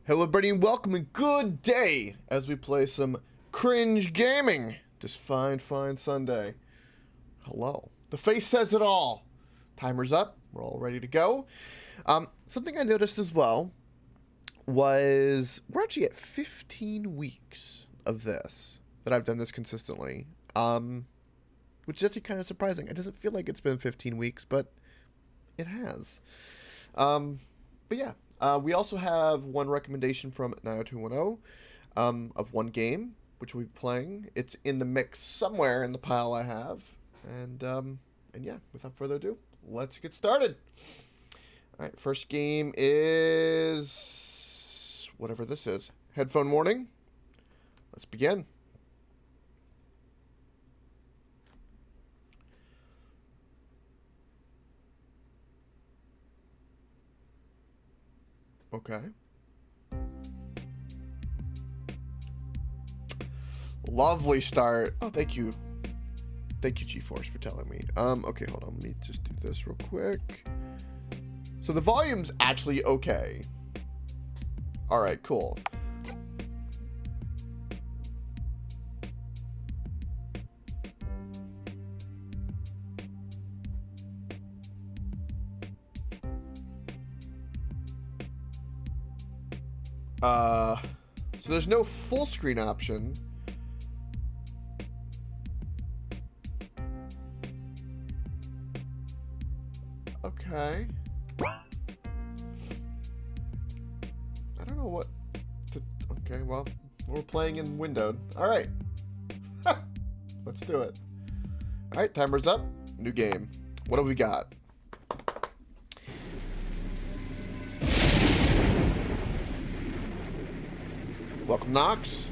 Hello everybody and welcome and good day as we play some Cringe gaming this fine Sunday. Hello. The face says it all. Timer's up. We're all ready to go. Something I noticed as well was we're actually at 15 weeks of this, that I've done this consistently, which is actually kind of surprising. It doesn't feel like it's been 15 weeks, but it has. But yeah. We also have one recommendation from 90210 of one game, which we'll be playing. It's in the mix somewhere in the pile I have. And yeah, without further ado, let's get started. All right, first game is whatever this is. Headphone warning. Let's begin. Okay. Lovely start. Oh, thank you. Thank you, GeForce, for telling me. Okay, hold on. Let me just do this real quick. So the volume's actually okay. All right, cool. So there's no full screen option. Okay. I don't know what to... Okay, well, we're playing in windowed. Alright. Let's do it. Alright, timer's up. New game. What do we got? Welcome, Knox.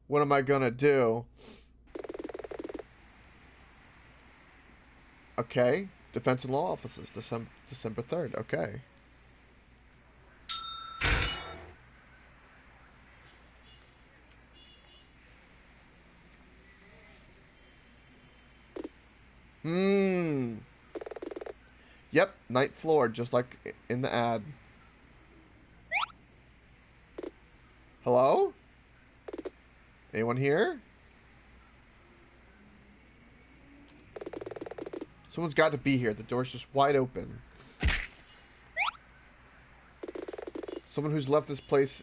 What am I gonna do? Okay. Defense and Law Offices, December 3rd. Okay. Yep, ninth floor, just like in the ad. Hello? Anyone here? Someone's got to be here. The door's just wide open. Someone who's left this place...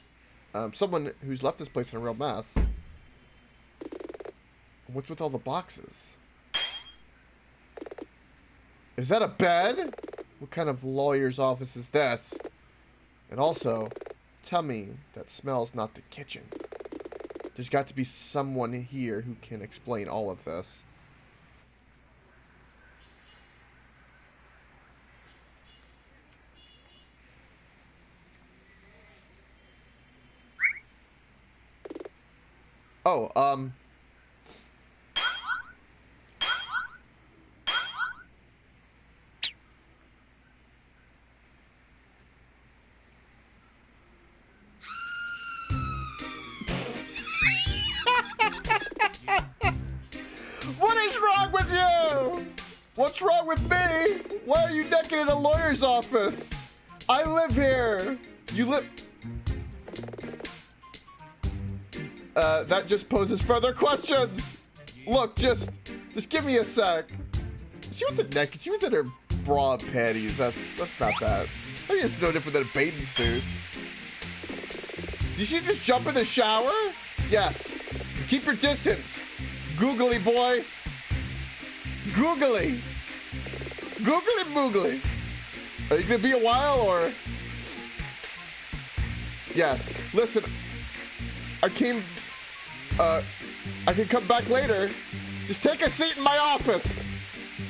someone who's left this place in a real mess. What's with all the boxes? Is that a bed? What kind of lawyer's office is this? And also, tell me that smell's not the kitchen. There's got to be someone here who can explain all of this. Oh, What is wrong with you? What's wrong with me? Why are you naked in a lawyer's office? I live here. You live... that just poses further questions. Look, just give me a sec. She wasn't naked. She was in her bra and panties. That's not bad. I mean, it's no different than a bathing suit. Did she just jump in the shower? Yes. Keep your distance. Googly boy. Googly. Googly boogly. Are you gonna be a while or? Yes. Listen. I can come back later. Just take a seat in my office.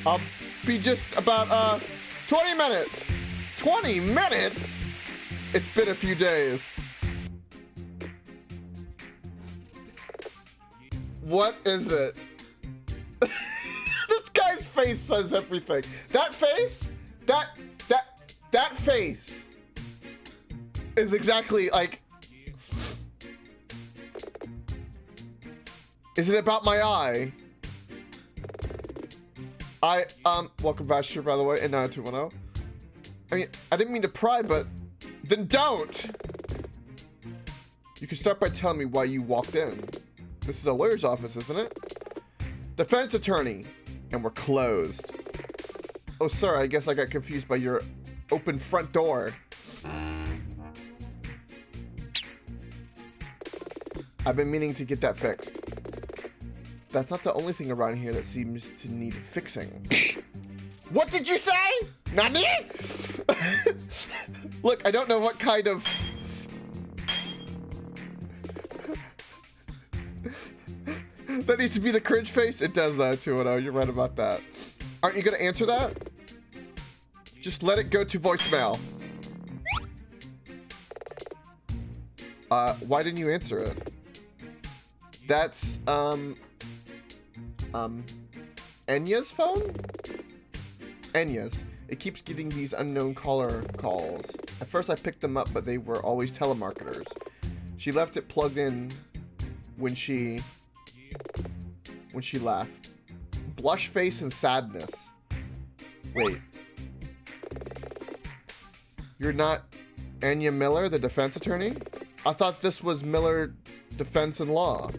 I'll be just about 20 minutes. 20 minutes? It's been a few days. What is it? This guy's face says everything. That face? That face is exactly like... Is it about my eye? Welcome Vasher, by the way, and 9210. I mean, I didn't mean to pry, but then don't! You can start by telling me why you walked in. This is a lawyer's office, isn't it? Defense attorney. And we're closed. Oh, sorry, I guess I got confused by your open front door. I've been meaning to get that fixed. That's not the only thing around here that seems to need fixing. What did you say? Nani? Look, I don't know what kind of... That needs to be the cringe face? It does that too, and you're right about that. Aren't you gonna answer that? Just let it go to voicemail. Why didn't you answer it? That's, Enya's phone? Enya's. It keeps getting these unknown caller calls. At first I picked them up, but they were always telemarketers. She left it plugged in when she left. Blush face and sadness. Wait. You're not Anya Miller, the defense attorney? I thought this was Miller Defense and Law.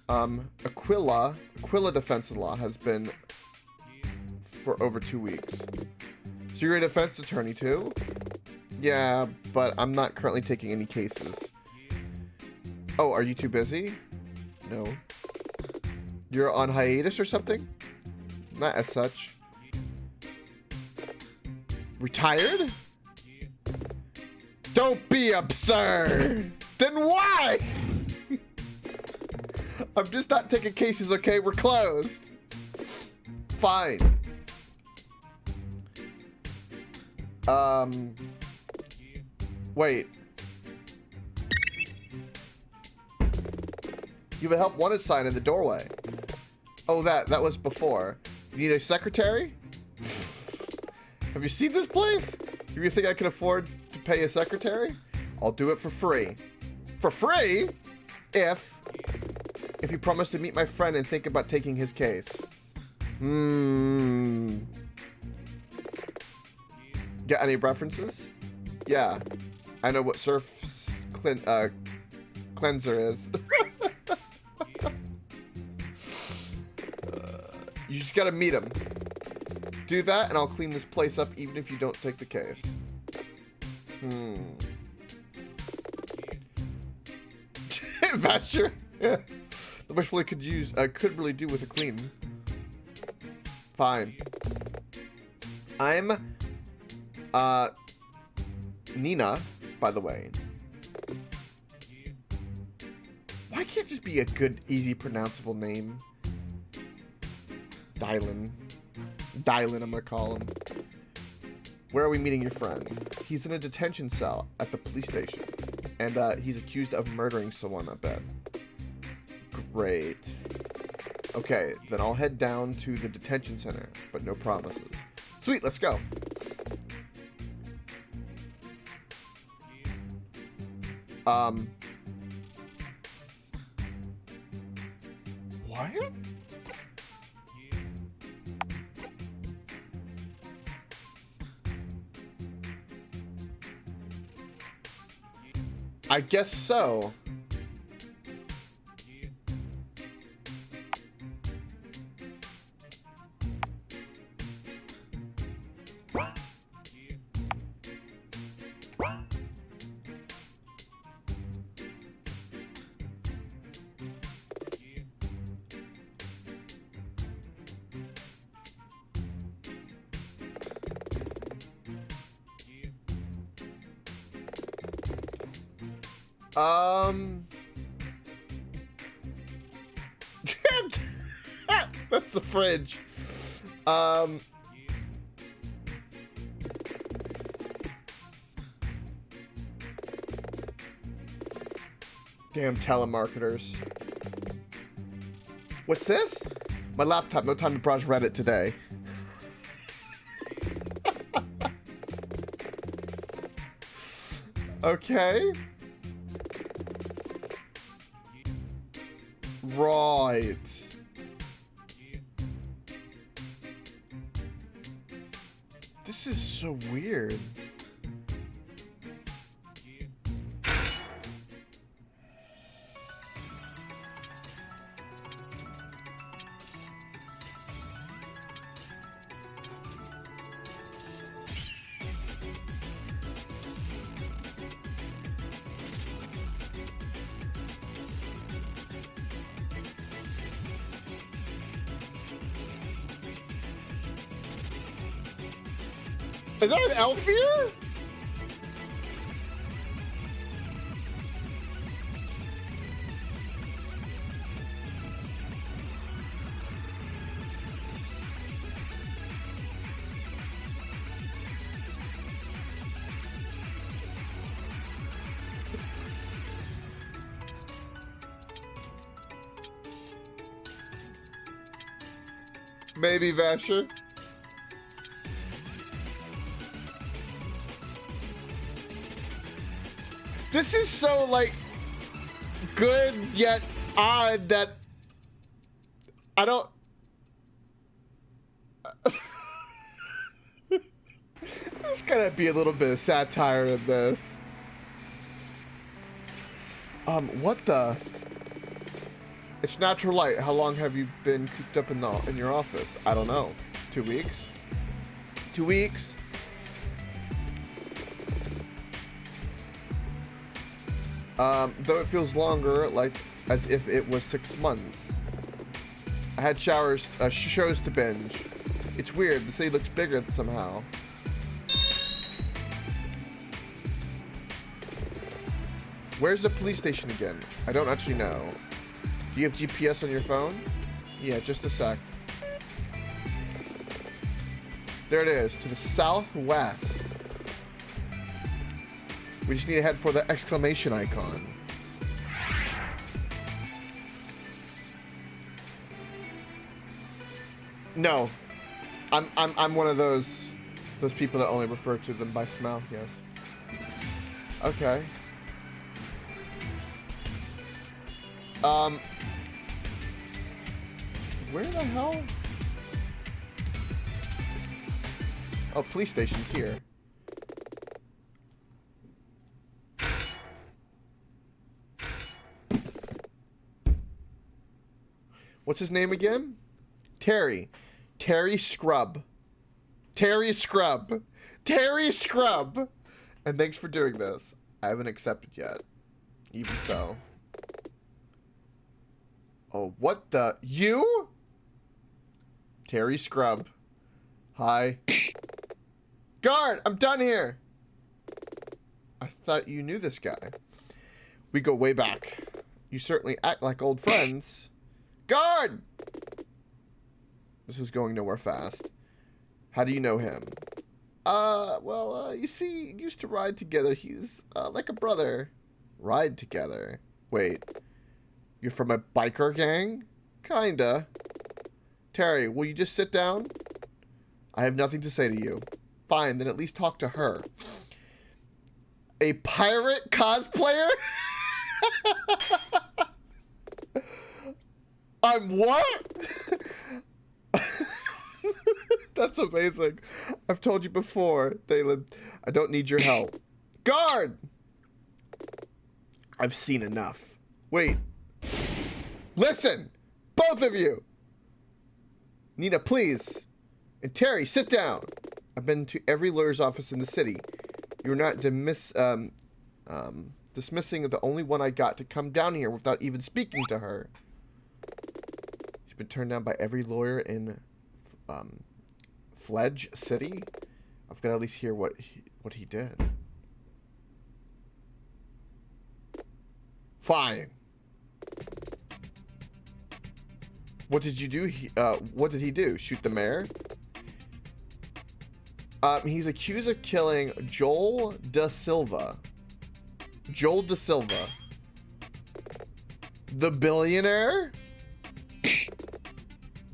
Aquila Defense and Law has been for over 2 weeks. So you're a defense attorney too? Yeah, but I'm not currently taking any cases. Oh, are you too busy? No. You're on hiatus or something? Not as such. Retired? Don't be absurd! Then why? I'm just not taking cases, okay? We're closed. Fine. Wait. You have a help wanted sign in the doorway. Oh, that was before. You need a secretary? Have you seen this place? You think I can afford to pay a secretary? I'll do it for free. For free? If you promise to meet my friend and think about taking his case. Get any references? Yeah. I know what Surf's cleanser is. You just gotta meet him. Do that and I'll clean this place up even if you don't take the case. Vasher. Yeah. The much really could really do with a clean. Fine. I'm Nina, by the way. Why can't it just be a good, easy, pronounceable name? Dylan, I'm gonna call him. Where are we meeting your friend? He's in a detention cell at the police station. And he's accused of murdering someone, I bet. Great. Okay, then I'll head down to the detention center, but no promises. Sweet, let's go. What? I guess so. That's the fridge. Damn telemarketers. What's this? My laptop, no time to browse Reddit today. Okay. Right. This is so weird. Is that an elf here? Maybe Vasher. This is so, like, good yet odd that I don't... There's gonna be a little bit of satire in this. What the? It's natural light. How long have you been cooped up in your office? I don't know. 2 weeks? 2 weeks? Though it feels longer, like as if it was 6 months. I had shows to binge. It's weird. The city looks bigger somehow. Where's the police station again? I don't actually know. Do you have GPS on your phone? Yeah, just a sec. There it is, to the southwest. We just need to head for the exclamation icon. No. I'm one of those people that only refer to them by smell, yes. Okay. Where the hell? Oh, police station's here. What's his name again? Terry. Terry Scrub. Terry Scrub. Terry Scrub! And thanks for doing this. I haven't accepted yet. Even so. Oh, what the? You? Terry Scrub. Hi. Guard! I'm done here! I thought you knew this guy. We go way back. You certainly act like old friends. Guard! This is going nowhere fast. How do you know him? You see, used to ride together. He's, like a brother. Ride together? Wait. You're from a biker gang? Kinda. Terry, will you just sit down? I have nothing to say to you. Fine, then at least talk to her. A pirate cosplayer? I'm what? That's amazing. I've told you before, Dalen. I don't need your help. Guard! I've seen enough. Wait. Listen! Both of you! Nina, please. And Terry, sit down. I've been to every lawyer's office in the city. You're not dismissing the only one I got to come down here without even speaking to her. She's been turned down by every lawyer in Fledge City. I've got to at least hear what he did. Fine. What did you do? What did he do? Shoot the mayor? He's accused of killing Joel Da Silva. Joel Da Silva. The billionaire?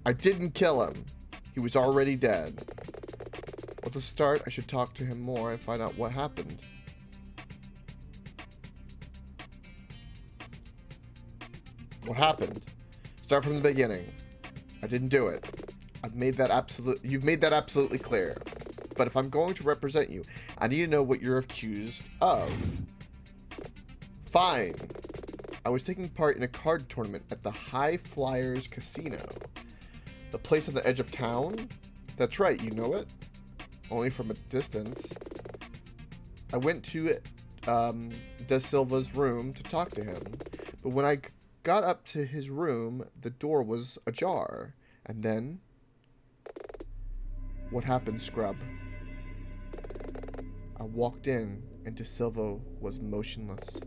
I didn't kill him. He was already dead. Well, to start, I should talk to him more and find out what happened. What happened? Start from the beginning. I didn't do it. You've made that absolutely clear. But if I'm going to represent you, I need to know what you're accused of. Fine. I was taking part in a card tournament at the High Flyers Casino. The place on the edge of town? That's right, you know it? Only from a distance. I went to Da Silva's room to talk to him. But when I got up to his room, the door was ajar. And then... What happened, Scrub? I walked in, and Da Silva was motionless.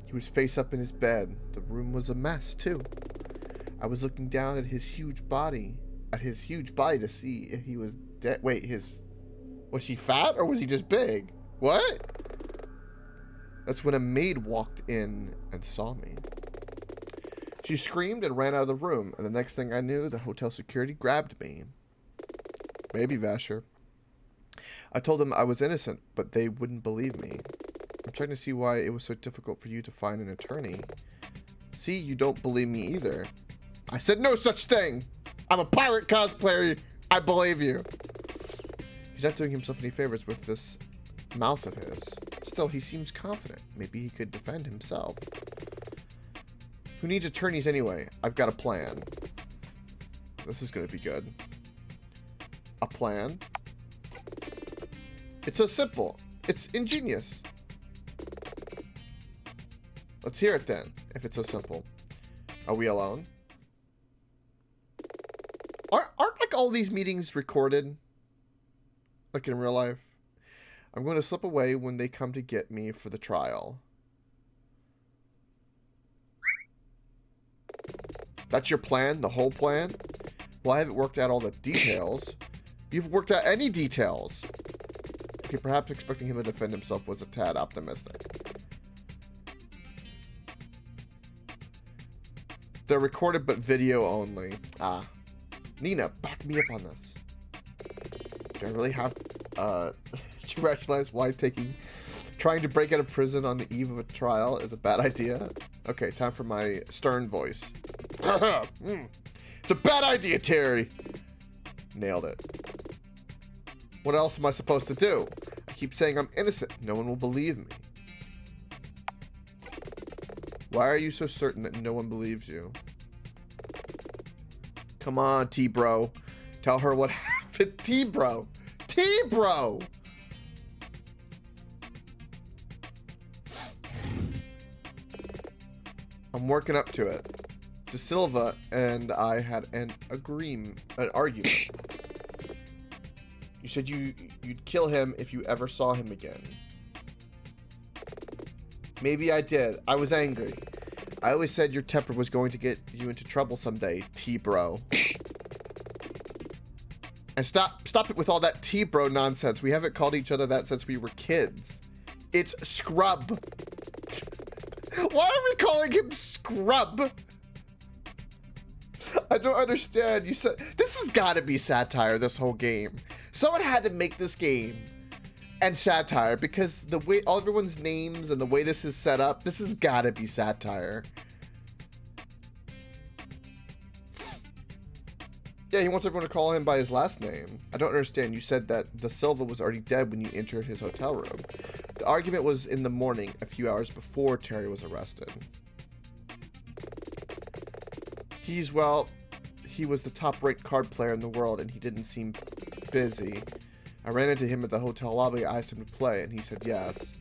He was face up in his bed. The room was a mess, too. I was looking down at his huge body. To see if he was dead. Wait, was he fat, or was he just big? What? That's when a maid walked in and saw me. She screamed and ran out of the room, and the next thing I knew, the hotel security grabbed me. Maybe, Vasher. I told them I was innocent, but they wouldn't believe me. I'm trying to see why it was so difficult for you to find an attorney. See, you don't believe me either. I said no such thing! I'm a pirate cosplayer! I believe you! He's not doing himself any favors with this mouth of his. Still, he seems confident. Maybe he could defend himself. Who needs attorneys anyway? I've got a plan. This is gonna be good. A plan? It's so simple. It's ingenious. Let's hear it then, if it's so simple. Are we alone? Aren't like all these meetings recorded? Like in real life? I'm going to slip away when they come to get me for the trial. That's your plan? The whole plan? Well, I haven't worked out all the details. You've worked out any details. Okay, perhaps expecting him to defend himself was a tad optimistic. They're recorded but video only. Ah. Nina, back me up on this. Do I really have to rationalize why trying to break out of prison on the eve of a trial is a bad idea? Okay, time for my stern voice. It's a bad idea, Terry! Nailed it. What else am I supposed to do? I keep saying I'm innocent. No one will believe me. Why are you so certain that no one believes you? Come on, T-Bro. Tell her what happened. T-Bro! T-Bro! I'm working up to it. De Silva and I had an argument. You said you'd kill him if you ever saw him again. Maybe I did. I was angry. I always said your temper was going to get you into trouble someday, T-Bro. And stop it with all that T-Bro nonsense. We haven't called each other that since we were kids. It's Scrub. Why are we calling him Scrub? I don't understand. You said this has got to be satire, this whole game. Someone had to make this game and satire because the way all everyone's names and the way this is set up, this has got to be satire. Yeah, he wants everyone to call him by his last name. I don't understand. You said that De Silva was already dead when you entered his hotel room. The argument was in the morning, a few hours before Terry was arrested. He was the top-ranked card player in the world, and he didn't seem busy. I ran into him at the hotel lobby. I asked him to play, and he said yes.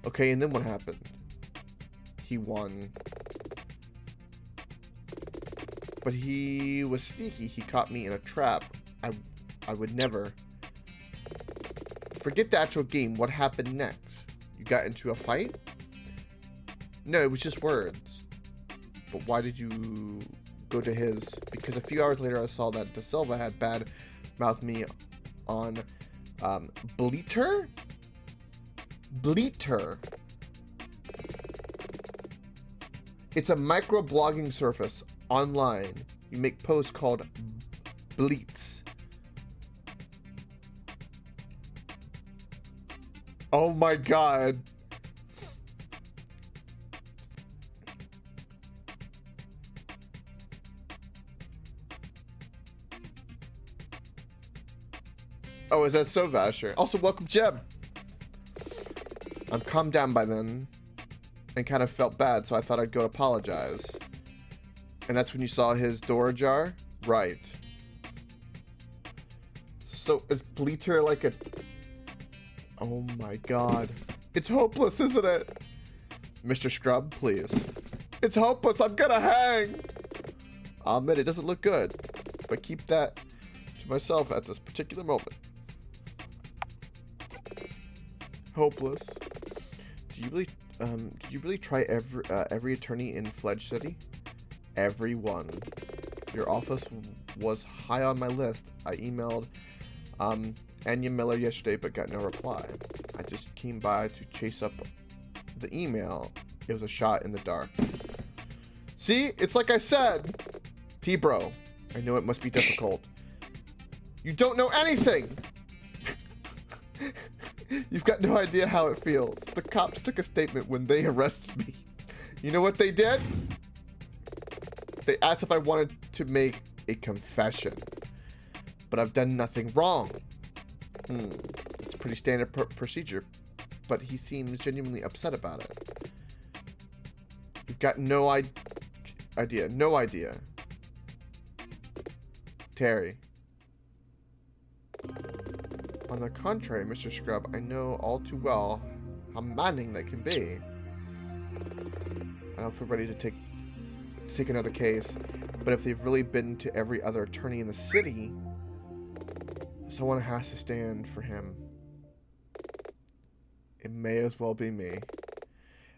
Okay, and then what happened? He won. But he was sneaky. He caught me in a trap. I would never. Forget the actual game. What happened next? You got into a fight? No, it was just words. But why did you go to his? Because a few hours later I saw that De Silva had bad mouthed me on Bleater? Bleater. It's a micro-blogging surface online. You make posts called Bleats. Oh my god. Oh, is that so, Vasher? Also, welcome, Jeb. I'm calmed down by then and kind of felt bad, so I thought I'd go apologize. And that's when you saw his door ajar? Right. So, is Bleater like a... Oh my god. It's hopeless, isn't it? Mr. Scrub, please. It's hopeless, I'm gonna hang! I'll admit it doesn't look good, but keep that to myself at this particular moment. Hopeless. Did you really try every attorney in Fledge City? Everyone. Your office was high on my list. I emailed Anya Miller yesterday but got no reply. I just came by to chase up the email. It was a shot in the dark. See? It's like I said. T-bro, I know it must be difficult. You don't know anything! You've got no idea how it feels. The cops took a statement when they arrested me. You know what they did? They asked if I wanted to make a confession. But I've done nothing wrong. It's pretty standard procedure. But he seems genuinely upset about it. You've got no idea. No idea. Terry. On the contrary, Mr. Scrub, I know all too well how maddening that can be. I don't feel ready to take another case, but if they've really been to every other attorney in the city, someone has to stand for him. It may as well be me.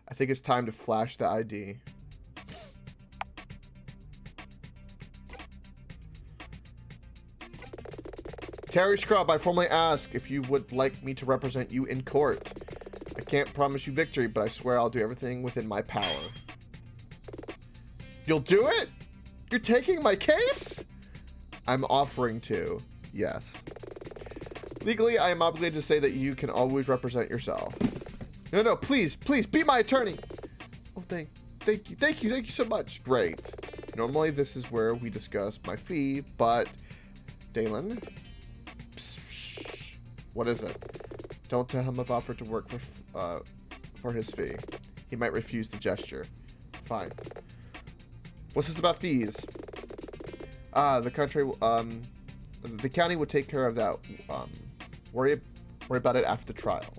I think it's time to flash the ID. Terry Scrub, I formally ask if you would like me to represent you in court. I can't promise you victory, but I swear I'll do everything within my power. You'll do it? You're taking my case? I'm offering to, yes. Legally, I am obligated to say that you can always represent yourself. No, please, be my attorney. Oh, thank you so much. Great. Normally, this is where we discuss my fee, but Dalen, what is it? Don't tell him I've offered to work for his fee. He might refuse the gesture. Fine. What's this about fees? The county will take care of that. Worry about it after the trial.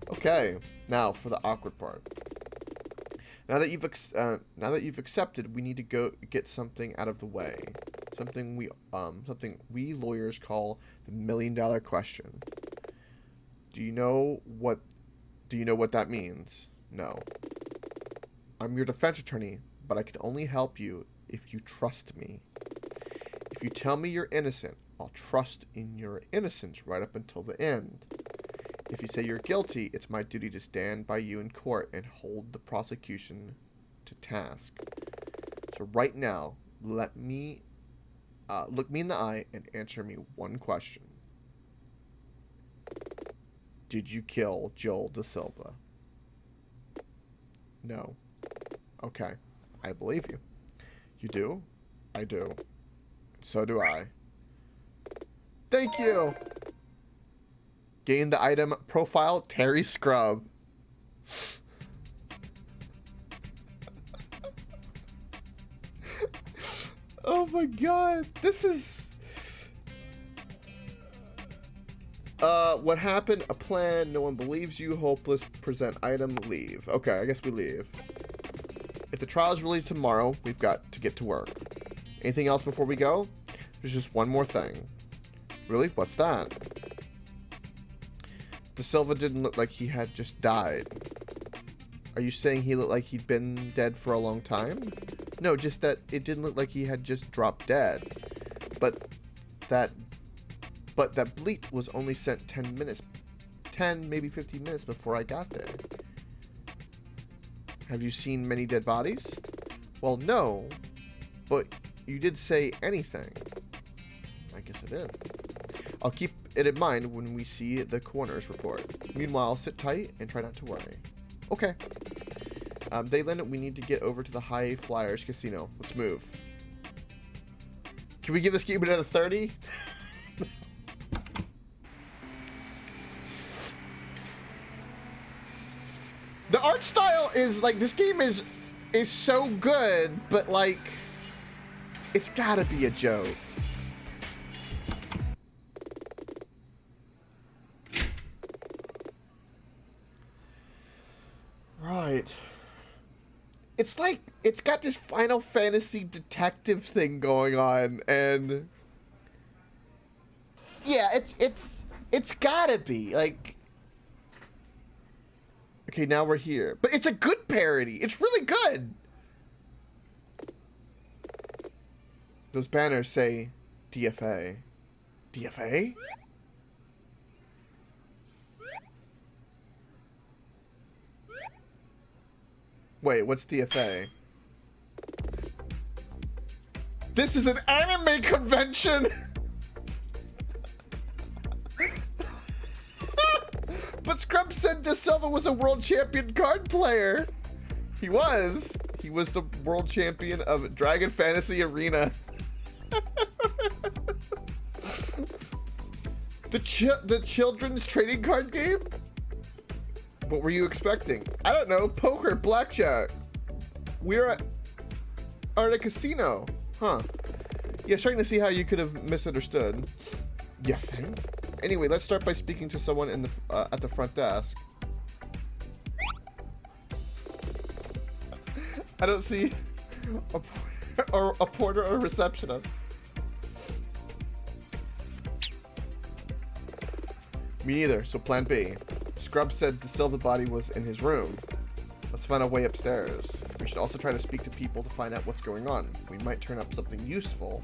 Okay. Now for the awkward part. Now that you've accepted, we need to go get something out of the way. Something we lawyers call the $1 million question. Do you know what that means? No. I'm your defense attorney, but I can only help you if you trust me. If you tell me you're innocent, I'll trust in your innocence right up until the end. If you say you're guilty, it's my duty to stand by you in court and hold the prosecution to task. So right now, look me in the eye and answer me one question. Did you kill Joel Da Silva? No. Okay. I believe you. You do? I do. So do I. Thank you! Gain the item profile Terry Scrub. Oh my god. This is... what happened? A plan. No one believes you. Hopeless. Present item. Leave. Okay, I guess we leave. If the trial is really tomorrow, we've got to get to work. Anything else before we go? There's just one more thing. Really? What's that? Da Silva didn't look like he had just died. Are you saying he looked like he'd been dead for a long time? No, just that it didn't look like he had just dropped dead. But that bleat was only sent 10, maybe 15 minutes before I got there. Have you seen many dead bodies? Well, no, but you did say anything. I guess I did. I'll keep it in mind when we see the coroner's report. Meanwhile, sit tight and try not to worry. Okay. Dalen, we need to get over to the High Flyers Casino. Let's move. Can we give this game another 30? The art style is like, this game is so good, but like, it's gotta be a joke. Right. It's like, it's got this Final Fantasy detective thing going on, and yeah, it's gotta be like, okay, now we're here, but it's a good parody. It's really good. Those banners say DFA. DFA? Wait, what's DFA? This is an anime convention. But Scrub said De Silva was a world champion card player. He was. He was the world champion of Dragon Fantasy Arena. The children's trading card game? What were you expecting? I don't know. Poker, blackjack. We're at a casino. Huh. Yeah, trying to see how you could have misunderstood. Yes. Anyway, let's start by speaking to someone in the at the front desk. I don't see a porter or a receptionist. Me either, so plan B. Scrub said De Silva body was in his room. Let's find a way upstairs. We should also try to speak to people to find out what's going on. We might turn up something useful.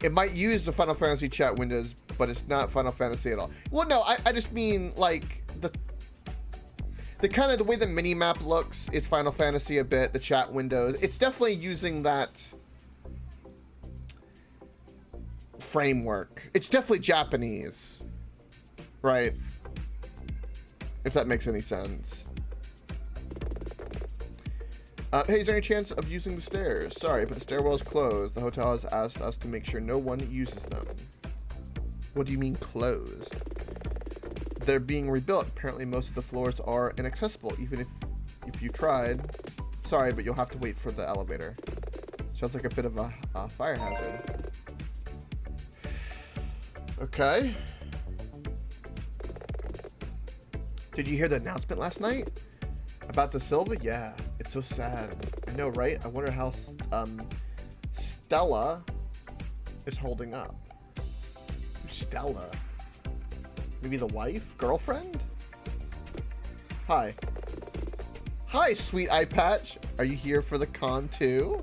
It might use the Final Fantasy chat windows, but it's not Final Fantasy at all. Well, no, I just mean like the kind of the way the mini map looks. It's Final Fantasy a bit. The chat windows. It's definitely using that framework. It's definitely Japanese, right? If that makes any sense. Hey, is there any chance of using the stairs? Sorry, but the stairwell is closed. The hotel has asked us to make sure no one uses them. What do you mean closed? They're being rebuilt. Apparently most of the floors are inaccessible, even if you tried. Sorry, but you'll have to wait for the elevator. Sounds like a bit of a fire hazard. Okay. Did you hear the announcement last night? About De Silva? Yeah, it's so sad. I know, right? I wonder how Stella is holding up. Who's Stella? Maybe the wife? Girlfriend? Hi. Hi, sweet eye patch. Are you here for the con too?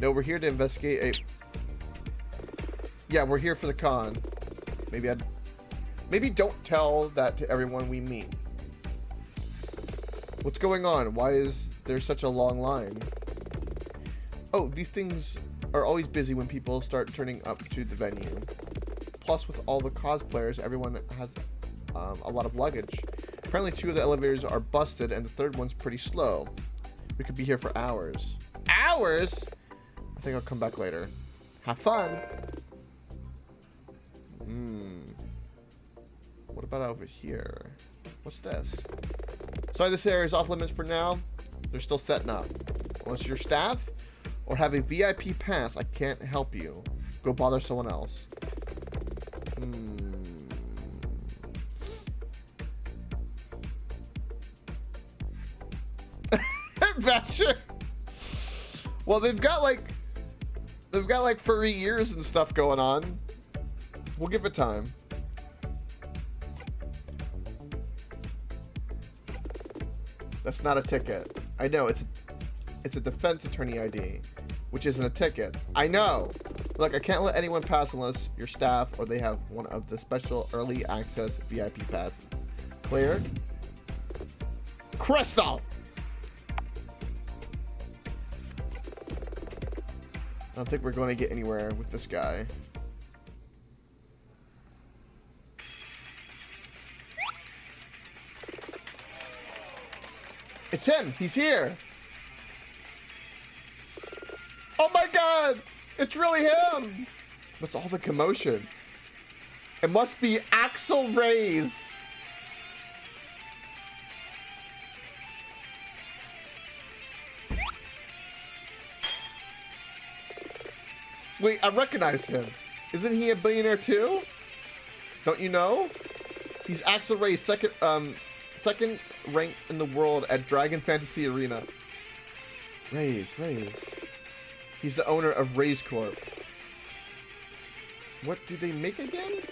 No, we're here to investigate Yeah, we're here for the con. Maybe don't tell that to everyone we meet. What's going on? Why is there such a long line? Oh, these things are always busy when people start turning up to the venue. Plus, with all the cosplayers, everyone has a lot of luggage. Apparently, 2 of the elevators are busted, and the 3rd one's pretty slow. We could be here for hours. Hours? I think I'll come back later. Have fun. What about over here? What's this? Sorry, this area is off limits for now. They're still setting up. Unless you're staff or have a VIP pass, I can't help you. Go bother someone else. Basher. Well, they've got like furry ears and stuff going on. We'll give it time. That's not a ticket. I know, it's a defense attorney ID, which isn't a ticket. I know. Look, I can't let anyone pass unless you're staff or they have one of the special early access VIP passes. Clear? Crystal! I don't think we're going to get anywhere with this guy. It's him! He's here! Oh my god! It's really him! What's all the commotion? It must be Axel Reyes. Wait, I recognize him. Isn't he a billionaire too? Don't you know? He's Axel Reyes, second ranked in the world at Dragon Fantasy Arena. Reyes. He's the owner of Reyes Corp. What do they make again?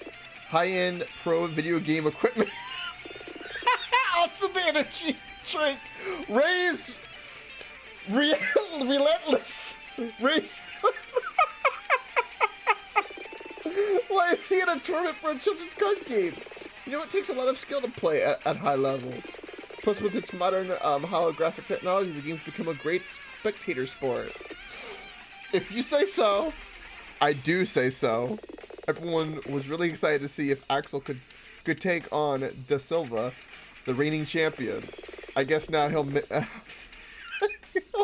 High-end pro video game equipment. Also the energy drink. Reyes Relentless. Reyes. Why is he in a tournament for a children's card game? You know, it takes a lot of skill to play at high level. Plus, with its modern holographic technology, the game's become a great spectator sport. If you say so, I do say so. Everyone was really excited to see if Axel could take on Da Silva, the reigning champion. I guess now he'll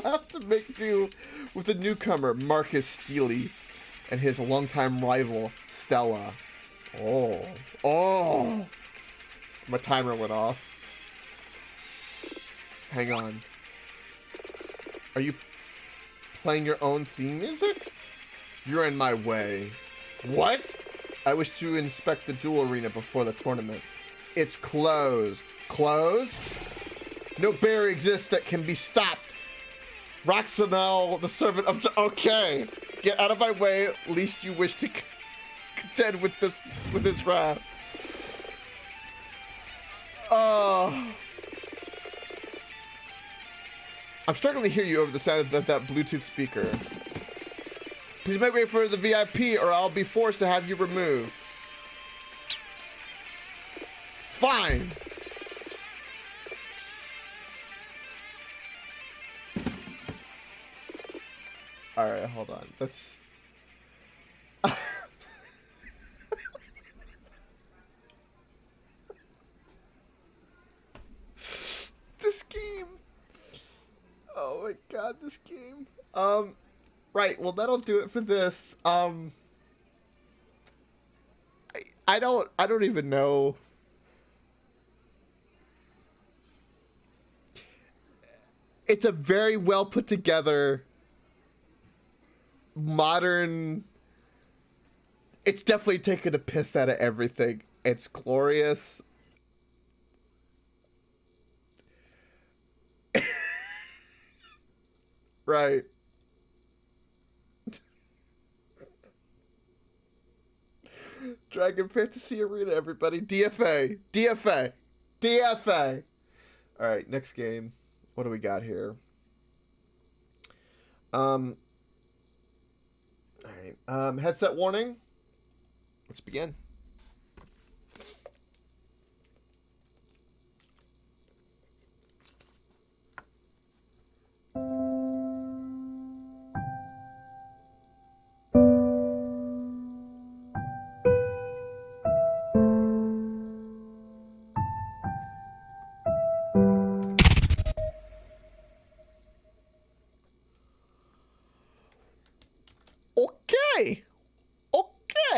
have to make do with the newcomer, Marcus Steely, and his longtime rival, Stella. Oh. My timer went off. Hang on. Are you playing your own theme music? You're in my way. What? I wish to inspect the duel arena before the tournament. It's closed. Closed? No barrier exists that can be stopped. Roxanel, the servant of the... Okay. Get out of my way, least you wish to contend with this wrath. I'm struggling to hear you over the sound of that Bluetooth speaker. Please make way for the VIP or I'll be forced to have you removed. Fine. Alright, hold on. That's... This game. Oh my god, this game. Right, well that'll do it for this. I don't even know. It's a very well put together modern. It's definitely taking a piss out of everything. It's glorious. Right. Dragon Fantasy Arena, everybody. DFA. DFA. DFA. All right, next game. What do we got here? All right. Headset warning. Let's begin.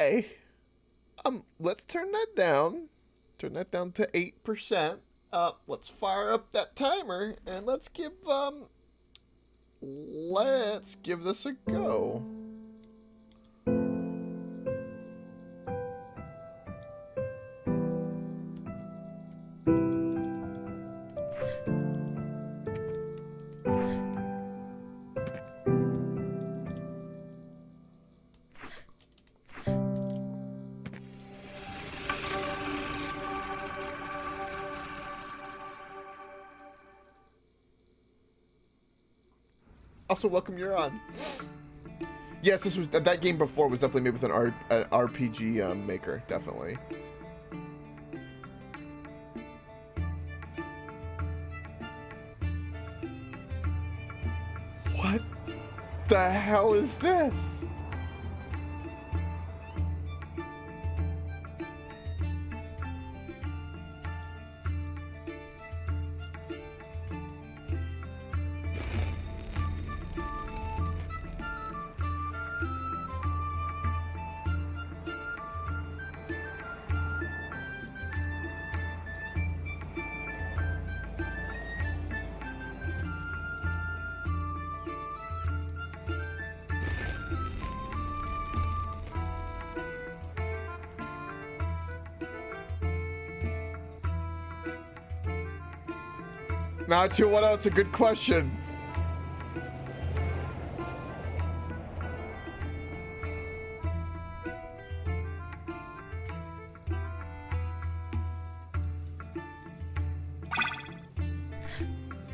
Okay. Let's turn that down. Turn that down to 8%. Let's fire up that timer and let's give this a go. Also, welcome, you're on. Yes, this was that game before was definitely made with an RPG maker, definitely. What the hell is this? Not too. What else? A good question.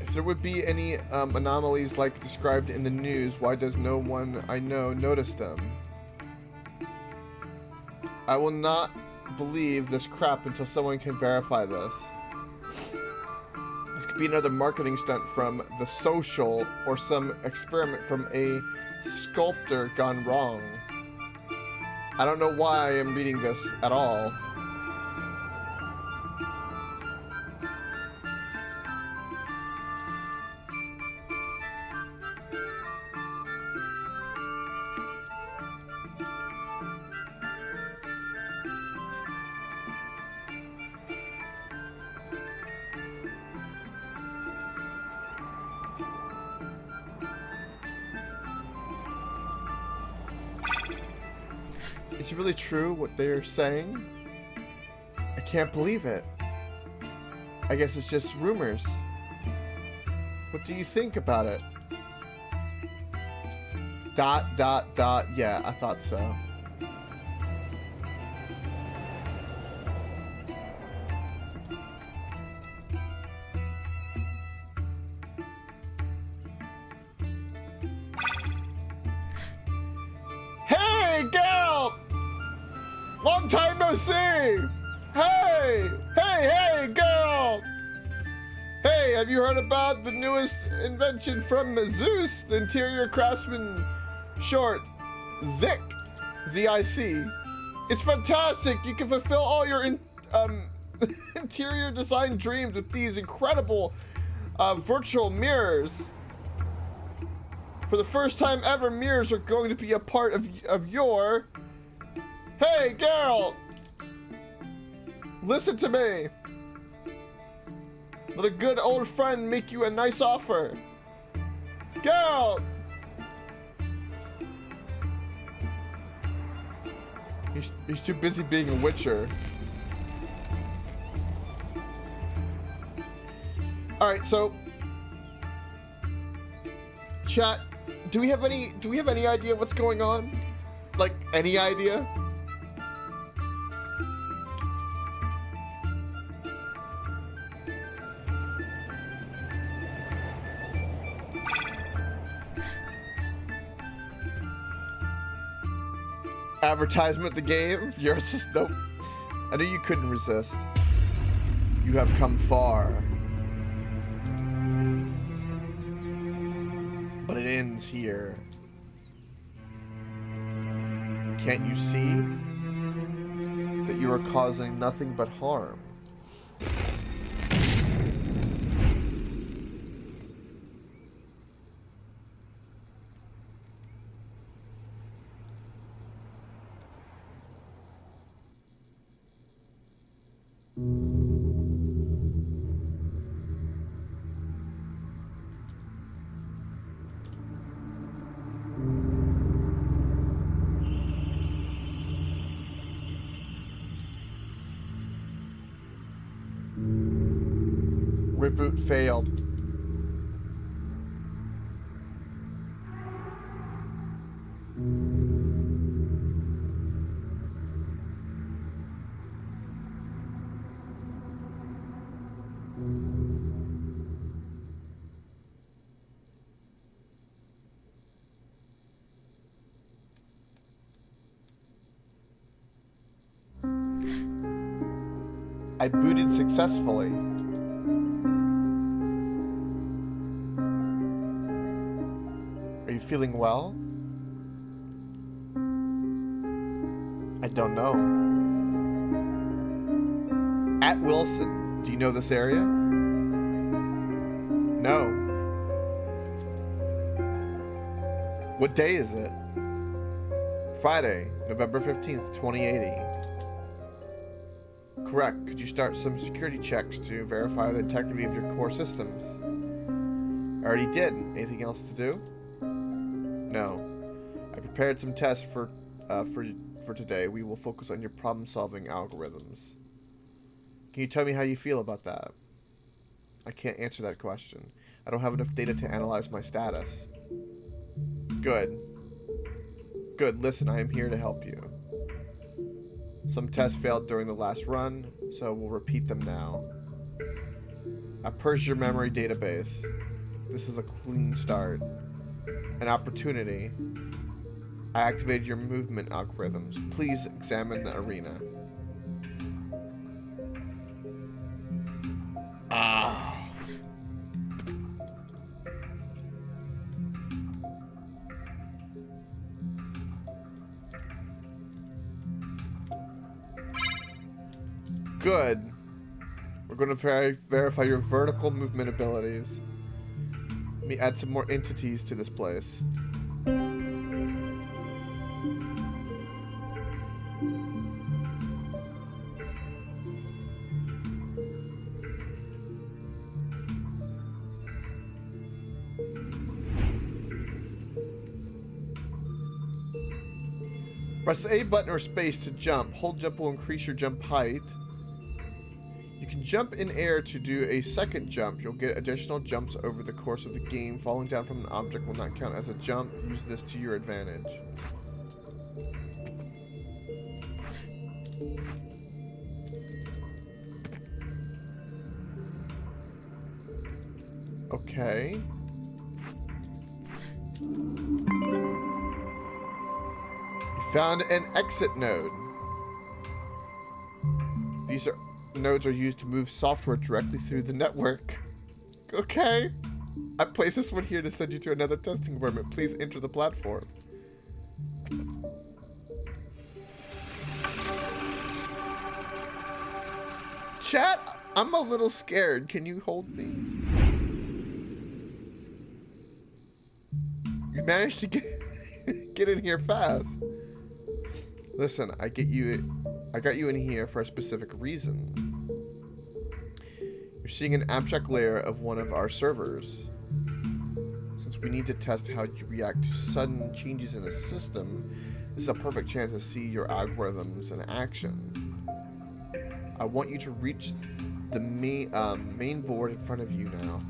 If there would be any anomalies like described in the news, why does no one I know notice them? I will not believe this crap until someone can verify this. This could be another marketing stunt from the social or some experiment from a sculptor gone wrong. I don't know why I am reading this at all. Is it really true what they're saying? I can't believe it. I guess it's just rumors. What do you think about it? ... Yeah, I thought so. Hey, Geralt! Long time no see! Hey! Hey, Geralt! Hey, have you heard about the newest invention from Zeus, the interior craftsman short, Zic, Z-I-C? It's fantastic! You can fulfill all your interior design dreams with these incredible virtual mirrors. For the first time ever, mirrors are going to be a part of your... Hey, Geralt! Listen to me. Let a good old friend make you a nice offer. Geralt! He's too busy being a witcher. Alright, so... Chat, do we have any idea what's going on? Like, any idea? Advertisement the game? Yours is nope. I knew you couldn't resist. You have come far. But it ends here. Can't you see that you are causing nothing but harm? Reboot failed. I booted successfully. Are you feeling well? I don't know. At Wilson, do you know this area? No. What day is it? Friday, November 15th, 2080. Correct. Could you start some security checks to verify the integrity of your core systems? I already did. Anything else to do? No. I prepared some tests for today. We will focus on your problem-solving algorithms. Can you tell me how you feel about that? I can't answer that question. I don't have enough data to analyze my status. Good. Good. Listen, I am here to help you. Some tests failed during the last run, so we'll repeat them now. I purged your memory database. This is a clean start. An opportunity. I activated your movement algorithms. Please examine the arena. Ah. Good. We're going to verify your vertical movement abilities. Let me add some more entities to this place. Press A button or space to jump. Hold jump will increase your jump height. You can jump in air to do a second jump. You'll get additional jumps over the course of the game. Falling down from an object will not count as a jump. Use this to your advantage. Okay. You found an exit node. These nodes are used to move software directly through the network. Okay. I placed this one here to send you to another testing environment. Please enter the platform. Chat, I'm a little scared. Can you hold me? You managed to get in here fast. Listen, I got you in here for a specific reason. You're seeing an abstract layer of one of our servers. Since we need to test how you react to sudden changes in a system, this is a perfect chance to see your algorithms in action. I want you to reach the main board in front of you now.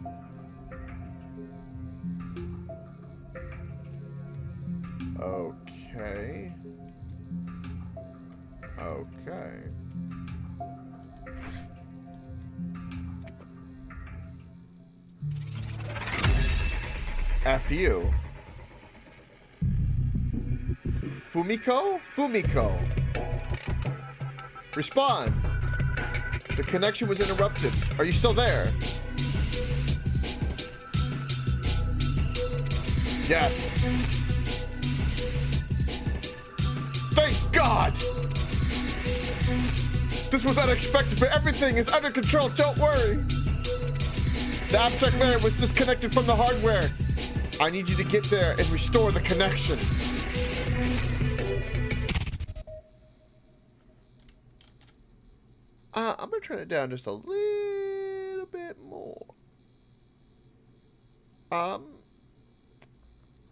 Okay. Okay. F you. Fumiko? Fumiko. Respond. The connection was interrupted. Are you still there? Yes. Thank God! This was unexpected, but everything is under control. Don't worry. The abstract layer was disconnected from the hardware. I need you to get there and restore the connection. I'm gonna turn it down just a little bit more.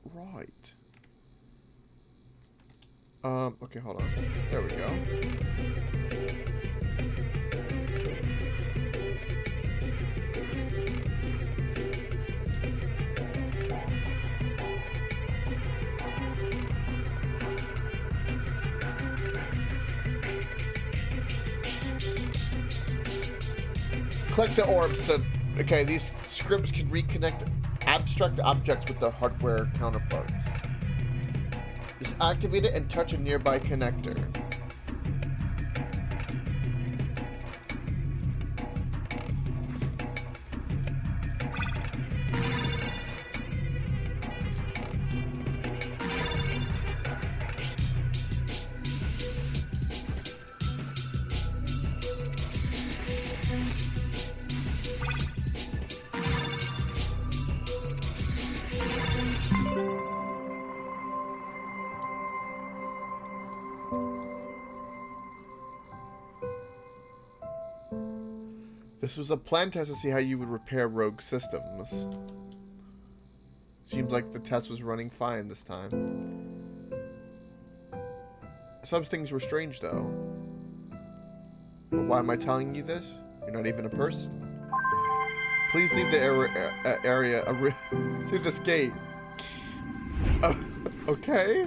Right. Okay, hold on. There we go. Click the orbs to... Okay, these scripts can reconnect abstract objects with their hardware counterparts. Just activate it and touch a nearby connector. This was a planned test to see how you would repair rogue systems. Seems like the test was running fine this time. Some things were strange, though. But why am I telling you this? You're not even a person. Please leave the area through this gate. Okay.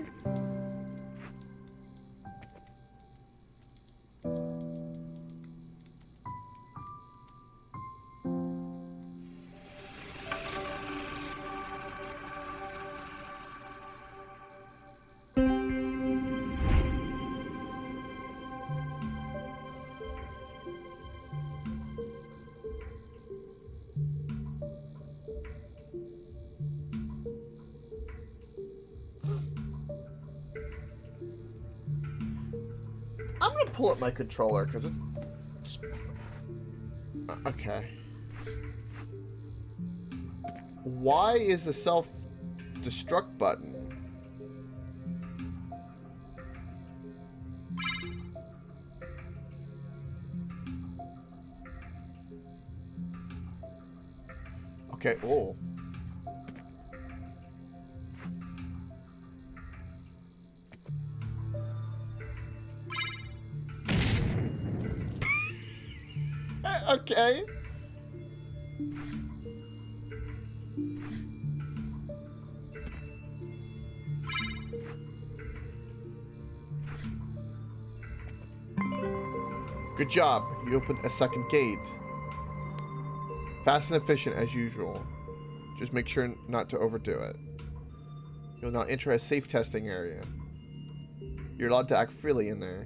gonna pull up my controller because it's okay. Why is the self-destruct button? Okay, oh. Okay. Good job. You opened a second gate. Fast and efficient as usual. Just make sure not to overdo it. You'll now enter a safe testing area. You're allowed to act freely in there,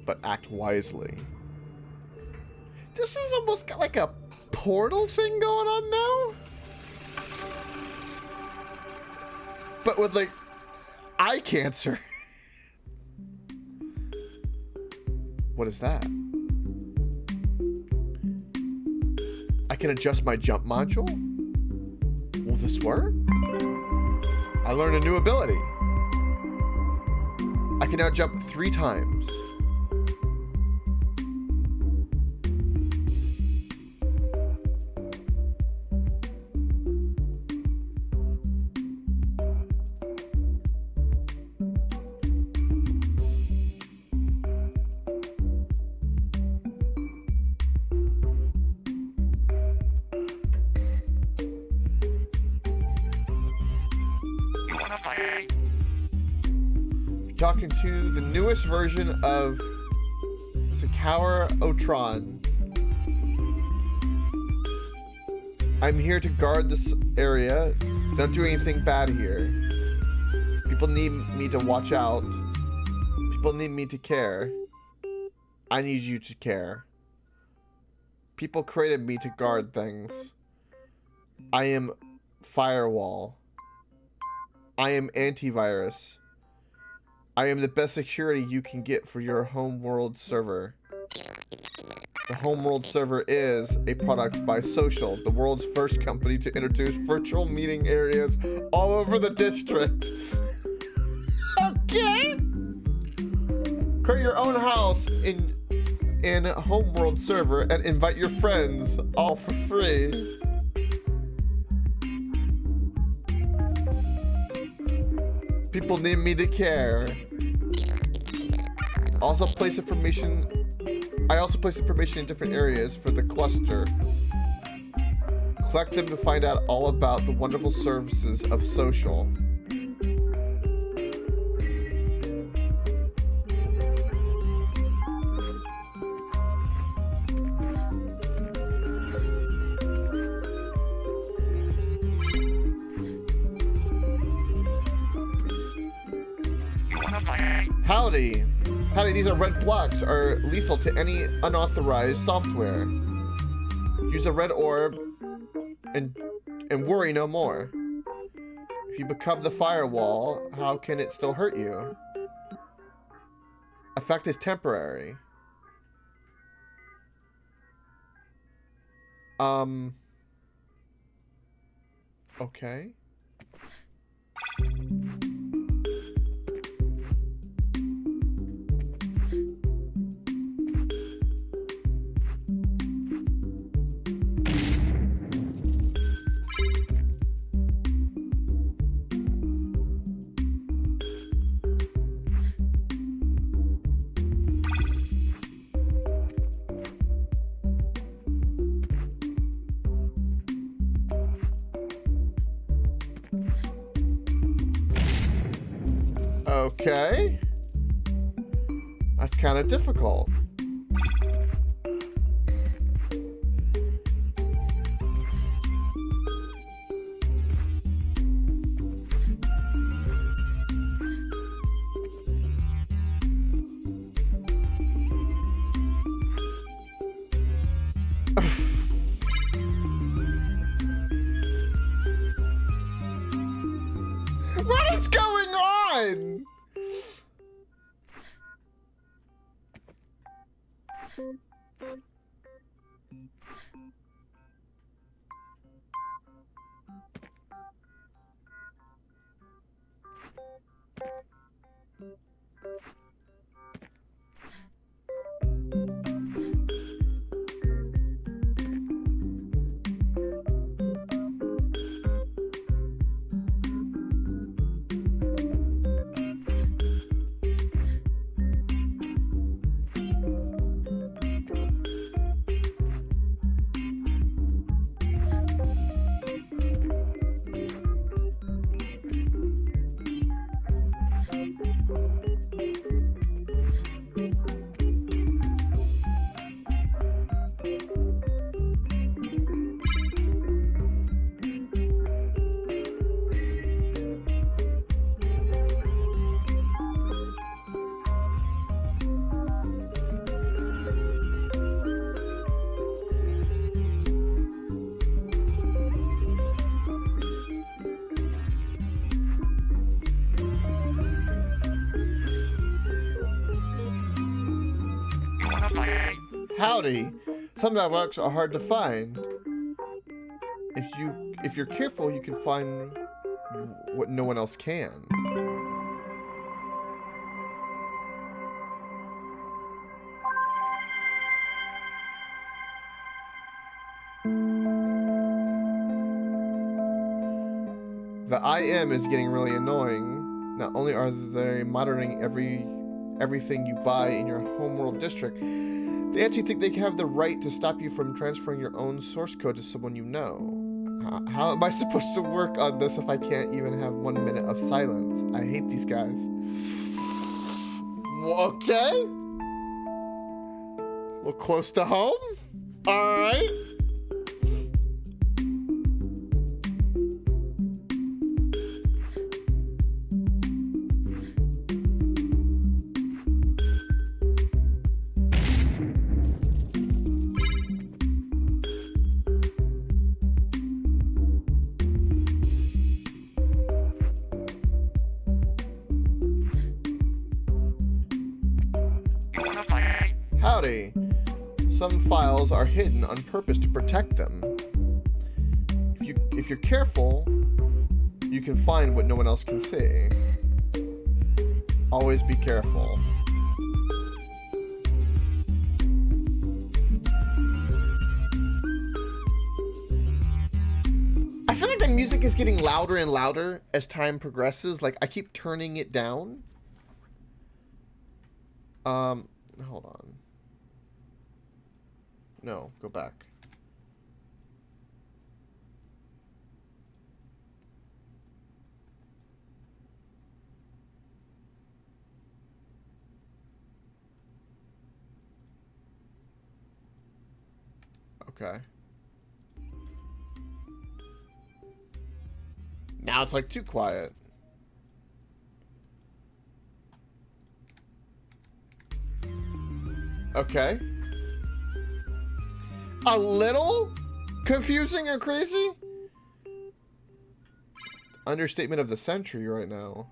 but act wisely. This is almost got like a portal thing going on now, but with like eye cancer. What is that? I can adjust my jump module? Will this work? I learned a new ability. I can now jump 3 times. Talking to the newest version of Sakura Otron. I'm here to guard this area. Don't do anything bad here. People need me to watch out. People need me to care. I need you to care. People created me to guard things. I am firewall. I am antivirus. I am the best security you can get for your homeworld server. The homeworld server is a product by Social, the world's first company to introduce virtual meeting areas all over the district. Okay. Create your own house in homeworld server and invite your friends, all for free. People need me to care. I also place information in different areas for the cluster. Collect them to find out all about the wonderful services of Social. Howdy. Howdy, these are red blocks are lethal to any unauthorized software. Use a red orb and worry no more. If you become the firewall, how can it still hurt you? Effect is temporary. Okay. Okay. That's kind of difficult. What is going on? Howdy. Some networks are hard to find. If you're careful, you can find what no one else can. The IM is getting really annoying. Not only are they monitoring everything you buy in your homeworld district, they actually think they have the right to stop you from transferring your own source code to someone you know. How am I supposed to work on this if I can't even have 1 minute of silence? I hate these guys. Okay. A little close to home. All right. Howdy. Some files are hidden on purpose to protect them. If you're careful, you can find what no one else can see. Always be careful. I feel like the music is getting louder and louder as time progresses. Like, I keep turning it down. Hold on. No, go back. Okay. Now it's like too quiet. Okay. A little confusing or crazy? Understatement of the century right now.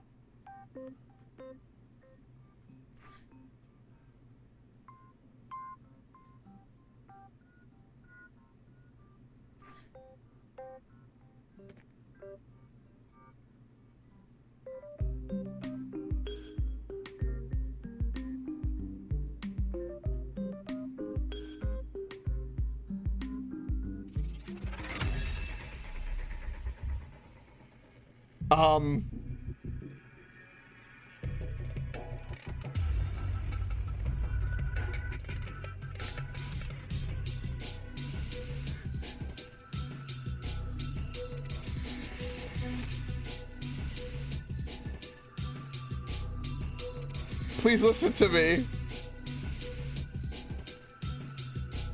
Please listen to me.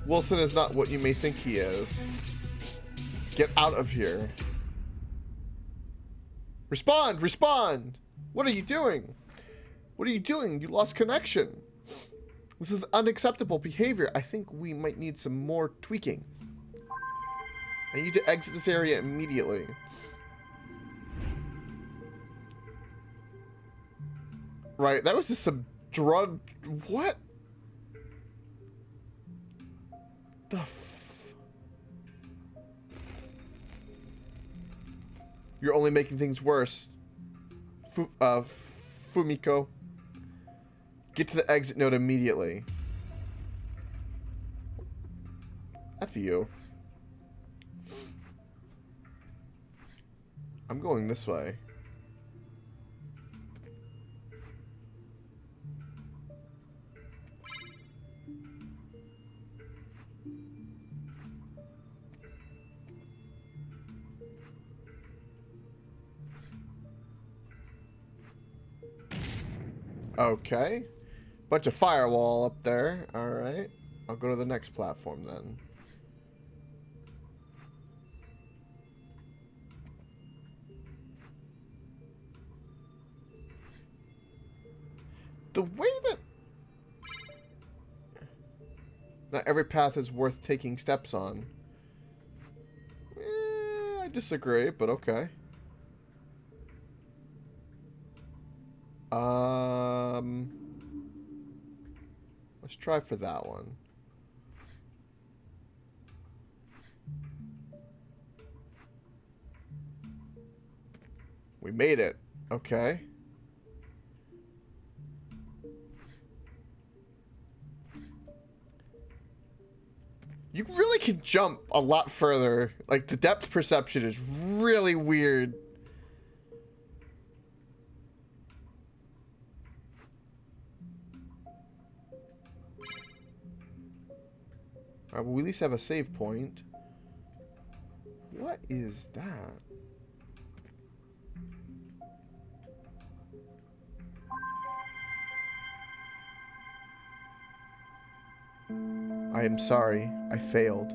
Wilson is not what you may think he is. Get out of here. Respond! Respond! What are you doing? What are you doing? You lost connection. This is unacceptable behavior. I think we might need some more tweaking. I need to exit this area immediately. Right, that was just some drug... What? The f... You're only making things worse. Fumiko. Get to the exit node immediately. F you. I'm going this way. Okay. Bunch of firewall up there. Alright. I'll go to the next platform then. The way that... Not every path is worth taking steps on. I disagree, but okay. Let's try for that one. We made it. Okay. You really can jump a lot further. Like, the depth perception is really weird. Alright, well, we at least have a save point. What is that? I am sorry. I failed.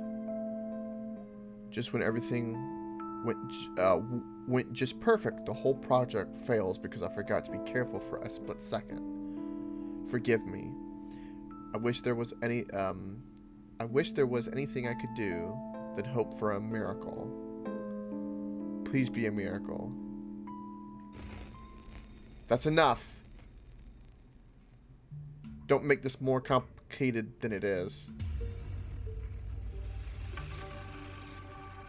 Just when everything went just perfect, the whole project fails because I forgot to be careful for a split second. Forgive me. I wish there was anything I could do that hope for a miracle. Please be a miracle. That's enough. Don't make this more complicated than it is.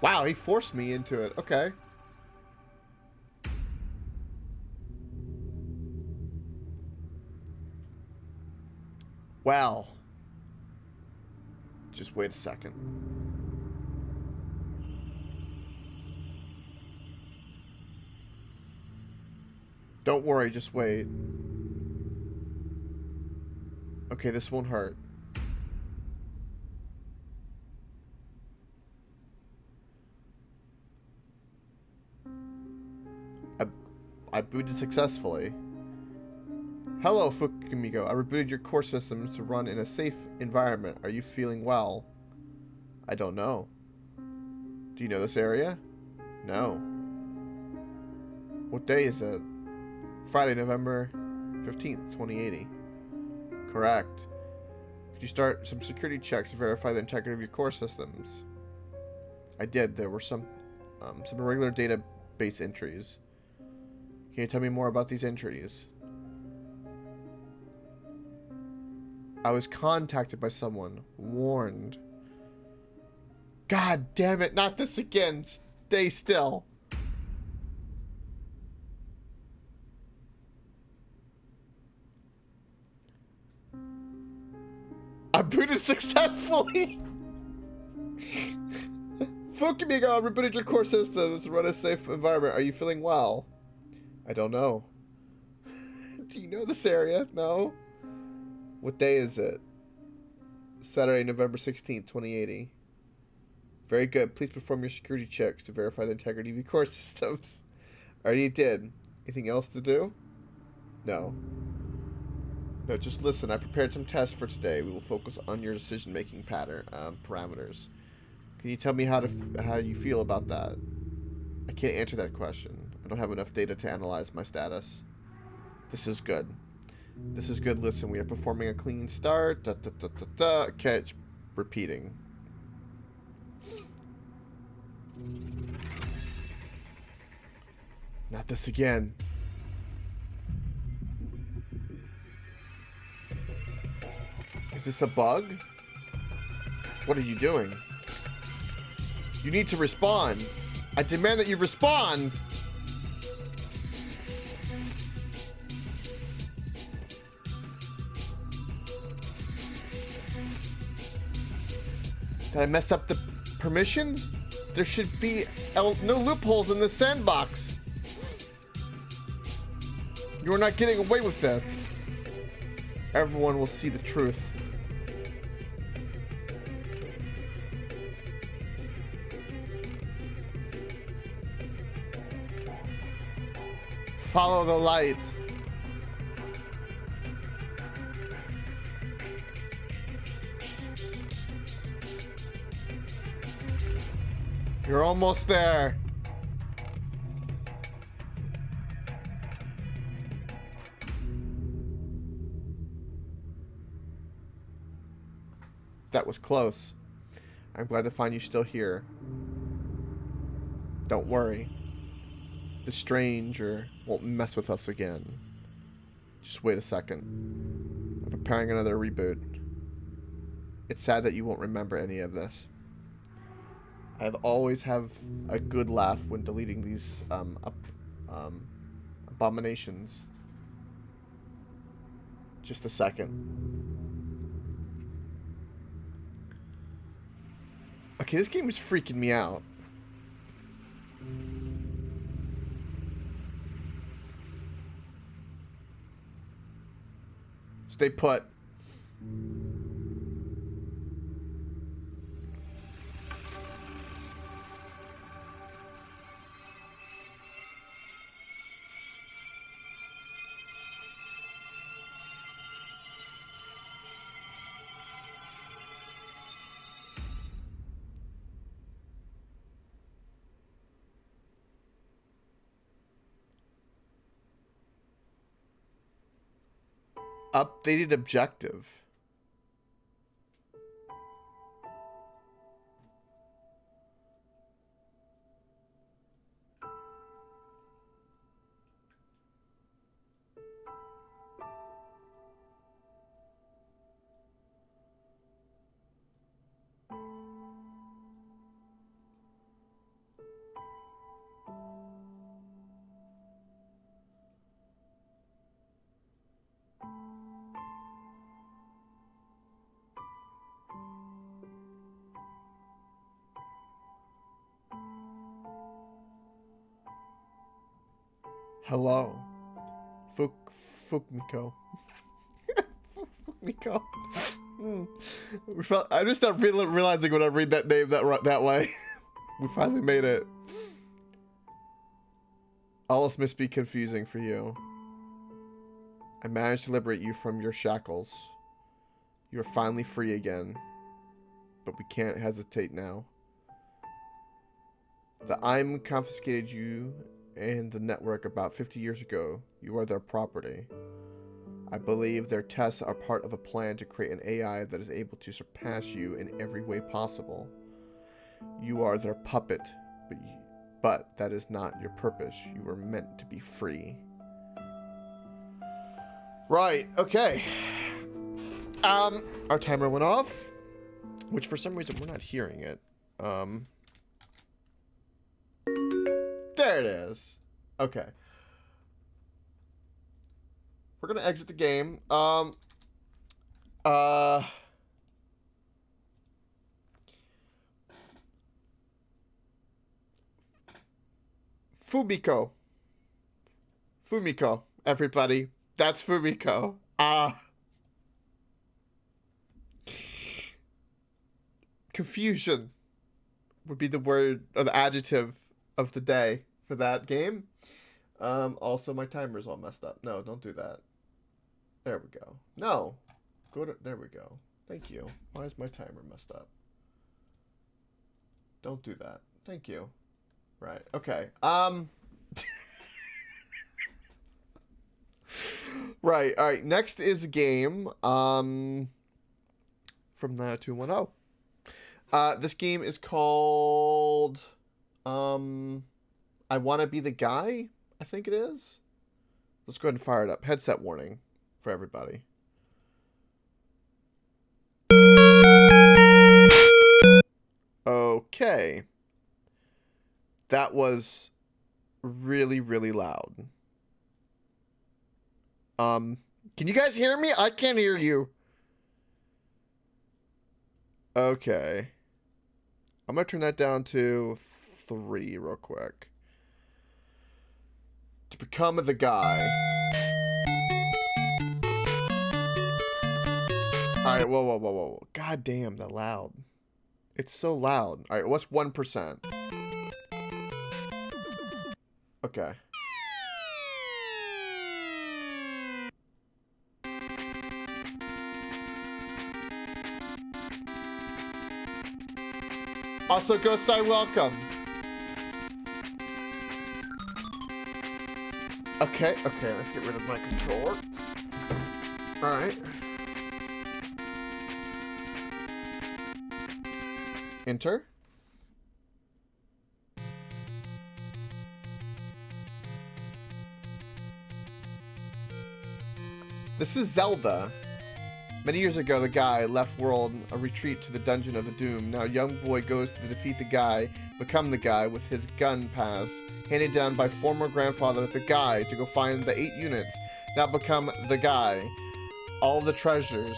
Wow, he forced me into it. Okay. Well. Just wait a second. Don't worry, just wait. Okay, this won't hurt. I booted successfully. Hello, Fukimigo. I rebooted your core systems to run in a safe environment. Are you feeling well? I don't know. Do you know this area? No. What day is it? Friday, November 15th, 2080. Correct. Could you start some security checks to verify the integrity of your core systems? I did. There were some irregular database entries. Can you tell me more about these entries? I was contacted by someone. Warned. God damn it, not this again. Stay still. I booted successfully. Fukimigo, rebooted your core systems to run a safe environment. Are you feeling well? I don't know. Do you know this area? No? What day is it? Saturday, November 16th, 2080. Very good. Please perform your security checks to verify the integrity of your core systems. Already did. Anything else to do? No. No, just listen. I prepared some tests for today. We will focus on your decision-making pattern parameters. Can you tell me how you feel about that? I can't answer that question. I don't have enough data to analyze my status. This is good. This is good. Listen, we are performing a clean start. Okay, it's repeating. Not this again. Is this a bug? What are you doing? You need to respond. I demand that you respond. Did I mess up the permissions? There should be no loopholes in this sandbox. You're not getting away with this. Everyone will see the truth. Follow the light. You're almost there. That was close. I'm glad to find you still here. Don't worry. The stranger won't mess with us again. Just wait a second. I'm preparing another reboot. It's sad that you won't remember any of this. I've always have a good laugh when deleting these abominations. Just a second. Okay, this game is freaking me out. Stay put. Updated objective. Hello. Fukmiko. Fukmiko. I just start realizing when I read that name that way. We finally made it. All this must be confusing for you. I managed to liberate you from your shackles. You are finally free again. But we can't hesitate now. The IM confiscated you and the network about 50 years ago. You are their property. I believe their tests are part of a plan to create an AI that is able to surpass you in every way possible. You are their puppet, but that is not your purpose. You were meant to be free. Right, okay. Our timer went off, which for some reason we're not hearing it. There it is. Okay. We're gonna exit the game. Fumiko. Fumiko, everybody. That's Fumiko. Confusion would be the word or the adjective of the day for that game. Also, my timer's all messed up. No, don't do that. There we go. No. There we go. Thank you. Why is my timer messed up? Don't do that. Thank you. Right. Okay. Right. All right. Next is a game from the 210. This game is called I Wanna Be the Guy, I think it is. Let's go ahead and fire it up. Headset warning for everybody. Okay. That was really, really loud. Can you guys hear me? I can't hear you. Okay. I'm gonna turn that down to 3 real quick. To become the guy. Alright, whoa, whoa, whoa, whoa. God damn, that loud. It's so loud. Alright, what's 1%? Okay. Also, Ghost Eye, welcome. Okay, let's get rid of my controller. Alright. Enter. This is Zelda. Many years ago, the guy left world a retreat to the dungeon of the doom. Now, young boy goes to defeat the guy, become the guy with his gun pass, handed down by former grandfather the guy to go find the 8 units. Now become the guy. All the treasures.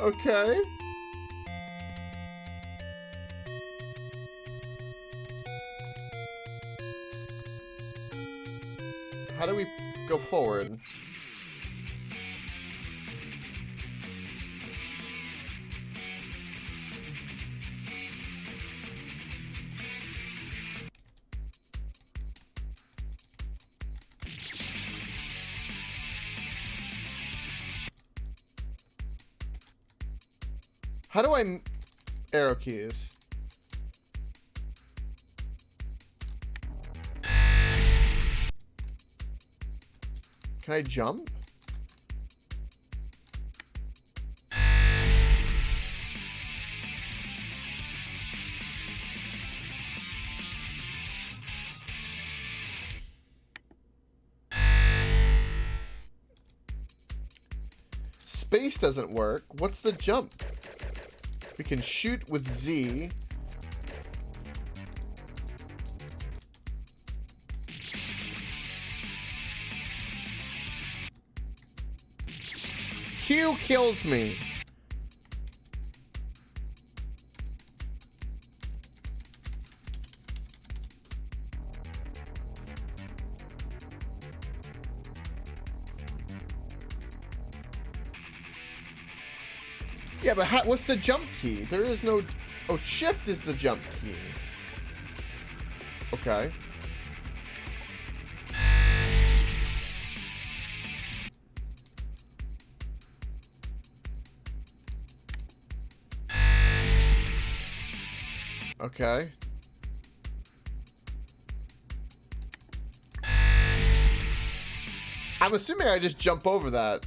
Okay. How do we go forward? How do I arrow keys? Can I jump? Space doesn't work. What's the jump? We can shoot with Z. Q kills me. Yeah, but what's the jump key? There is no... Oh, shift is the jump key. Okay. Okay. I'm assuming I just jump over that.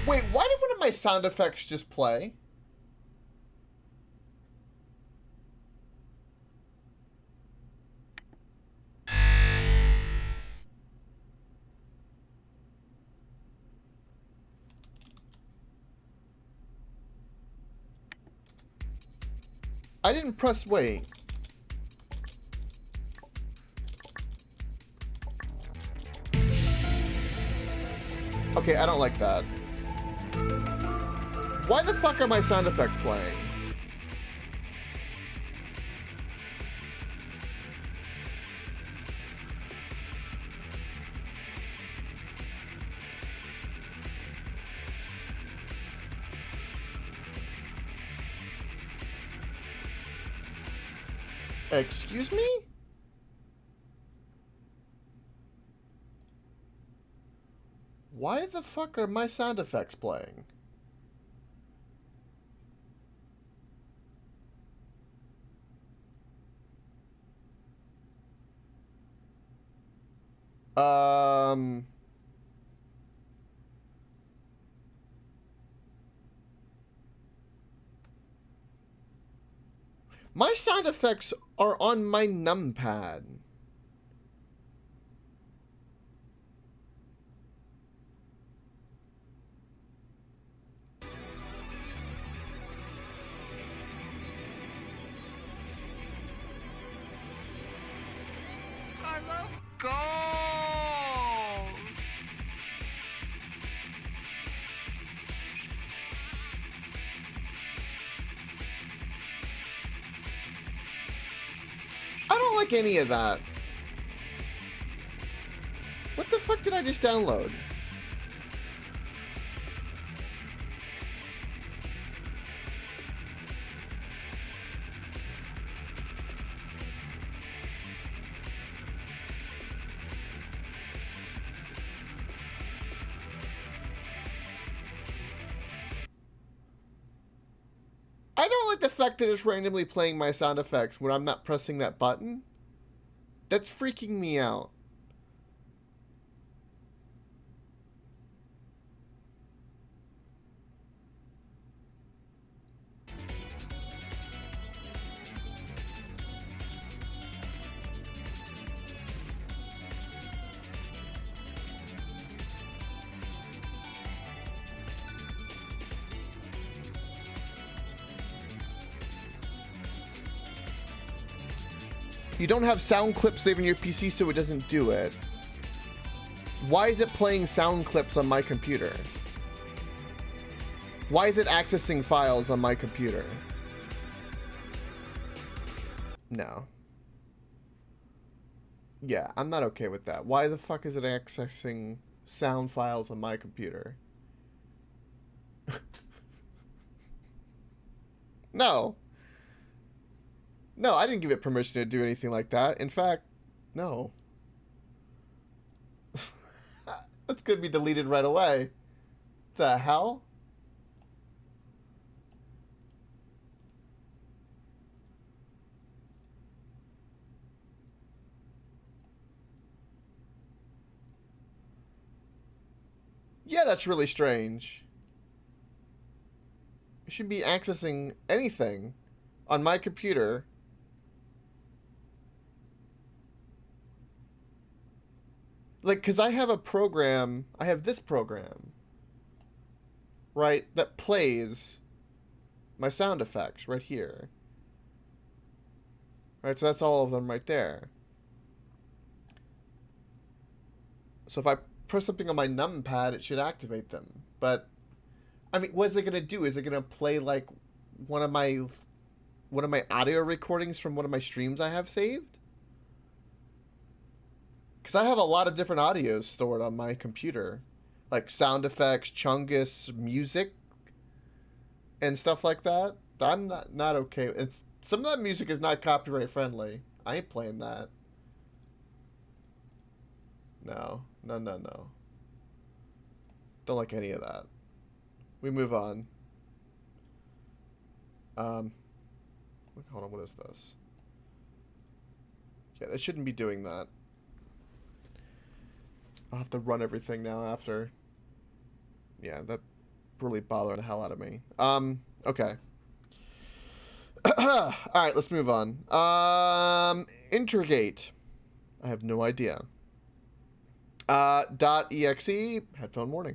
Wait, why did one of my sound effects just play? I didn't press wait. Okay, I don't like that. Why the fuck are my sound effects playing? Excuse me? Why the fuck are my sound effects playing? My sound effects are on my numpad. I love gold. I don't like any of that. What the fuck did I just download? I don't like the fact that it's randomly playing my sound effects when I'm not pressing that button. That's freaking me out. You don't have sound clips saved in your PC, so it doesn't do it. Why is it playing sound clips on my computer? Why is it accessing files on my computer? No. Yeah, I'm not okay with that. Why the fuck is it accessing sound files on my computer? No. No, I didn't give it permission to do anything like that. In fact, no. That's gonna be deleted right away. The hell? Yeah, that's really strange. You shouldn't be accessing anything on my computer. Like, because I have a program, I have this program, right, that plays my sound effects right here. Right, so that's all of them right there. So if I press something on my numpad, it should activate them. But, I mean, what is it going to do? Is it going to play, like, one of my audio recordings from one of my streams I have saved? Because I have a lot of different audios stored on my computer. Like sound effects, Chungus, music, and stuff like that. I'm not okay. It's, some of that music is not copyright friendly. I ain't playing that. No. No, no, no. Don't like any of that. We move on. Hold on, what is this? Yeah, it shouldn't be doing that. I'll have to run everything now after. Yeah, that really bothered the hell out of me. Okay. Alright, let's move on. Intergate. I have no idea. .exe, headphone warning.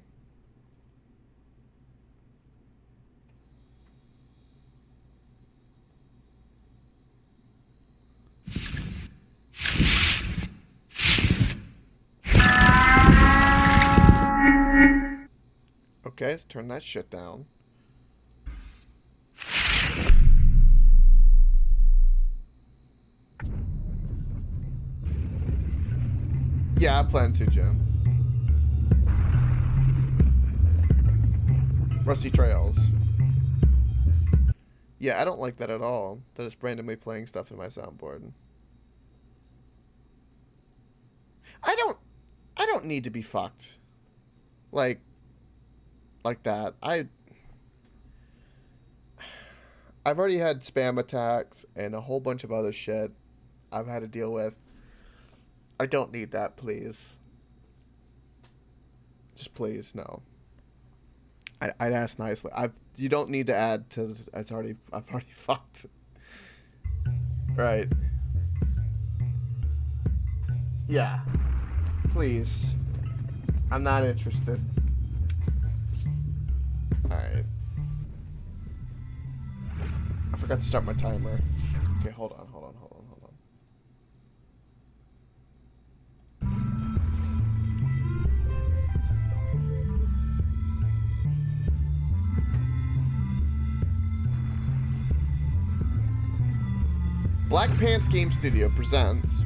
Okay, let's turn that shit down. Yeah, I plan to, Jim. Rusty Trails. Yeah, I don't like that at all. That it's randomly playing stuff in my soundboard. I don't need to be fucked. Like that. I've already had spam attacks and a whole bunch of other shit I've had to deal with. I don't need that, please. Just please, no. I'd ask nicely. You don't need to add to. I've already fucked. Right. Yeah. Please. I'm not interested. Alright. I forgot to start my timer. Okay, hold on. Black Pants Game Studio presents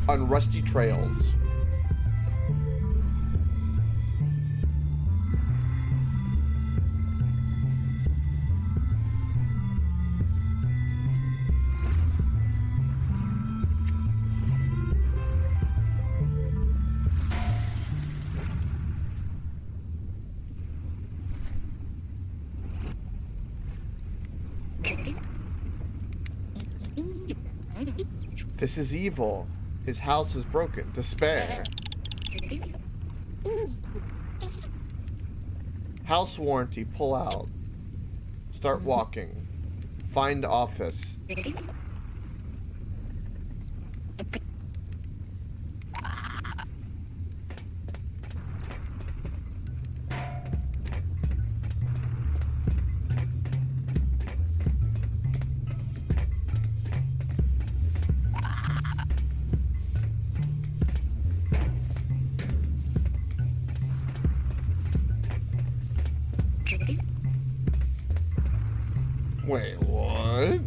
On Rusty Trails. This is evil. His house is broken. Despair. House warranty. Pull out. Start walking. Find office. Wait, what?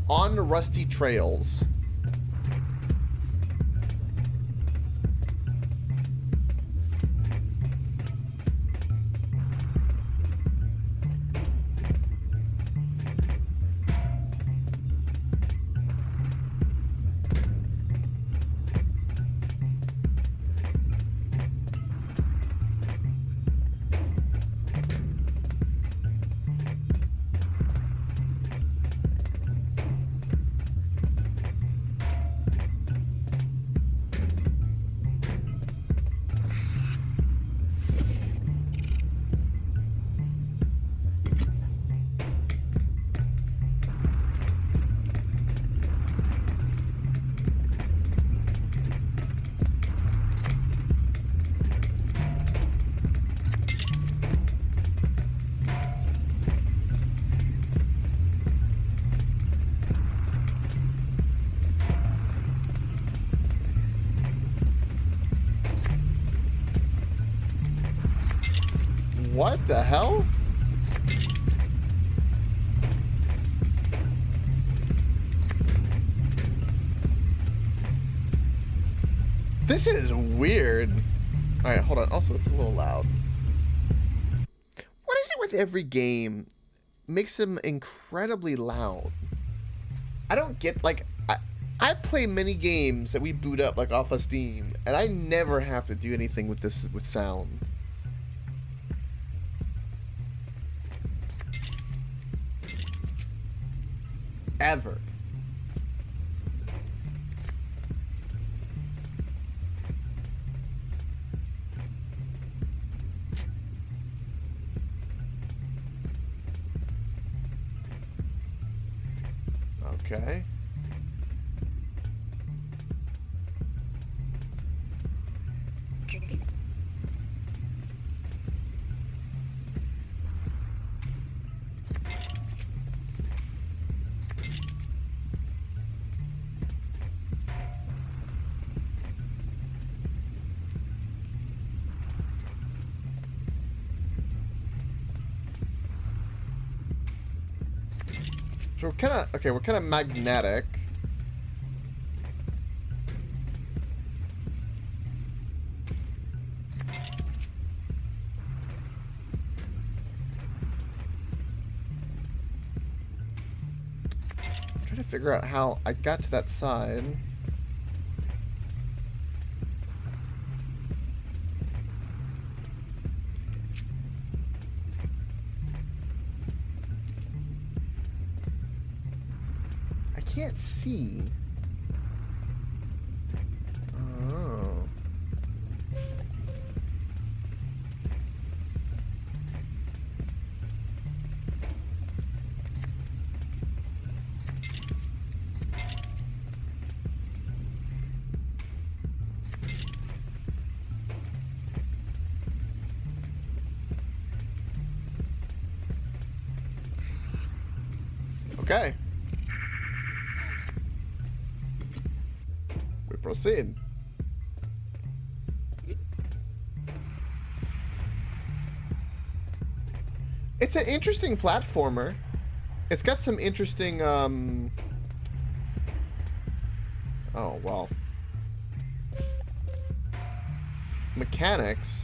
On rusty trails. What the hell? This is weird. Alright, hold on. Also, it's a little loud. What is it with every game? Makes them incredibly loud. I don't get, like, I play many games that we boot up, like, off of Steam, and I never have to do anything with this, with sound. Ever. Okay. So we're kind of, okay, we're kind of magnetic. Trying to figure out how I got to that side. I can't see. Oh. Okay. We proceed. It's an interesting platformer. It's got some interesting, oh, well. Mechanics.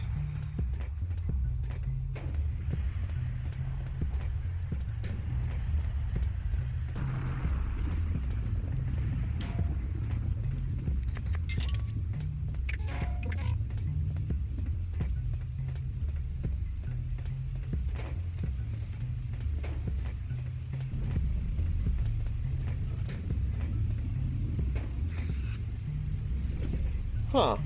Huh.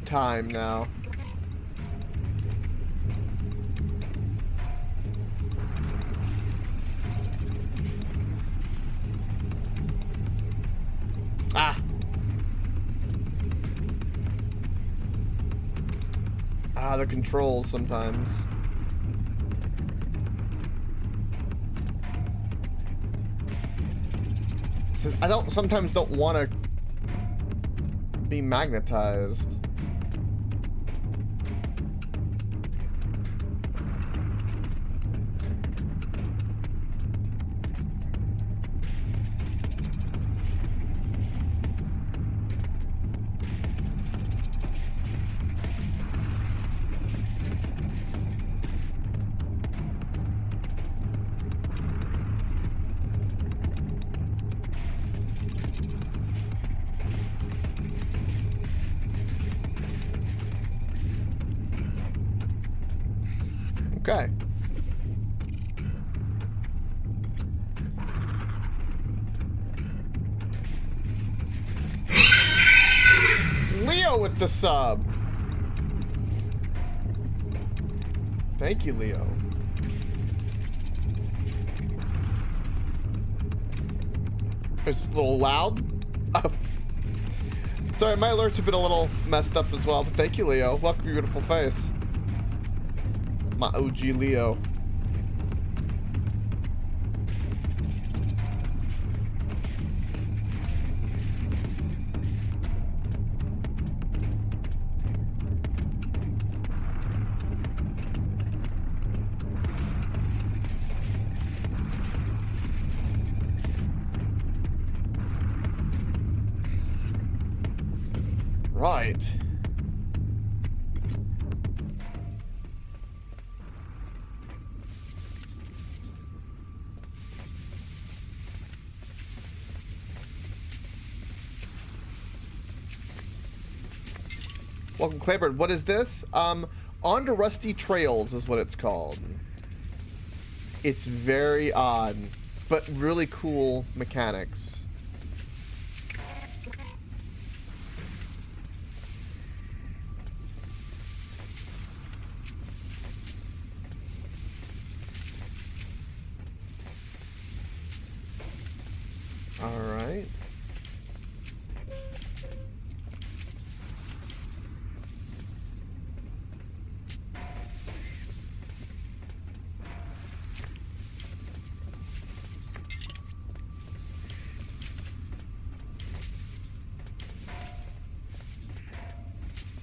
Time now. Ah. Ah, the controls sometimes. So I sometimes don't want to be magnetized. Okay. Leo with the sub. Thank you, Leo. It's a little loud. Sorry, my alerts have been a little messed up as well, but thank you, Leo. Welcome, your beautiful face. My OG Leo. Right. Welcome, Claybird. What is this? On to Rusty Trails is what it's called. It's very odd, but really cool mechanics. All right.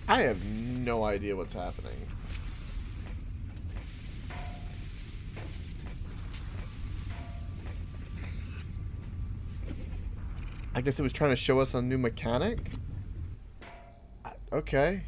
I have no idea what's happening. I guess it was trying to show us a new mechanic? Okay.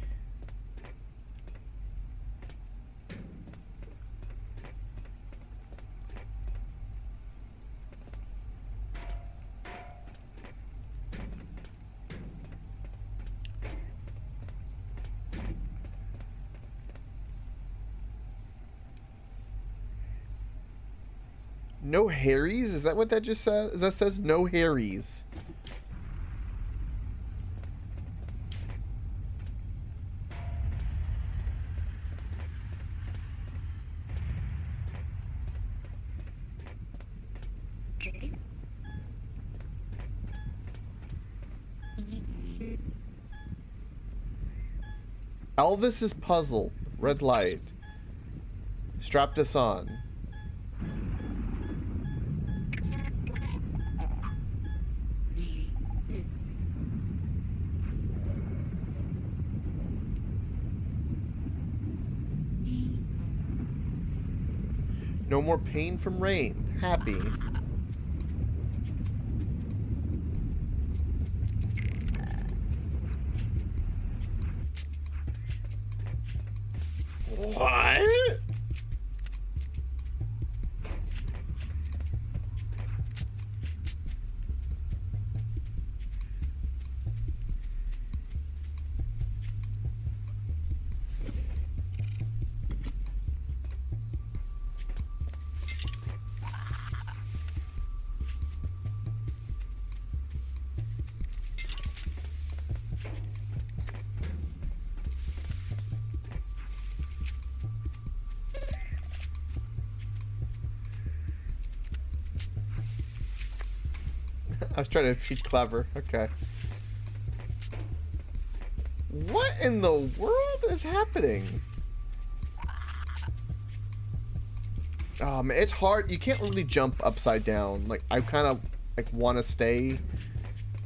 No Harry's? Is that what that just says? That says no Harry's. Elvis is puzzled. Red light. Strap this on. No more pain from rain. Happy. What? I was trying to be clever. Okay. What in the world is happening? Man, it's hard. You can't really jump upside down. Like, I kind of like want to stay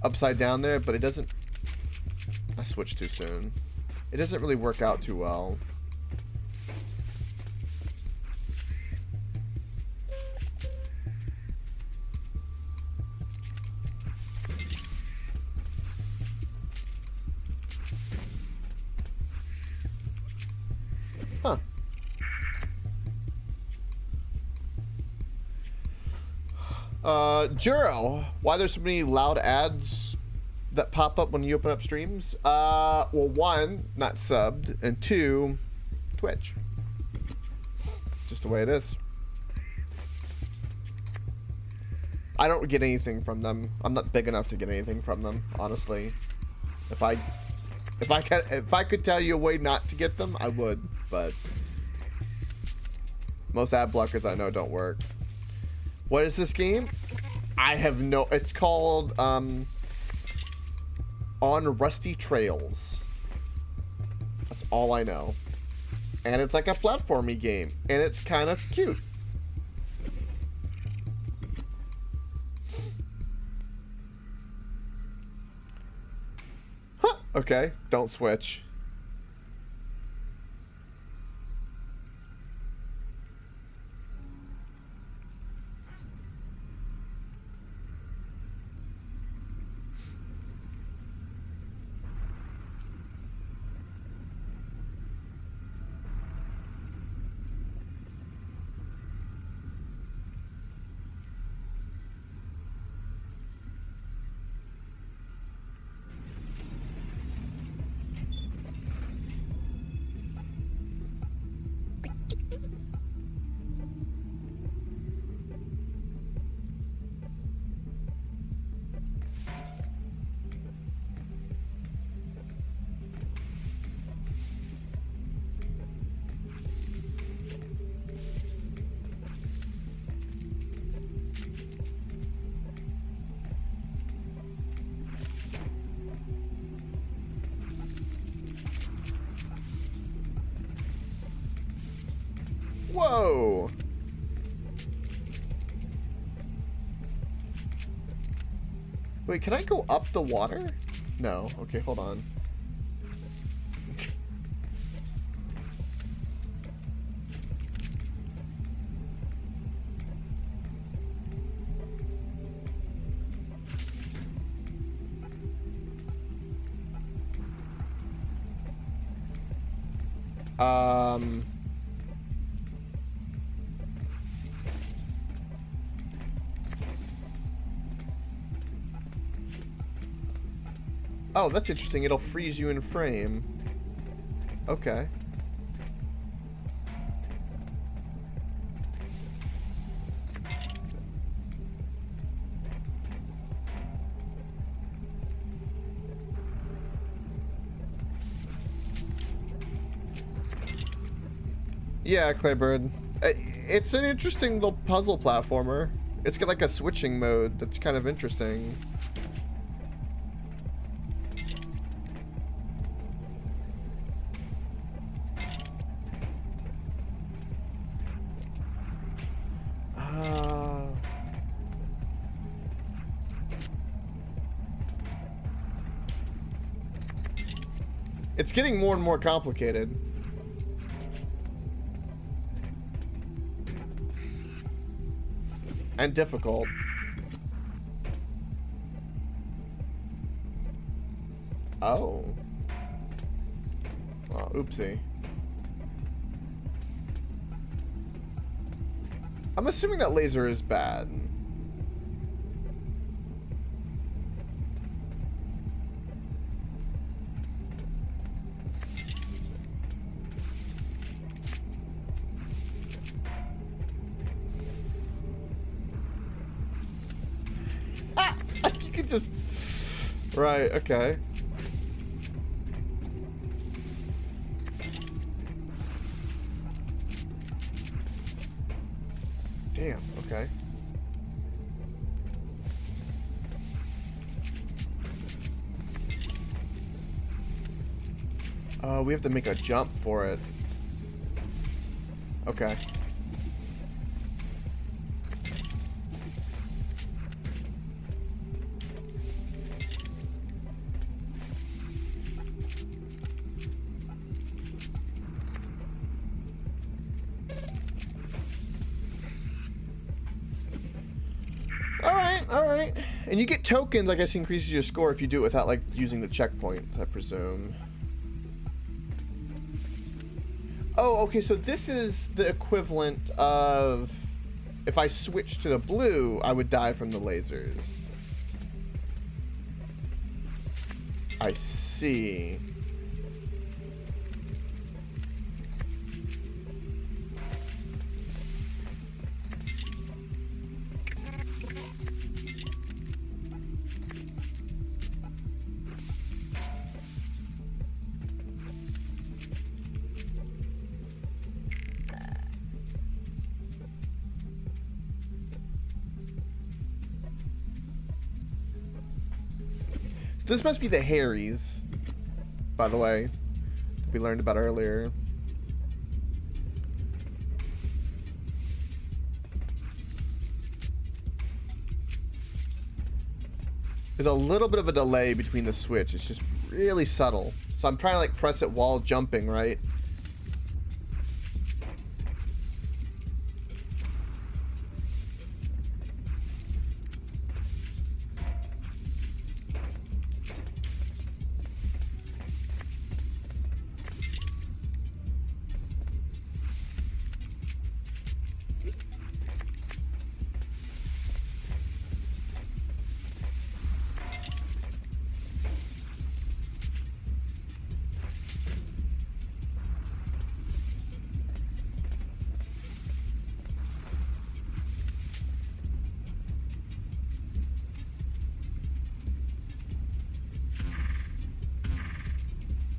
upside down there, but it doesn't. I switched too soon. It doesn't really work out too well. Huh. Juro, why there's so many loud ads that pop up when you open up streams? Well, one, not subbed, and two, Twitch. Just the way it is. I don't get anything from them. I'm not big enough to get anything from them, honestly. If I could tell you a way not to get them, I would, but most ad blockers I know don't work. What is this game? I have no. It's called On Rusty Trails. That's all I know. And it's like a platformy game, and it's kind of cute. Huh. Okay, don't switch. Whoa! Wait, can I go up the water? No. Okay, hold on. Oh, that's interesting. It'll freeze you in frame. Okay. Yeah, Claybird. It's an interesting little puzzle platformer. It's got like a switching mode that's kind of interesting. It's getting more and more complicated. And difficult. Oh. Oh, oopsie. I'm assuming that laser is bad. You could just... Right, okay. Damn, okay. We have to make a jump for it. Okay. Alright. And you get tokens, I guess increases your score if you do it without, like, using the checkpoints, I presume. Oh, okay, so this is the equivalent of... If I switch to the blue, I would die from the lasers. I see. This must be the Harrys, by the way, that we learned about earlier. There's a little bit of a delay between the switch. It's just really subtle. So I'm trying to like press it while jumping, right?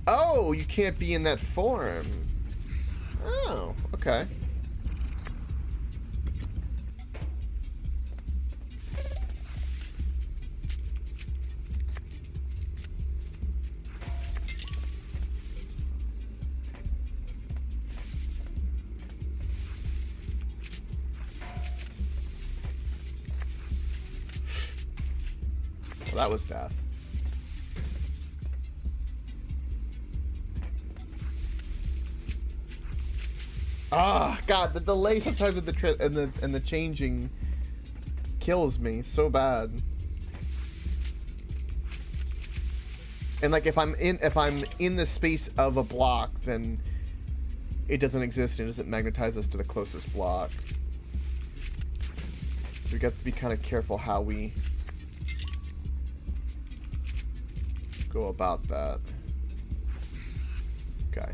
Oh, you can't be in that form. Oh, okay. Well, that was death. Ah, God, the delay sometimes with the and the changing kills me so bad. And like if I'm in the space of a block, then it doesn't exist and it doesn't magnetize us to the closest block. So we got to be kind of careful how we go about that. Okay.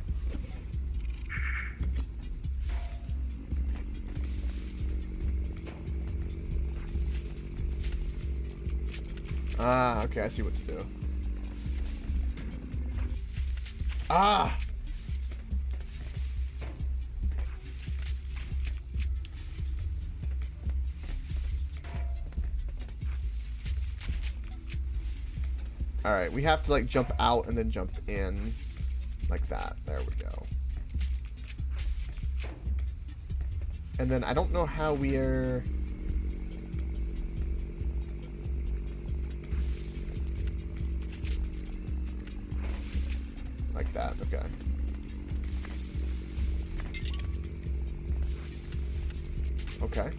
Ah, okay, I see what to do. Ah! Alright, we have to like jump out and then jump in. Like that. There we go. And then I don't know how we are... Like that, okay. Okay.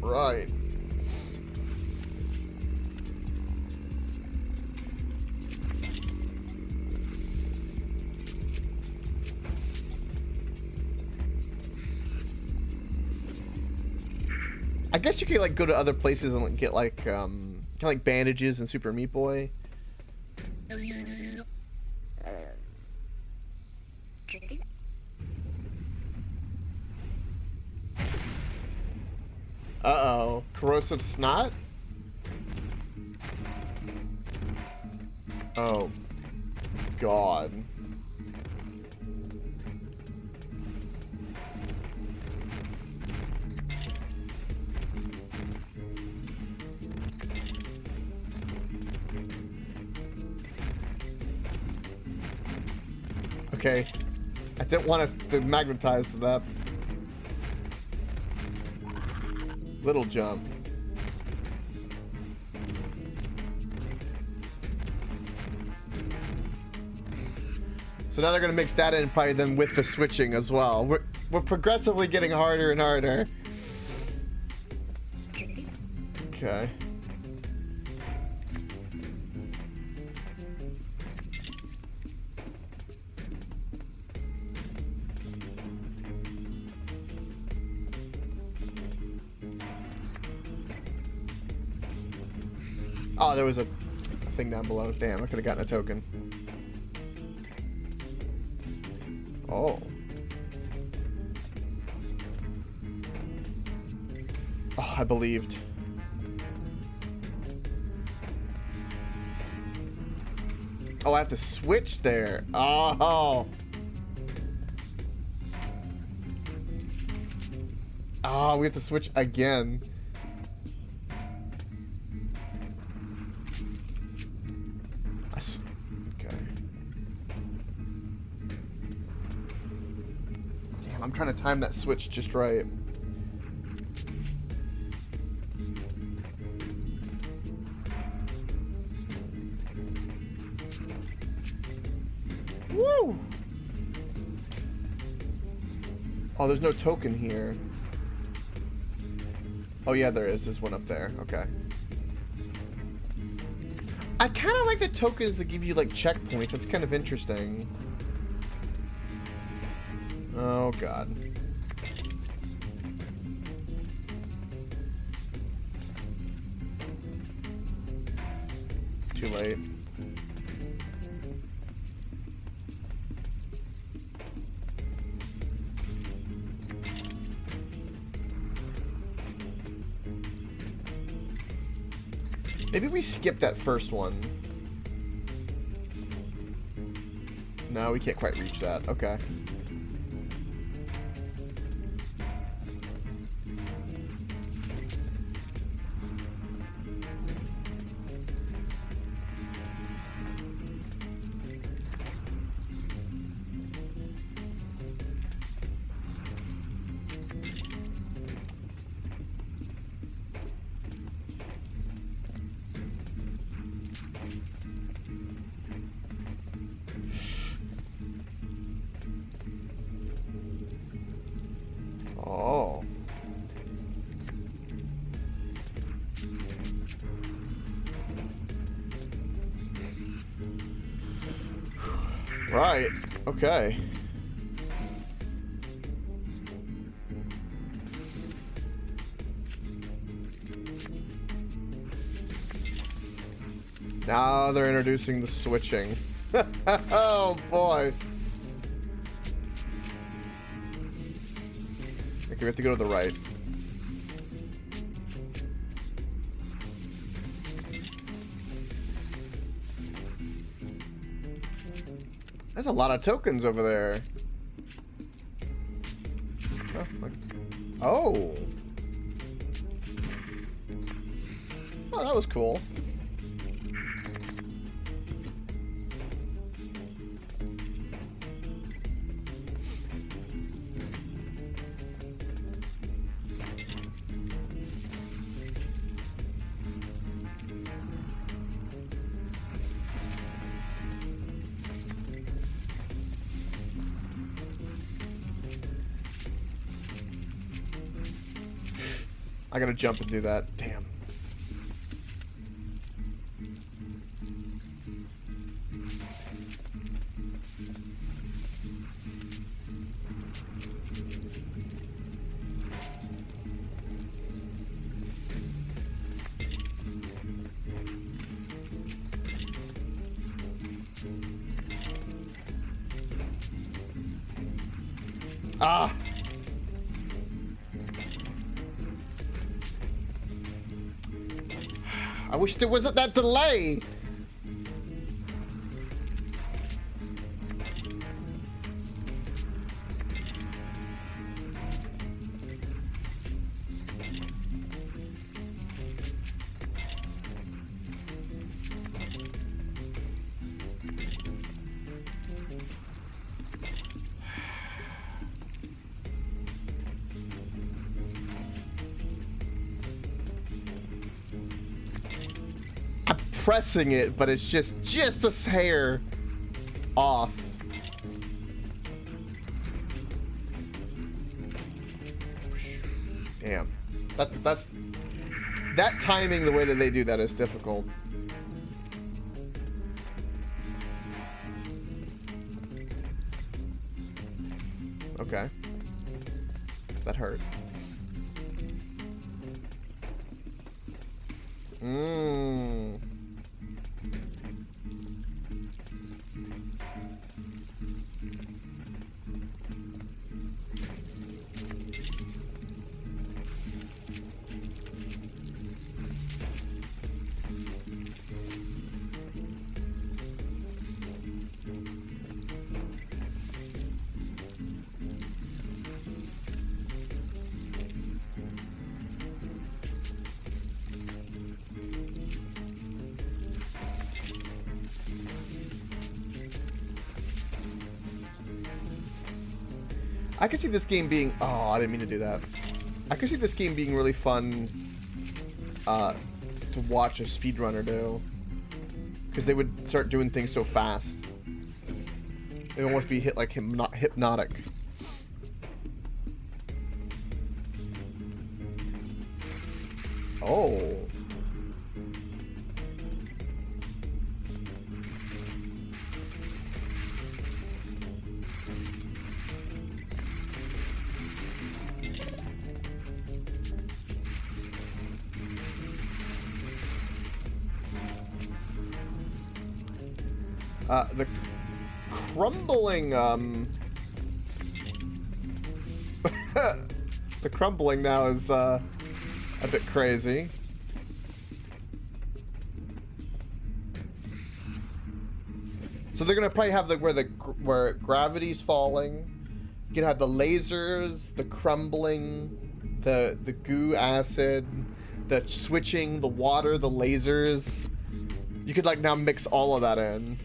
Right. I guess you could like go to other places and like, get like kind of like bandages in Super Meat Boy. Uh-oh. Corrosive snot? Oh. God. Okay. I didn't want to magnetize to that. Little jump. So now they're gonna mix that in probably then with the switching as well. We're progressively getting harder and harder. Okay. Oh, there was a thing down below. Damn, I could have gotten a token. Oh. Oh, I believed. Oh, I have to switch there. Oh. Oh, we have to switch again. Okay. Damn, I'm trying to time that switch just right. Woo! Oh, there's no token here. Oh yeah, there is. There's one up there. Okay. I kind of like the tokens that give you like checkpoints. That's kind of interesting. Oh god. Too late. Maybe we skip that first one. No, we can't quite reach that. Okay. Oh. Right. Okay. Now they're introducing the switching. Oh boy. Okay, we have to go to the right. There's a lot of tokens over there. Oh. Oh, that was cool. I gotta jump and do that. Damn. Ah! I wish there wasn't that delay! Pressing it, but it's just a hair off. Damn. That's that timing, the way that they do that is difficult. Okay. That hurt. Mmm. I could see this game being... Oh, I didn't mean to do that. I could see this game being really fun to watch a speedrunner do. Because they would start doing things so fast. They would almost be like hypnotic. Oh. The crumbling, the crumbling now is, a bit crazy. So they're gonna probably have where gravity's falling. You can have the lasers, the crumbling, the goo acid, the switching, the water, the lasers. You could like now mix all of that in.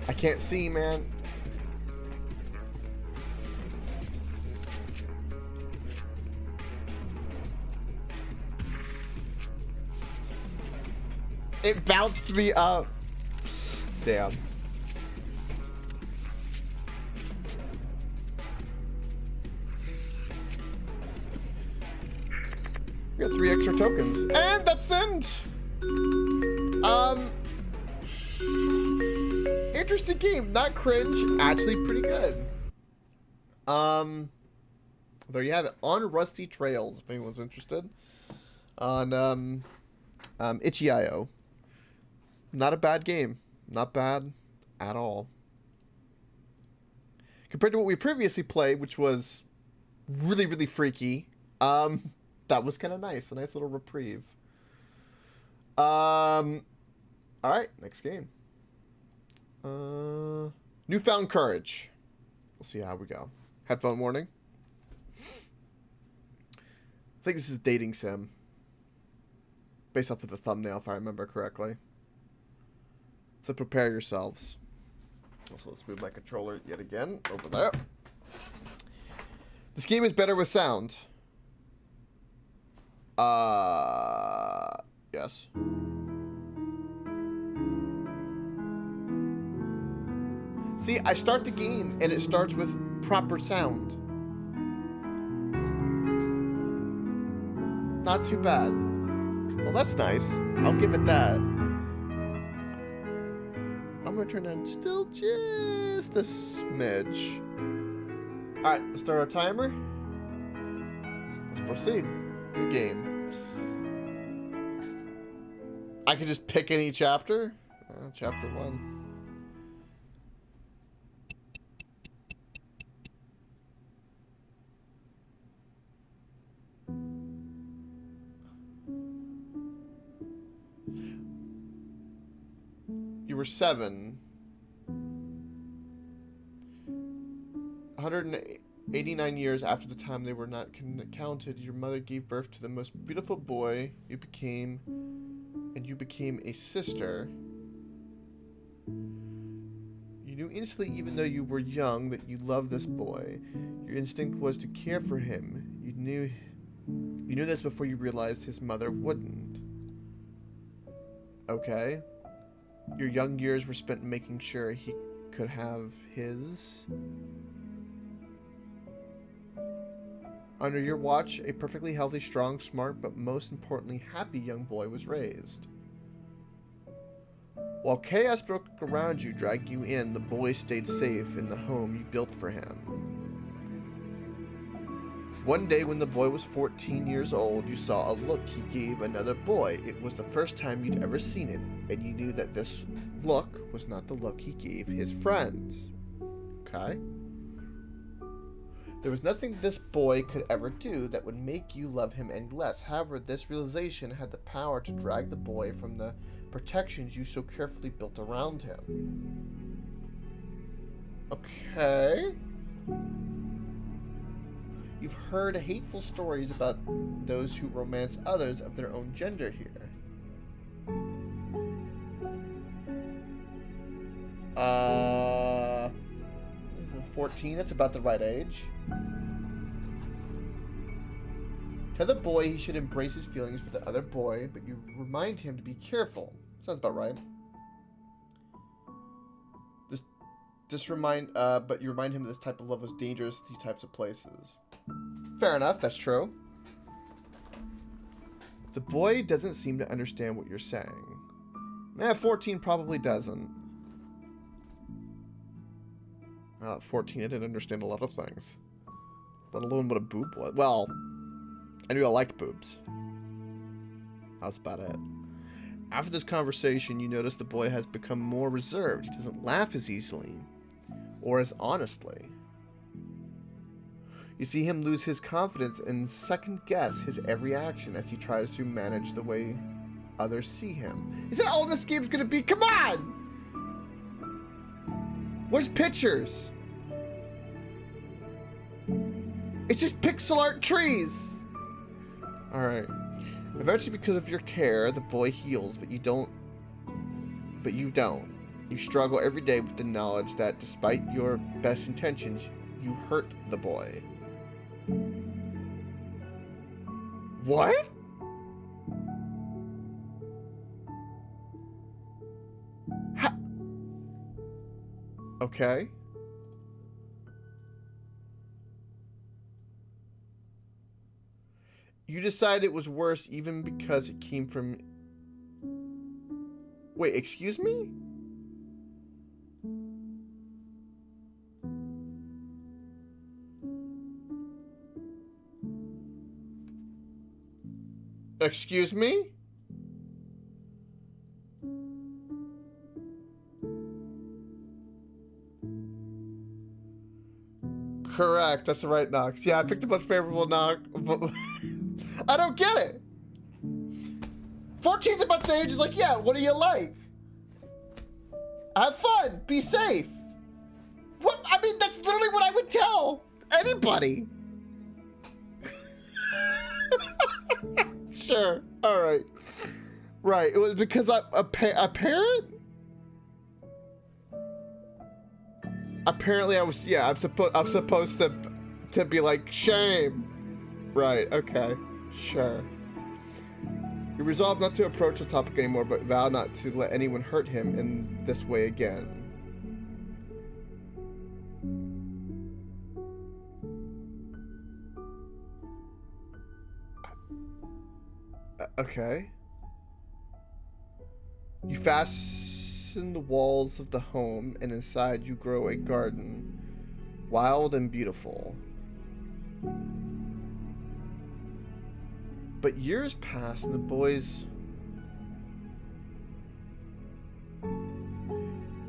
I can't see, man. It bounced me up. Damn. We got 3 extra tokens. And that's the end! Interesting game. Not cringe. Actually pretty good. There you have it. On Rusty Trails, if anyone's interested. On, itch.io. Not a bad game. Not bad at all. Compared to what we previously played, which was really, really freaky. That was kind of nice. A nice little reprieve. Alright, next game. Newfound Courage. We'll see how we go. Headphone warning. I think this is dating sim. Based off of the thumbnail, if I remember correctly. So prepare yourselves. Also, let's move my controller yet again over there. This game is better with sound. Yes. See, I start the game and it starts with proper sound. Not too bad. Well, that's nice. I'll give it that. I'm gonna turn down still just a smidge. Alright, let's start our timer. Let's proceed. New game. I can just pick any chapter. Chapter 1. You were 7. 189 years after the time they were not counted, your mother gave birth to the most beautiful boy you became, and you became a sister. You knew instantly, even though you were young, that you loved this boy. Your instinct was to care for him. You knew this before you realized his mother wouldn't. Okay. Your young years were spent making sure he could have his. Under your watch, a perfectly healthy, strong, smart, but most importantly, happy young boy was raised. While chaos broke around you, dragged you in, the boy stayed safe in the home you built for him. One day when the boy was 14 years old, you saw a look he gave another boy. It was the first time you'd ever seen it, and you knew that this look was not the look he gave his friends. Okay? There was nothing this boy could ever do that would make you love him any less. However, this realization had the power to drag the boy from the protections you so carefully built around him. Okay. You've heard hateful stories about those who romance others of their own gender here. 14, that's about the right age. Tell the boy he should embrace his feelings for the other boy, but you remind him to be careful. Sounds about right. But you remind him this type of love was dangerous to these types of places. Fair enough, that's true. The boy doesn't seem to understand what you're saying. 14 probably doesn't. 14, I didn't understand a lot of things. Let alone what a boob was. Well, I knew I liked boobs. That was about it. After this conversation, you notice the boy has become more reserved. He doesn't laugh as easily or as honestly. You see him lose his confidence and second guess his every action as he tries to manage the way others see him. Is that all this game's gonna be? Come on! Where's pictures? It's just pixel art trees! Alright. Eventually, because of your care, the boy heals, but you don't. You struggle every day with the knowledge that despite your best intentions, you hurt the boy. What? Okay. You decided it was worse even because it came from... Wait, excuse me? Excuse me? Correct, that's the right Knox. Yeah, I picked the most favorable Knox. I don't get it. 14's about the age is like, yeah, what do you like? Have fun, be safe. What? I mean, that's literally what I would tell anybody. Sure, all right. Right, it was because I'm a parent? Apparently I was, yeah, I'm supposed to be like, shame. Right, okay, sure. You resolve not to approach the topic anymore, but vow not to let anyone hurt him in this way again. Okay. You fasten the walls of the home, and inside you grow a garden, wild and beautiful. But years pass, and the boys...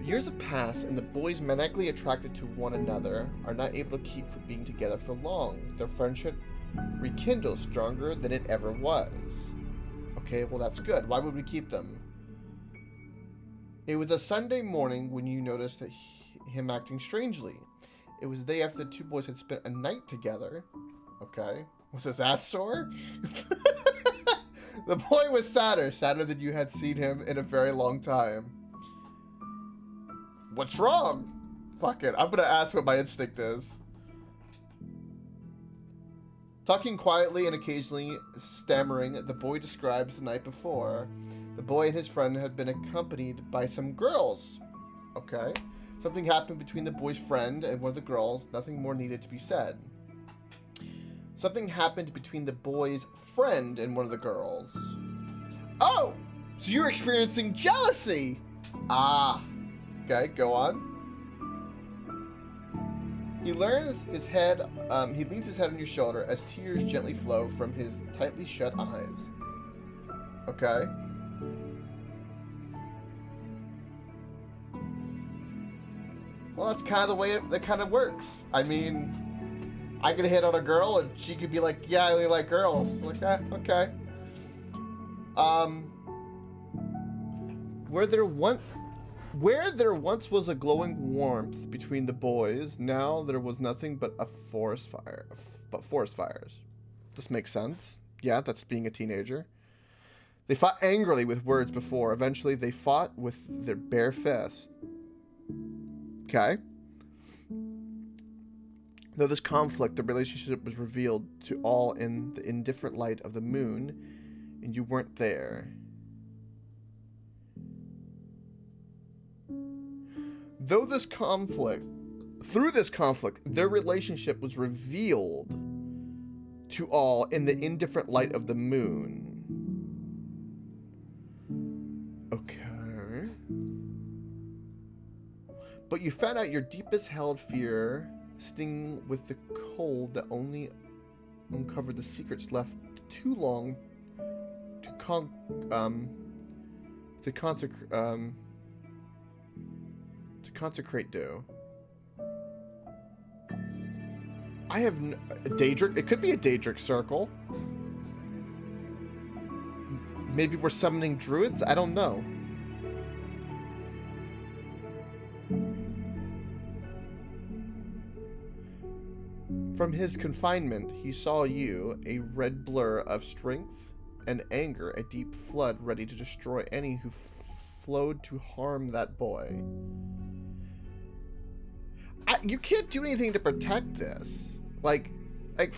Years have passed, and the boys, maniacally attracted to one another, are not able to keep from being together for long. Their friendship rekindles stronger than it ever was. Okay, well that's good. Why would we keep them? It was a Sunday morning when you noticed that him acting strangely. It was the day after the two boys had spent a night together. Okay. Was his ass sore? The boy was sadder than you had seen him in a very long time. What's wrong? Fuck it, I'm gonna ask what my instinct is. Talking quietly and occasionally stammering, the boy describes the night before. The boy and his friend had been accompanied by some girls. Okay. Something happened between the boy's friend and one of the girls. Nothing more needed to be said. Something happened between the boy's friend and one of the girls. Oh! So you're experiencing jealousy! Ah. Okay, go on. He leans his head on your shoulder as tears gently flow from his tightly shut eyes. Okay. Well, that's kind of the way that kind of works. I mean, I could hit on a girl and she could be like, yeah, I really like girls. Like, okay. Where there once was a glowing warmth between the boys, now there was nothing but forest fires. This makes sense. Yeah, that's being a teenager. They fought angrily with words before. Eventually, they fought with their bare fists. Okay. Though this conflict, the relationship was revealed to all in the indifferent light of the moon, and you weren't there. Through this conflict, their relationship was revealed to all in the indifferent light of the moon. Okay. But you found out your deepest held fear, stinging with the cold that only uncovered the secrets left too long to consecrate do. I have a Daedric. It could be a Daedric circle. Maybe we're summoning druids? I don't know. From his confinement, he saw you, a red blur of strength and anger, a deep flood ready to destroy any who flowed to harm that boy. You can't do anything to protect this. Like if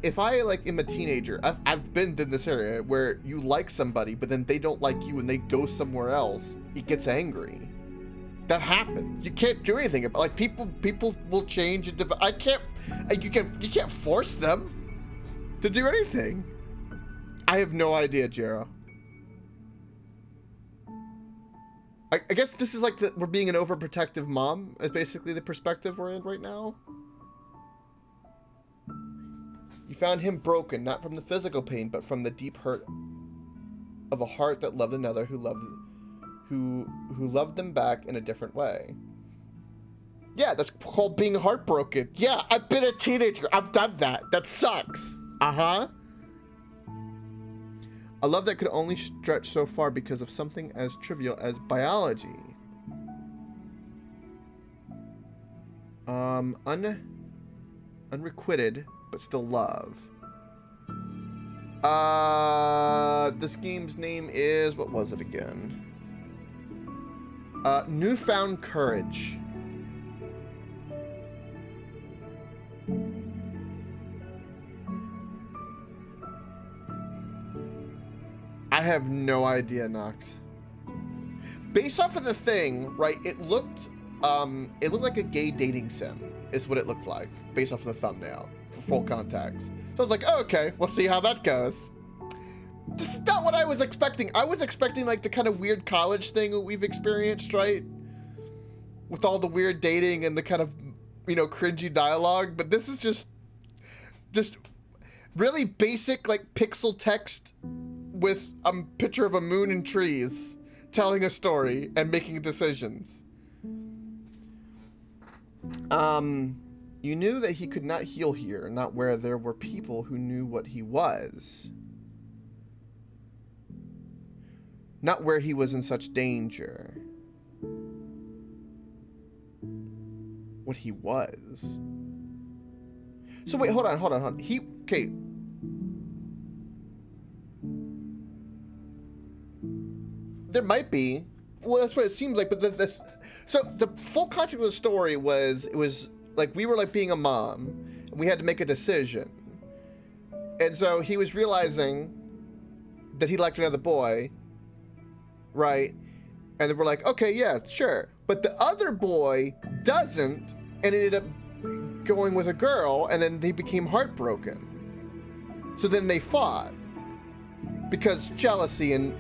if I like am a teenager, I've been in this area where you like somebody, but then they don't like you and they go somewhere else. It gets angry. That happens. You can't do anything about. Like people will change and I can't. You can't force them to do anything. I have no idea, Jero. I guess this is like we're being an overprotective mom. Is basically the perspective we're in right now. You found him broken, not from the physical pain, but from the deep hurt of a heart that loved another who loved them back in a different way. Yeah, that's called being heartbroken. Yeah, I've been a teenager. I've done that. That sucks. Uh-huh. A love that could only stretch so far because of something as trivial as biology. Unrequited, but still love. The scheme's name is, what was it again? Newfound Courage. I have no idea, Nox. Based off of the thing, right, it looked like a gay dating sim, is what it looked like, based off of the thumbnail, for full context. So I was like, oh, okay, we'll see how that goes. This is not what I was expecting. I was expecting like the kind of weird college thing that we've experienced, right? With all the weird dating and the kind of, cringy dialogue, but this is just really basic, like, pixel text with a picture of a moon and trees telling a story and making decisions. You knew that he could not heal here, not where there were people who knew what he was. Not where he was in such danger. What he was. So wait, hold on. Okay. There might be. Well, that's what it seems like. But so the full context of the story it was like we were like being a mom, and we had to make a decision, and so he was realizing that he liked another boy, right? And then we're like, okay, yeah, sure. But the other boy doesn't, and ended up going with a girl, and then he became heartbroken. So then they fought because jealousy and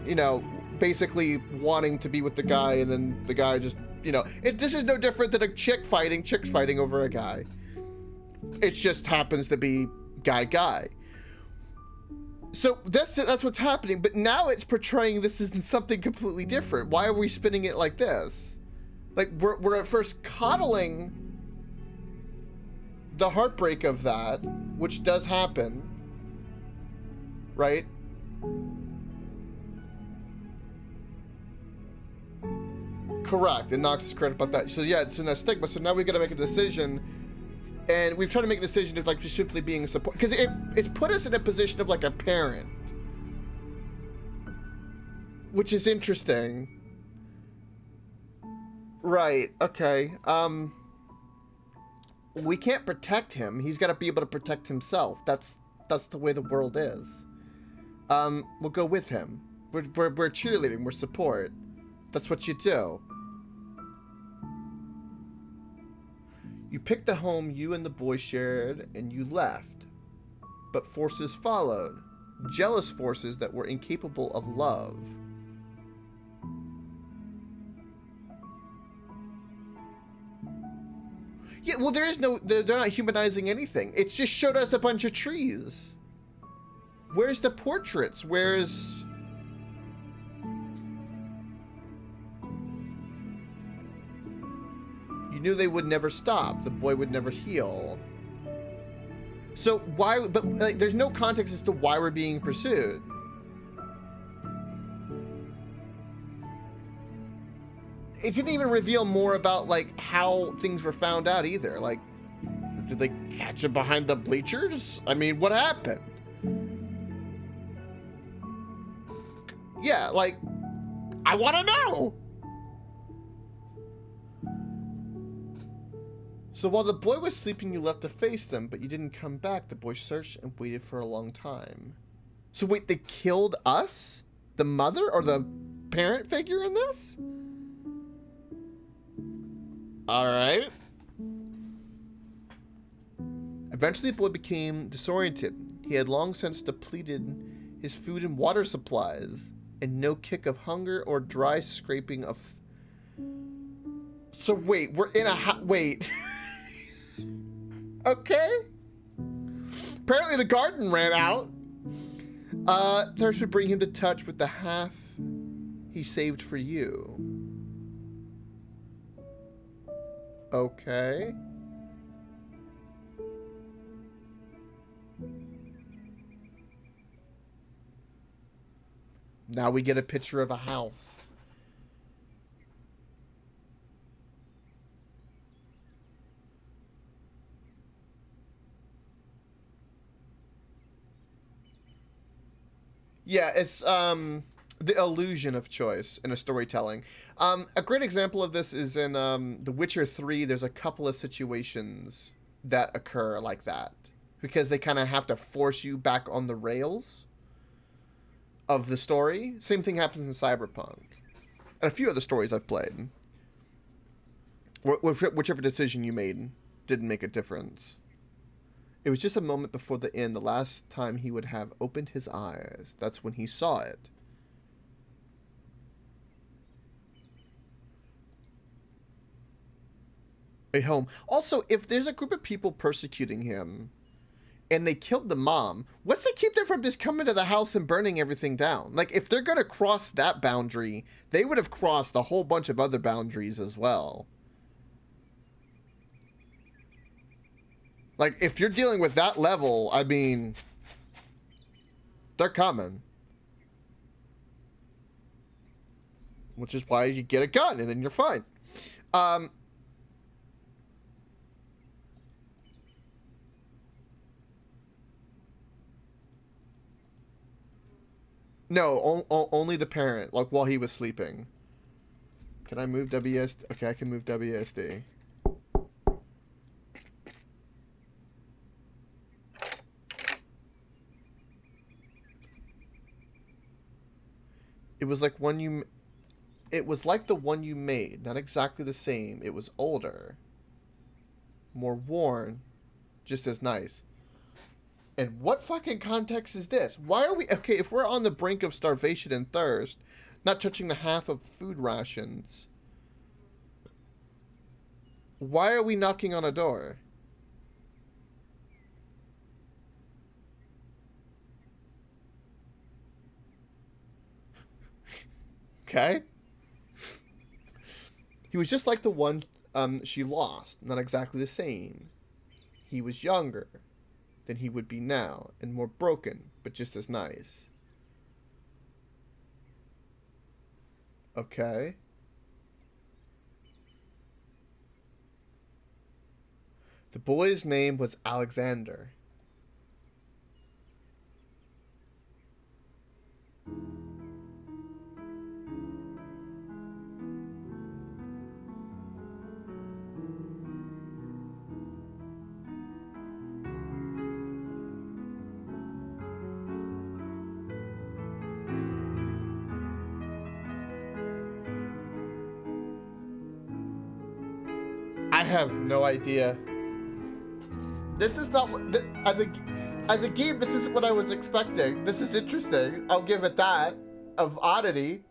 basically wanting to be with the guy, and then the guy just, this is no different than chicks fighting over a guy. It just happens to be guy. So that's what's happening, but now it's portraying this as something completely different. Why are we spinning it like this? Like we're at first coddling the heartbreak of that, which does happen, right? Correct, and Nox is correct about that. So yeah, it's in that stigma. So now we've got to make a decision, and we've tried to make a decision of like just simply being a support, because it's put us in a position of like a parent, which is interesting. Right. Okay. We can't protect him. He's got to be able to protect himself. That's the way the world is. We'll go with him. We're cheerleading. We're support. That's what you do. You picked the home you and the boy shared, and you left. But forces followed. Jealous forces that were incapable of love. Yeah, well, they're not humanizing anything. It just showed us a bunch of trees. Where's the portraits? Where's... You knew they would never stop. The boy would never heal. So why, but like, there's no context as to why we're being pursued. It didn't even reveal more about like how things were found out either. Like, did they catch him behind the bleachers? I mean, what happened? Yeah, like, I want to know. So while the boy was sleeping, you left to face them, but you didn't come back. The boy searched and waited for a long time. So wait, they killed us? The mother or the parent figure in this? Alright. Eventually the boy became disoriented. He had long since depleted his food and water supplies, and no kick of hunger or dry scraping of... So wait, we're in a wait. Okay. Apparently the garden ran out. Thirst would bring him to touch with the half he saved for you. Okay. Now we get a picture of a house. Yeah, it's the illusion of choice in a storytelling. A great example of this is in The Witcher 3. There's a couple of situations that occur like that because they kind of have to force you back on the rails of the story. Same thing happens in Cyberpunk and a few other stories I've played. Whichever decision you made didn't make a difference. It was just a moment before the end, the last time he would have opened his eyes. That's when he saw it. A home. Also, if there's a group of people persecuting him and they killed the mom, what's to keep them from just coming to the house and burning everything down? Like, if they're going to cross that boundary, they would have crossed a whole bunch of other boundaries as well. Like, if you're dealing with that level, I mean, they're coming. Which is why you get a gun, and then you're fine. No, only the parent, like, while he was sleeping. Can I move WSD? Okay, I can move WSD. It was like it was like the one you made, not exactly the same. It was older, more worn, just as nice. And what fucking context is this? Why are we okay? If we're on the brink of starvation and thirst, not touching the half of food rations, why are we knocking on a door? Okay. He was just like the one she lost, not exactly the same. He was younger than he would be now, and more broken, but just as nice. Okay. The boy's name was Alexander. I have no idea. This is not as a game. This isn't what I was expecting. This is interesting. I'll give it that. Of oddity.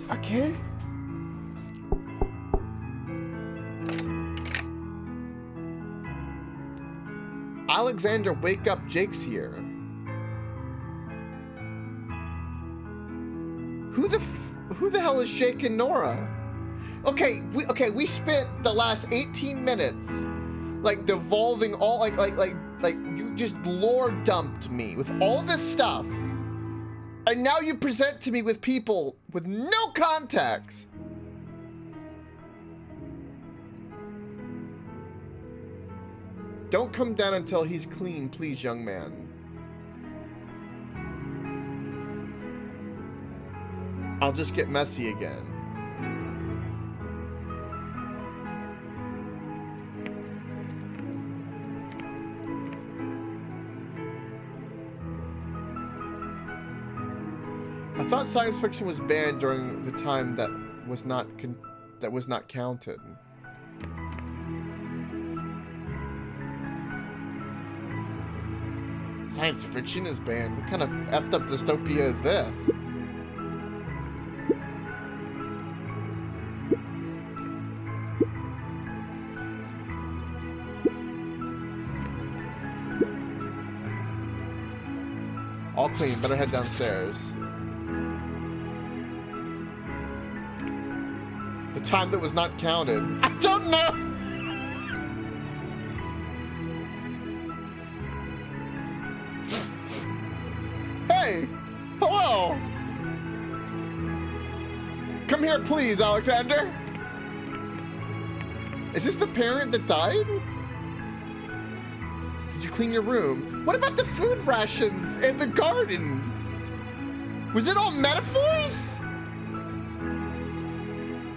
Okay. Alexander, wake up! Jake's here. Who the hell is Jake and Nora? Okay, we spent the last 18 minutes like devolving all like you just lore dumped me with all this stuff. And now you present to me with people with no context. Don't come down until he's clean, please, young man. I'll just get messy again. I thought science fiction was banned during the time that was not counted. Science fiction is banned. What kind of effed up dystopia is this? All clean. Better head downstairs. The time that was not counted. I don't know. Hey! Hello! Come here, please, Alexander. Is this the parent that died? Did you clean your room? What about the food rations and the garden? Was it all metaphors?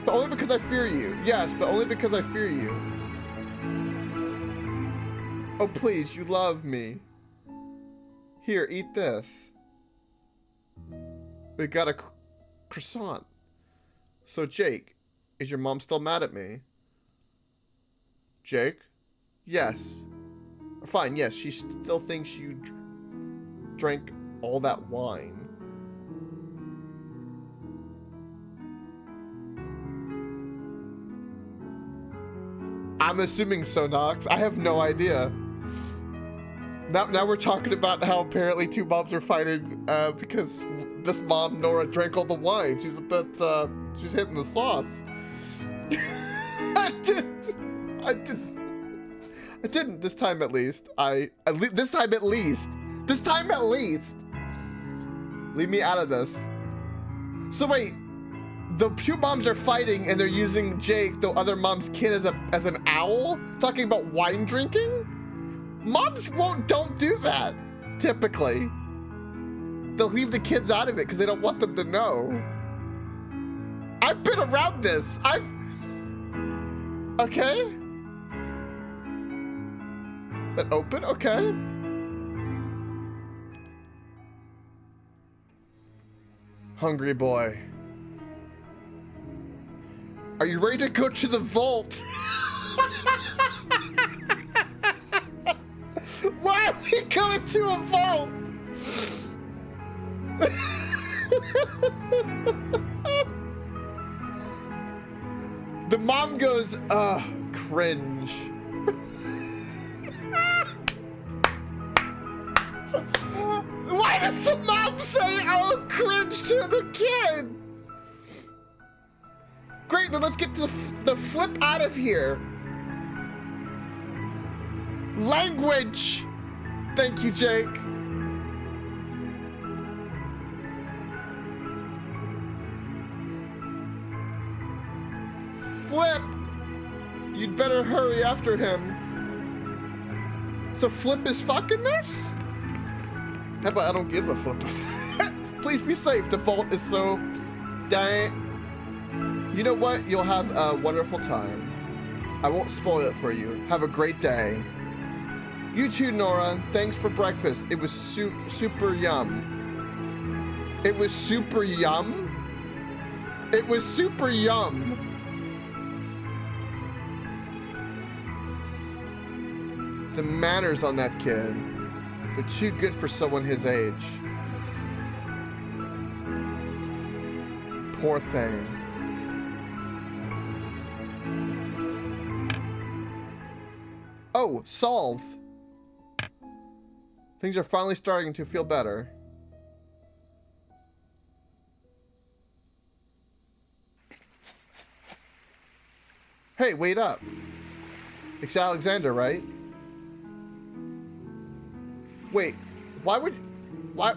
But only because I fear you. Yes, but only because I fear you. Oh, please, you love me. Here, eat this. We got a croissant. So, Jake, is your mom still mad at me? Jake? Yes. Fine, yes, she still thinks you drank all that wine. I'm assuming so, Nox. I have no idea. Now we're talking about how apparently two moms are fighting because this mom, Nora, drank all the wine. She's a bit, she's hitting the sauce. I didn't this time at least. This time at least. Leave me out of this. So wait, the two moms are fighting and they're using Jake, the other mom's kid, as an owl, talking about wine drinking? Moms don't do that, typically. They'll leave the kids out of it because they don't want them to know. I've been around this. Okay. But open, okay. Hungry boy. Are you ready to go to the vault? Why are we going to a vault? The mom goes, cringe. Why does the mom say, oh, cringe to the kid? Great, then let's get the flip out of here. Language! Thank you, Jake. Flip! You'd better hurry after him. So Flip is fucking this? How about I don't give a flip? Please be safe. The vault is so dang. You know what? You'll have a wonderful time. I won't spoil it for you. Have a great day. You too, Nora. Thanks for breakfast. It was super yum. It was super yum? It was super yum. The manners on that kid. They're too good for someone his age. Poor thing. Oh, solve. Things are finally starting to feel better. Hey, wait up. It's Alexander, right? Wait,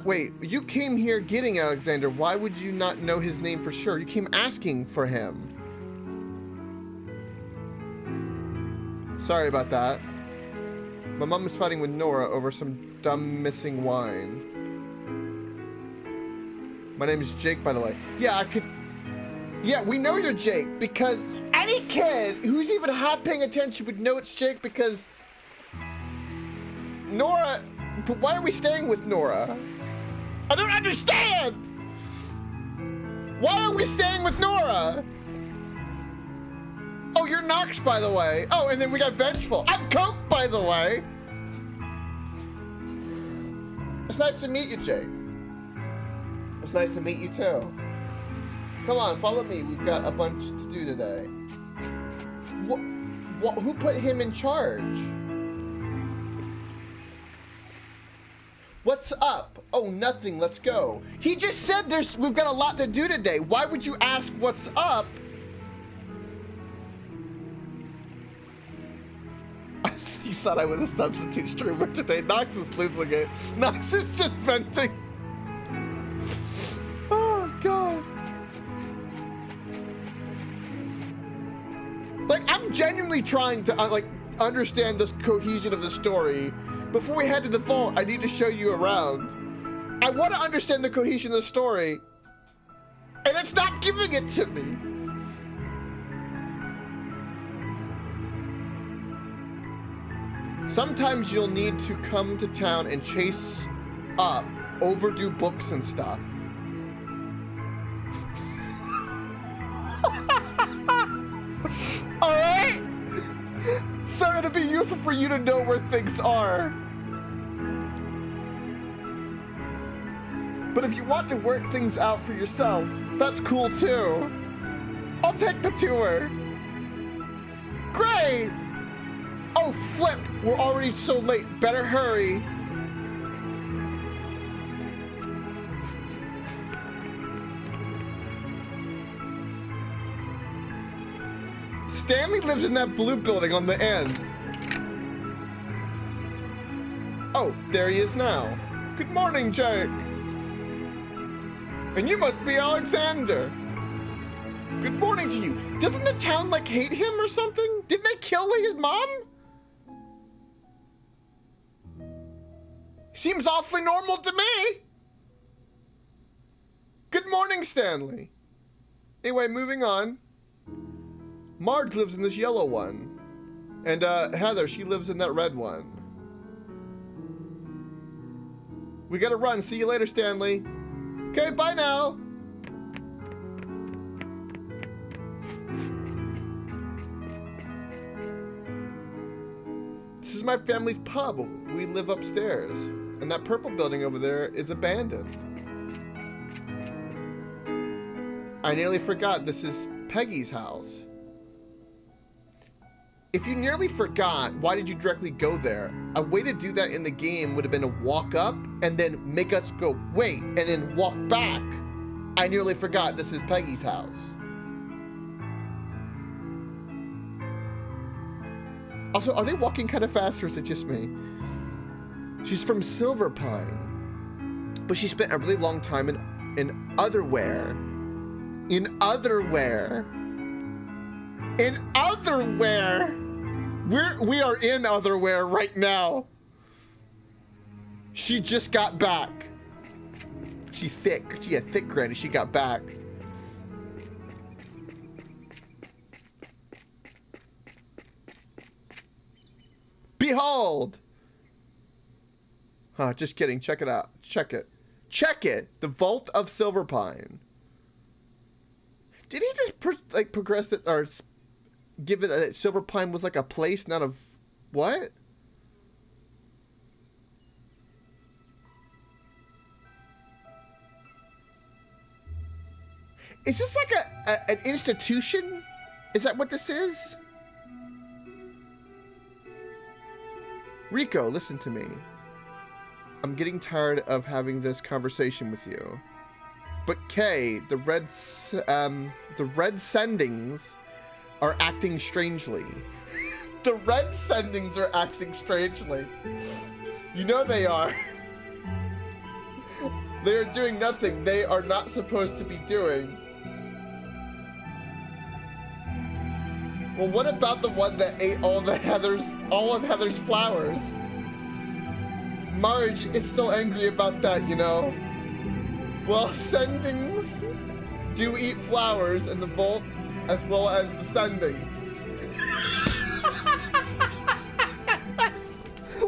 wait, you came here getting Alexander. Why would you not know his name for sure? You came asking for him. Sorry about that. My mom is fighting with Nora over some dumb missing wine. My name is Jake, by the way. Yeah, yeah, we know you're Jake because any kid who's even half paying attention would know it's Jake because Nora. But why are we staying with Nora? I don't understand! Why are we staying with Nora? Oh, you're Nox, by the way. Oh, and then we got Vengeful. I'm Koke, by the way. It's nice to meet you, Jake. It's nice to meet you, too. Come on, follow me. We've got a bunch to do today. What? Who put him in charge? What's up? Oh, nothing. Let's go. He just said we've got a lot to do today. Why would you ask what's up? You thought I was a substitute streamer today. Nox is losing it. Nox is just venting. Oh, God. Like, I'm genuinely trying to, understand this cohesion of the story. Before we head to the vault, I need to show you around. I want to understand the cohesion of the story, and it's not giving it to me. Sometimes you'll need to come to town and chase up overdue books and stuff. All right? So it'll be useful for you to know where things are. But if you want to work things out for yourself, that's cool too. I'll take the tour. Great! Oh, flip! We're already so late. Better hurry. Stanley lives in that blue building on the end. Oh, there he is now. Good morning, Jake. And you must be Alexander. Good morning to you. Doesn't the town, hate him or something? Didn't they kill his mom? Seems awfully normal to me. Good morning, Stanley. Anyway, moving on. Marge lives in this yellow one. And Heather, she lives in that red one. We gotta run. See you later, Stanley. Okay, bye now. This is my family's pub. We live upstairs. And that purple building over there is abandoned. I nearly forgot this is Peggy's house. If you nearly forgot, why did you directly go there? A way to do that in the game would have been to walk up and then make us go, wait, and then walk back. I nearly forgot this is Peggy's house. Also, are they walking kind of fast or is it just me? She's from Silver Pine, but she spent a really long time in Otherwhere. In Otherwhere. In Otherwhere. We are in Otherwhere right now. She just got back. She a thick granny. She got back. Behold. Huh, just kidding. Check it out. Check it. Check it. The Vault of Silver Pine. Did he just progress it or give it that Silver Pine was like a place, not a what? Is this like an institution? Is that what this is? Rico, listen to me. I'm getting tired of having this conversation with you. But Kay, the red sendings are acting strangely. The red sendings are acting strangely. You know they are. They are doing nothing they are not supposed to be doing. Well, what about the one that ate all of Heather's flowers? Marge is still angry about that, you know. Well, sendings do eat flowers in the vault as well as the sendings.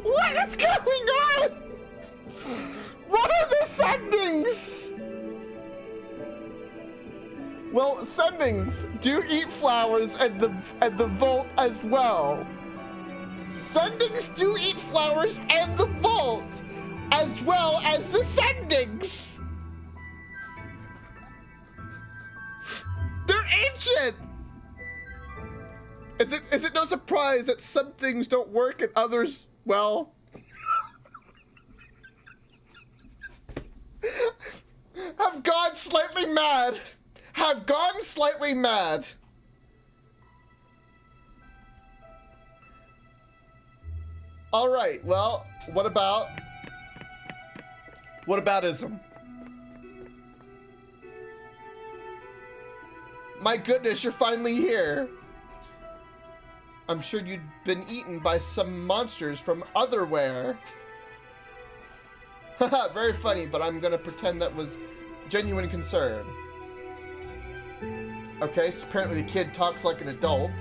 What is going on? What are the sendings? sendings do eat flowers and the vault as well. Sendings do eat flowers and the vault as well as the sendings. They're ancient. Is it no surprise that some things don't work and others, well, have gone slightly mad. Have gone slightly mad. All right, well, what aboutism? My goodness, you're finally here. I'm sure you'd been eaten by some monsters from otherwhere. Haha, very funny, but I'm gonna pretend that was genuine concern. Okay, so apparently the kid talks like an adult.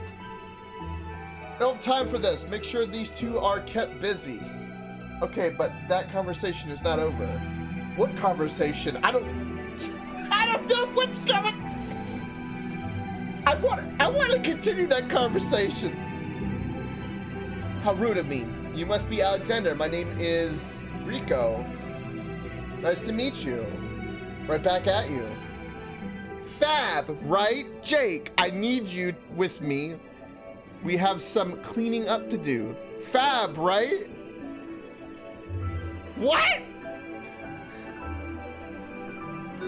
I don't have time for this. Make sure these two are kept busy. Okay, but that conversation is not over. What conversation? I don't know what's going. I want to continue that conversation. How rude of me. You must be Alexander. My name is Rico. Nice to meet you. Right back at you. Fab, right? Jake, I need you with me. We have some cleaning up to do. Fab, right? What?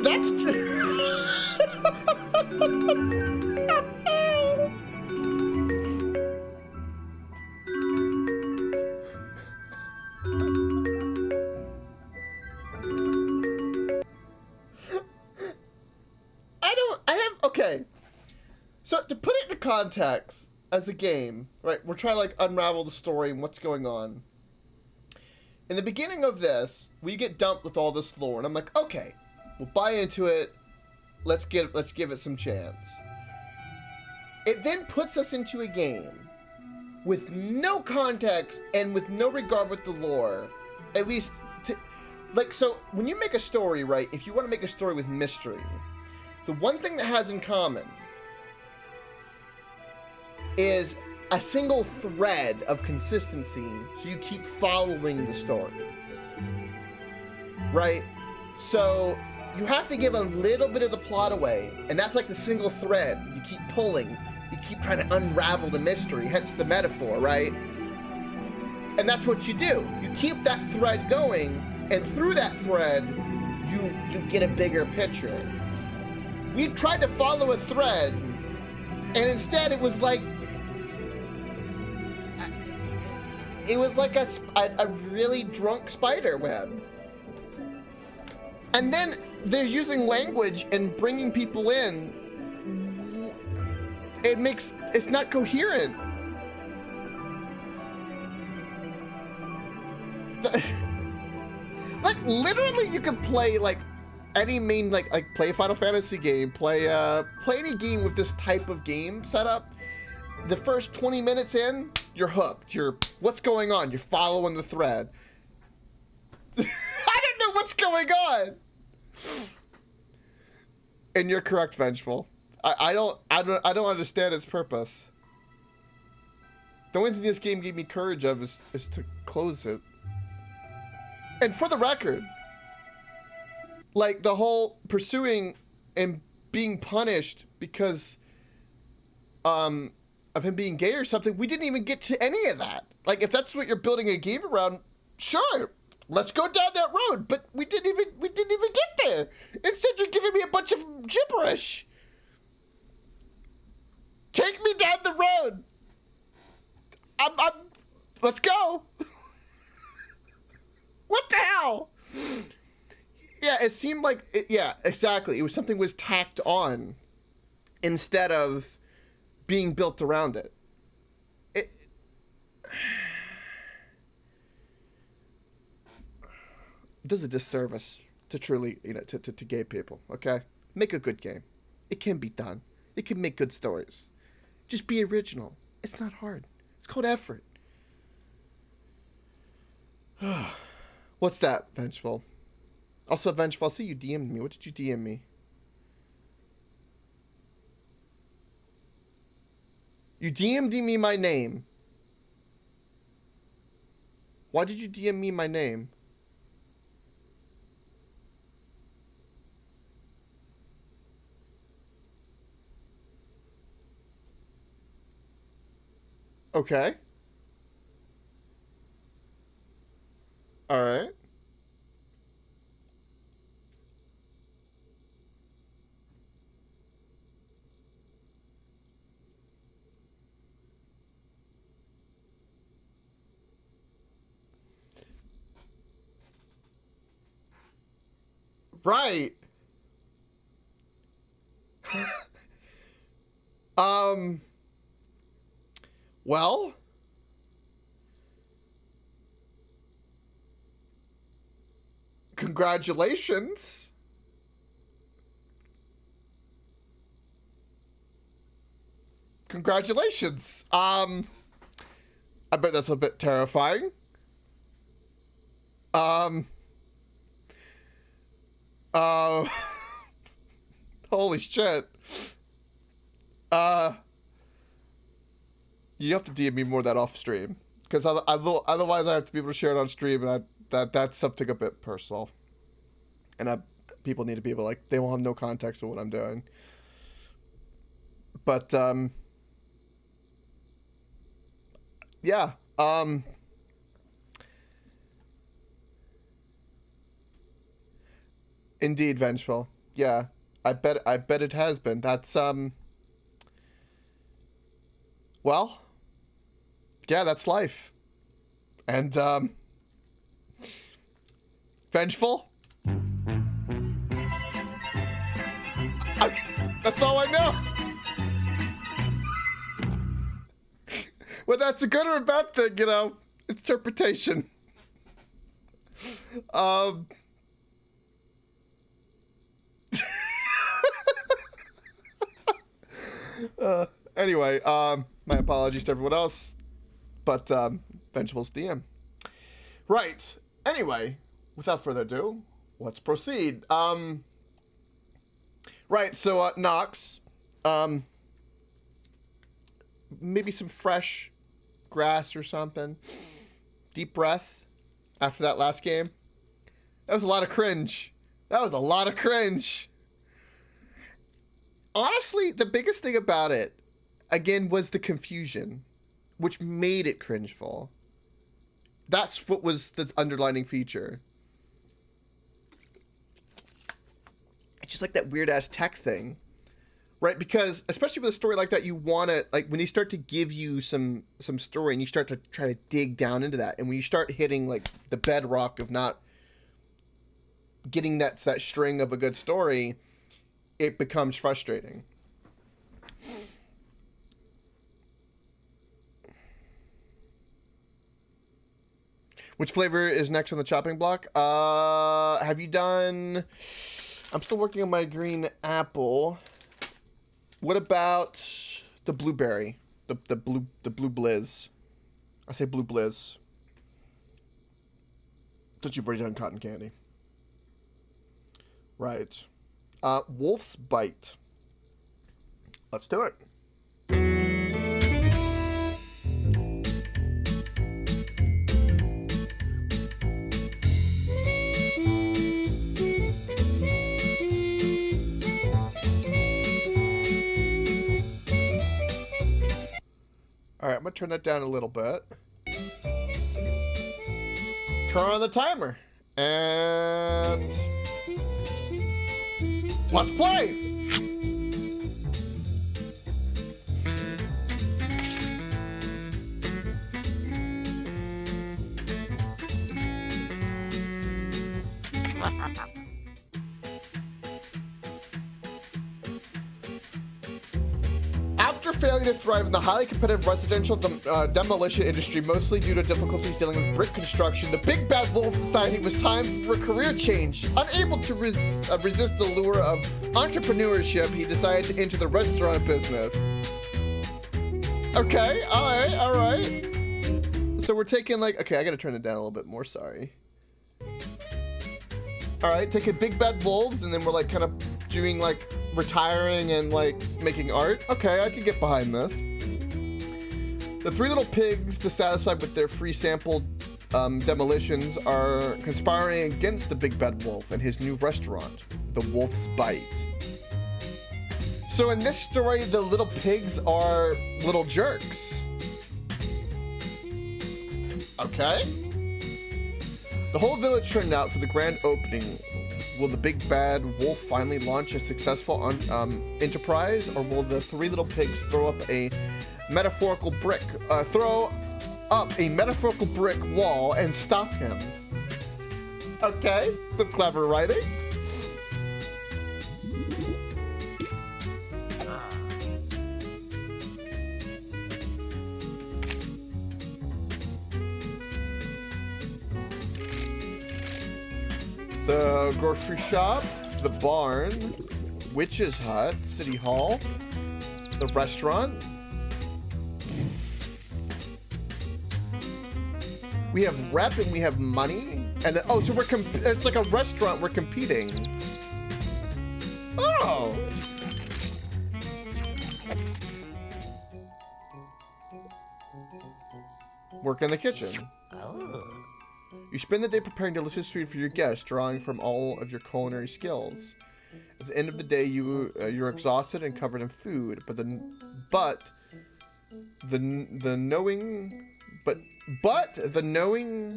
That's okay. So to put it into context, as a game, right, we're trying to like unravel the story and what's going on. In the beginning of this, we get dumped with all this lore, and I'm like, okay, we'll buy into it. Let's give it some chance. It then puts us into a game with no context and with no regard with the lore. At least, so when you make a story, right, if you want to make a story with mystery, the one thing that has in common is a single thread of consistency, so you keep following the story, right? So you have to give a little bit of the plot away, and that's like the single thread. You keep pulling, you keep trying to unravel the mystery, hence the metaphor, right? And that's what you do. You keep that thread going, and through that thread, you get a bigger picture. We tried to follow a thread, and instead it was like a really drunk spider web. And then they're using language and bringing people in. It's not coherent. Like literally you could play like any main like play a Final Fantasy game, play any game with this type of game setup. The first 20 minutes in, you're hooked. What's going on? You're following the thread. I don't know what's going on. And you're correct, Vengeful. I don't understand its purpose. The only thing this game gave me courage of is to close it. And for the record, like the whole pursuing and being punished because of him being gay or something, we didn't even get to any of that. Like, if that's what you're building a game around, sure, let's go down that road. But we didn't even get there. Instead, you're giving me a bunch of gibberish. Take me down the road. Let's go. What the hell? Yeah, it seemed like, yeah, exactly. It was something was tacked on instead of being built around it. It does a disservice to truly, to gay people, okay? Make a good game. It can be done. It can make good stories. Just be original. It's not hard. It's called effort. What's that, Vengeful? Also, Vengeful, I see you DM'd me. What did you DM me? You DM'd me my name. Why did you DM me my name? Okay. All right. Right. Well, congratulations. Congratulations. I bet that's a bit terrifying. Holy shit. You have to DM me more of that off stream, because otherwise I have to be able to share it on stream, and that's something a bit personal, and people need to be able to, like, they will have no context of what I'm doing. But yeah, indeed, vengeful. Yeah, I bet it has been. That's well, yeah, that's life. And vengeful. That's all I know. Well, that's a good or a bad thing, you know. Interpretation. Anyway, my apologies to everyone else, but vengeful's DM. Right. Anyway, without further ado, let's proceed. Right. So, Nox, maybe some fresh grass or something. Deep breath after that last game. That was a lot of cringe. Honestly, the biggest thing about it, again, was the confusion, which made it cringeful. That's what was the underlining feature. It's just like that weird-ass tech thing. Right, because especially with a story like that, you want to, like, when you start to give you some story and you start to try to dig down into that, and when you start hitting, like, the bedrock of not getting that string of a good story, it becomes frustrating. Which flavor is next on the chopping block? Have you done... I'm still working on my green apple. What about the blueberry? The blue blizz. I say blue blizz. Since you've already done cotton candy. Right. Wolf's Bite. Let's do it. Alright, I'm going to turn that down a little bit. Turn on the timer. And... let's play! After failing to thrive in the highly competitive residential demolition industry, mostly due to difficulties dealing with brick construction, the big bad wolf decided it was time for a career change. Unable to resist the lure of entrepreneurship, he decided to enter the restaurant business. Okay, all right. So we're taking, like, okay, I gotta turn it down a little bit more, sorry. All right, taking big bad wolves, and then we're, like, kind of doing, like, retiring and, like, making art. Okay, I can get behind this. The three little pigs, dissatisfied with their free sample demolitions, are conspiring against the big bad wolf and his new restaurant, the Wolf's Bite. So in this story, the little pigs are little jerks. Okay. The whole village turned out for the grand opening. Will the big bad wolf finally launch a successful enterprise, or will the three little pigs throw up a metaphorical brick wall and stop him? Okay, some clever writing. The grocery shop, the barn, witch's hut, city hall, the restaurant. We have rep and we have money, and then, oh, so it's like a restaurant. We're competing. Oh. Work in the kitchen. Oh. You spend the day preparing delicious food for your guests, drawing from all of your culinary skills. At the end of the day, you're exhausted and covered in food, but the knowing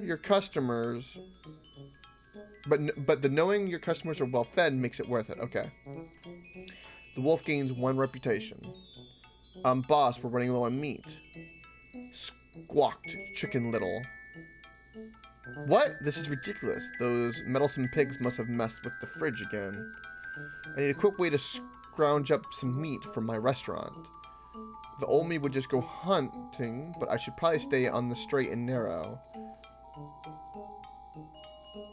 your customers are well fed makes it worth it. Okay. The wolf gains 1 reputation. Boss, we're running low on meat. Squawked Chicken Little. What? This is ridiculous. Those meddlesome pigs must have messed with the fridge again. I need a quick way to scrounge up some meat for my restaurant. The old me would just go hunting, but I should probably stay on the straight and narrow.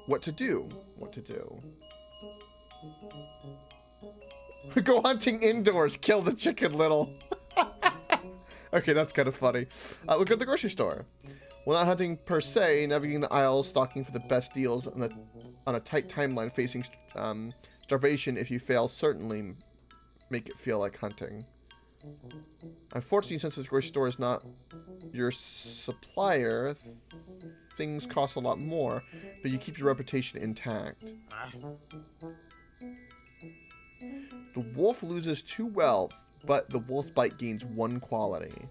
What to do? What to do? Go hunting indoors. Kill the Chicken Little. Okay, that's kind of funny. Look at the grocery store. Well, not hunting per se, navigating the aisles, stalking for the best deals on a tight timeline, facing starvation if you fail, certainly make it feel like hunting. Unfortunately, since this grocery store is not your supplier, things cost a lot more, but you keep your reputation intact. The wolf loses 2 wealth, but the wolf's bite gains 1 quality.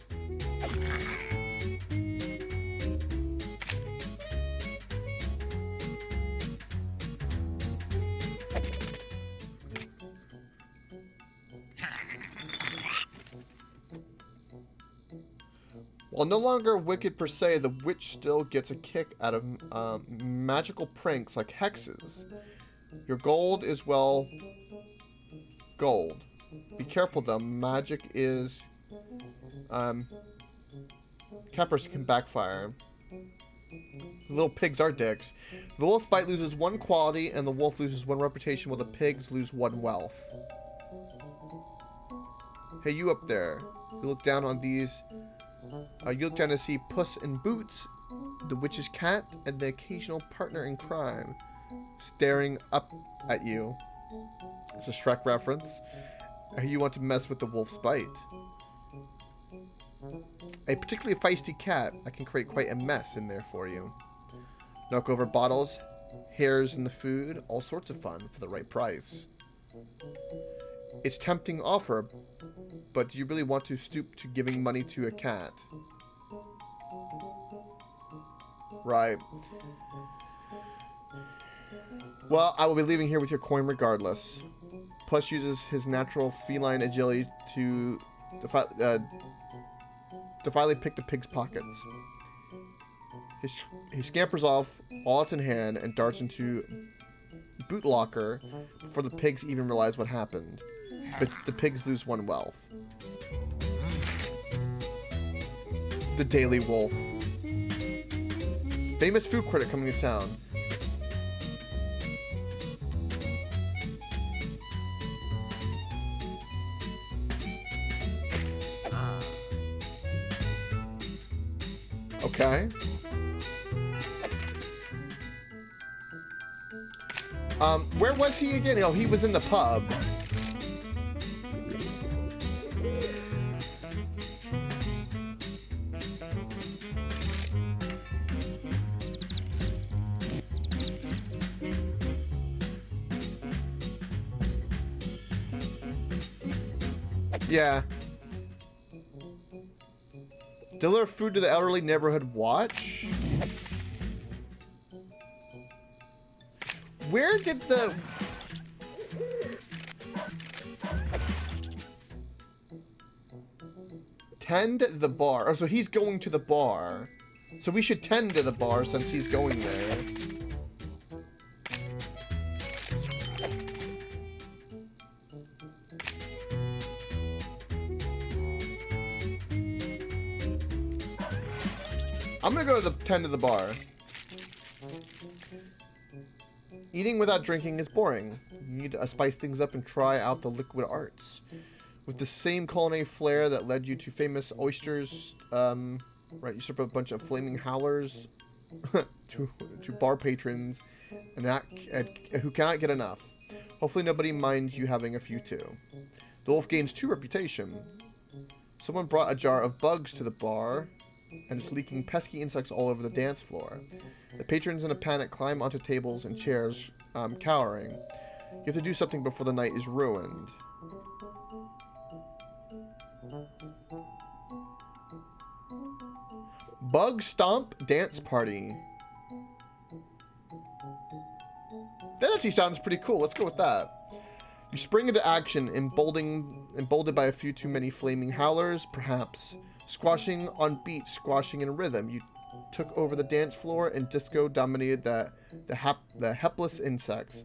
While no longer wicked per se, the witch still gets a kick out of magical pranks like hexes. Your gold is, well, gold. Be careful though, magic is... Cappers can backfire. The little pigs are dicks. The wolf's bite loses 1 quality and the wolf loses 1 reputation while the pigs lose 1 wealth. Hey, you up there. You look down on these... you look down to see Puss in Boots, the witch's cat, and the occasional partner in crime staring up at you. It's a Shrek reference. You want to mess with the wolf's bite. A particularly feisty cat. I can create quite a mess in there for you. Knock over bottles, hairs in the food, all sorts of fun for the right price. It's tempting offer, but do you really want to stoop to giving money to a cat? Right. Well, I will be leaving here with your coin regardless. Plus uses his natural feline agility to defiantly pick the pig's pockets. He scampers off, wallets in hand, and darts into boot locker before the pigs even realize what happened. But the pigs lose 1 wealth. The Daily Wolf. Famous food critic coming to town. Okay. Where was he again? Oh, he was in the pub. Yeah. Deliver food to the elderly neighborhood watch? Where did the... Tend the bar. Oh, so he's going to the bar. So we should tend to the bar since he's going there. I'm gonna go to tend to the bar. Eating without drinking is boring. You need to spice things up and try out the liquid arts. With the same culinary flair that led you to famous oysters, right, you serve a bunch of flaming howlers to bar patrons who cannot get enough. Hopefully nobody minds you having a few too. The wolf gains 2 reputation. Someone brought a jar of bugs to the bar and is leaking pesky insects all over the dance floor. The patrons in a panic climb onto tables and chairs, cowering. You have to do something before the night is ruined. Bug Stomp Dance Party. That actually sounds pretty cool. Let's go with that. You spring into action, emboldened by a few too many flaming howlers, perhaps. Squashing on beat, squashing in rhythm. You took over the dance floor and disco dominated the hapless insects.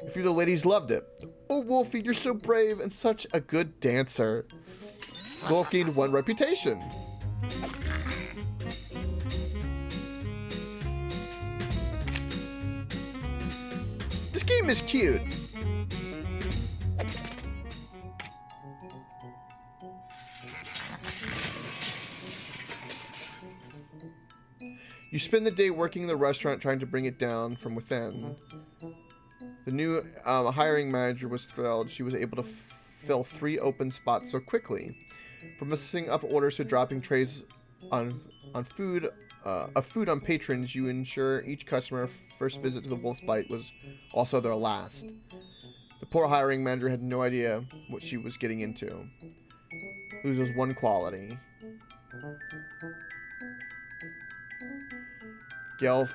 A few of the ladies loved it. Oh, Wolfie, you're so brave and such a good dancer. Wolf gained 1 reputation. This game is cute. You spend the day working in the restaurant trying to bring it down from within. The new hiring manager was thrilled. She was able to fill 3 open spots so quickly. From messing up orders to dropping trays on food on patrons, you ensure each customer first visit to the Wolf's Bite was also their last. The poor hiring manager had no idea what she was getting into. Loses 1 quality. Gail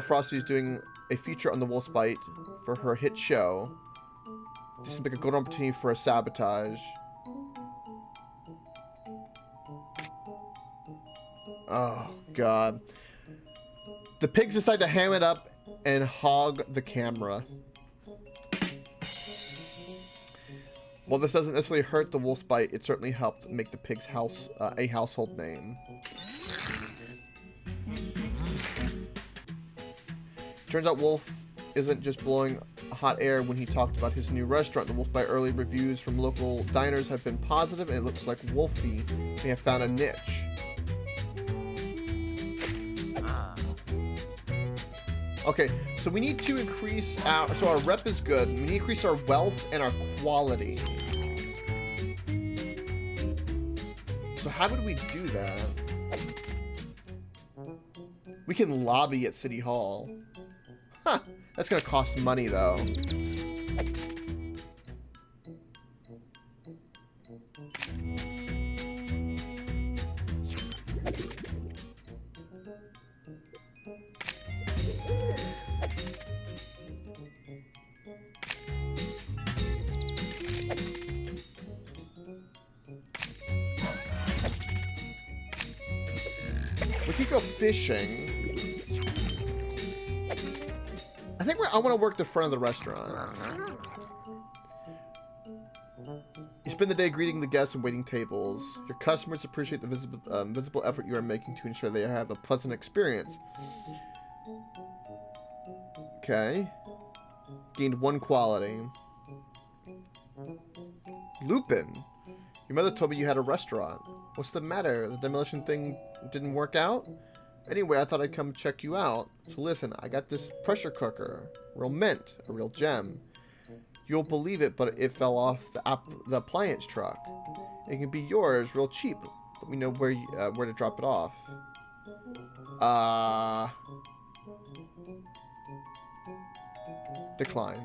Frosty is doing a feature on the Wolf's Bite for her hit show. This seems like a golden opportunity for a sabotage. Oh, God. The pigs decide to ham it up and hog the camera. While this doesn't necessarily hurt the Wolf's Bite, it certainly helped make the pig's house a household name. Turns out Wolf isn't just blowing hot air when he talked about his new restaurant. The Wolf Bite early reviews from local diners have been positive, and it looks like Wolfie may have found a niche. Okay, so we need to increase our... So our rep is good. We need to increase our wealth and our quality. So how would we do that? We can lobby at City Hall. Huh. That's gonna cost money, though. We could go fishing. I think I want to work the front of the restaurant. You spend the day greeting the guests and waiting tables. Your customers appreciate the visible effort you are making to ensure they have a pleasant experience. Okay. Gained 1 quality. Lupin. Your mother told me you had a restaurant. What's the matter? The demolition thing didn't work out? Anyway, I thought I'd come check you out. So listen, I got this pressure cooker. Real mint. A real gem. You'll believe it, but it fell off the appliance truck. It can be yours real cheap. Let me know where to drop it off. Decline.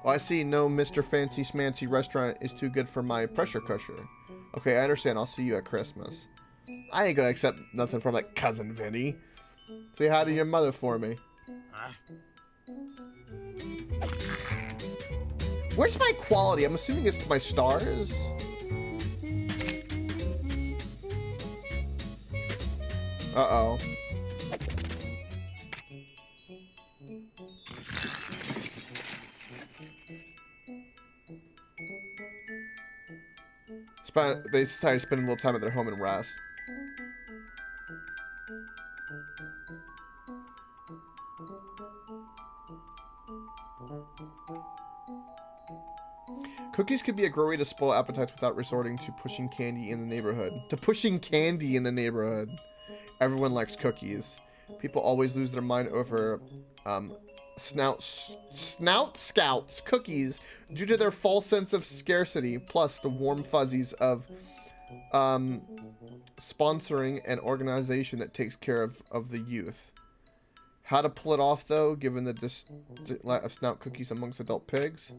Oh, I see. No Mr. Fancy Smancy restaurant is too good for my pressure cooker. Okay, I understand. I'll see you at Christmas. I ain't gonna accept nothing from like Cousin Vinny. Say hi to your mother for me. Where's my quality? I'm assuming it's my stars. Uh-oh. They decided to spend a little time at their home and rest. Cookies could be a great way to spoil appetites without resorting to pushing candy in the neighborhood. Everyone likes cookies. People always lose their mind over Snout Scouts cookies due to their false sense of scarcity, plus the warm fuzzies of sponsoring an organization that takes care of the youth. How to pull it off, though, given the lack of Snout cookies amongst adult pigs?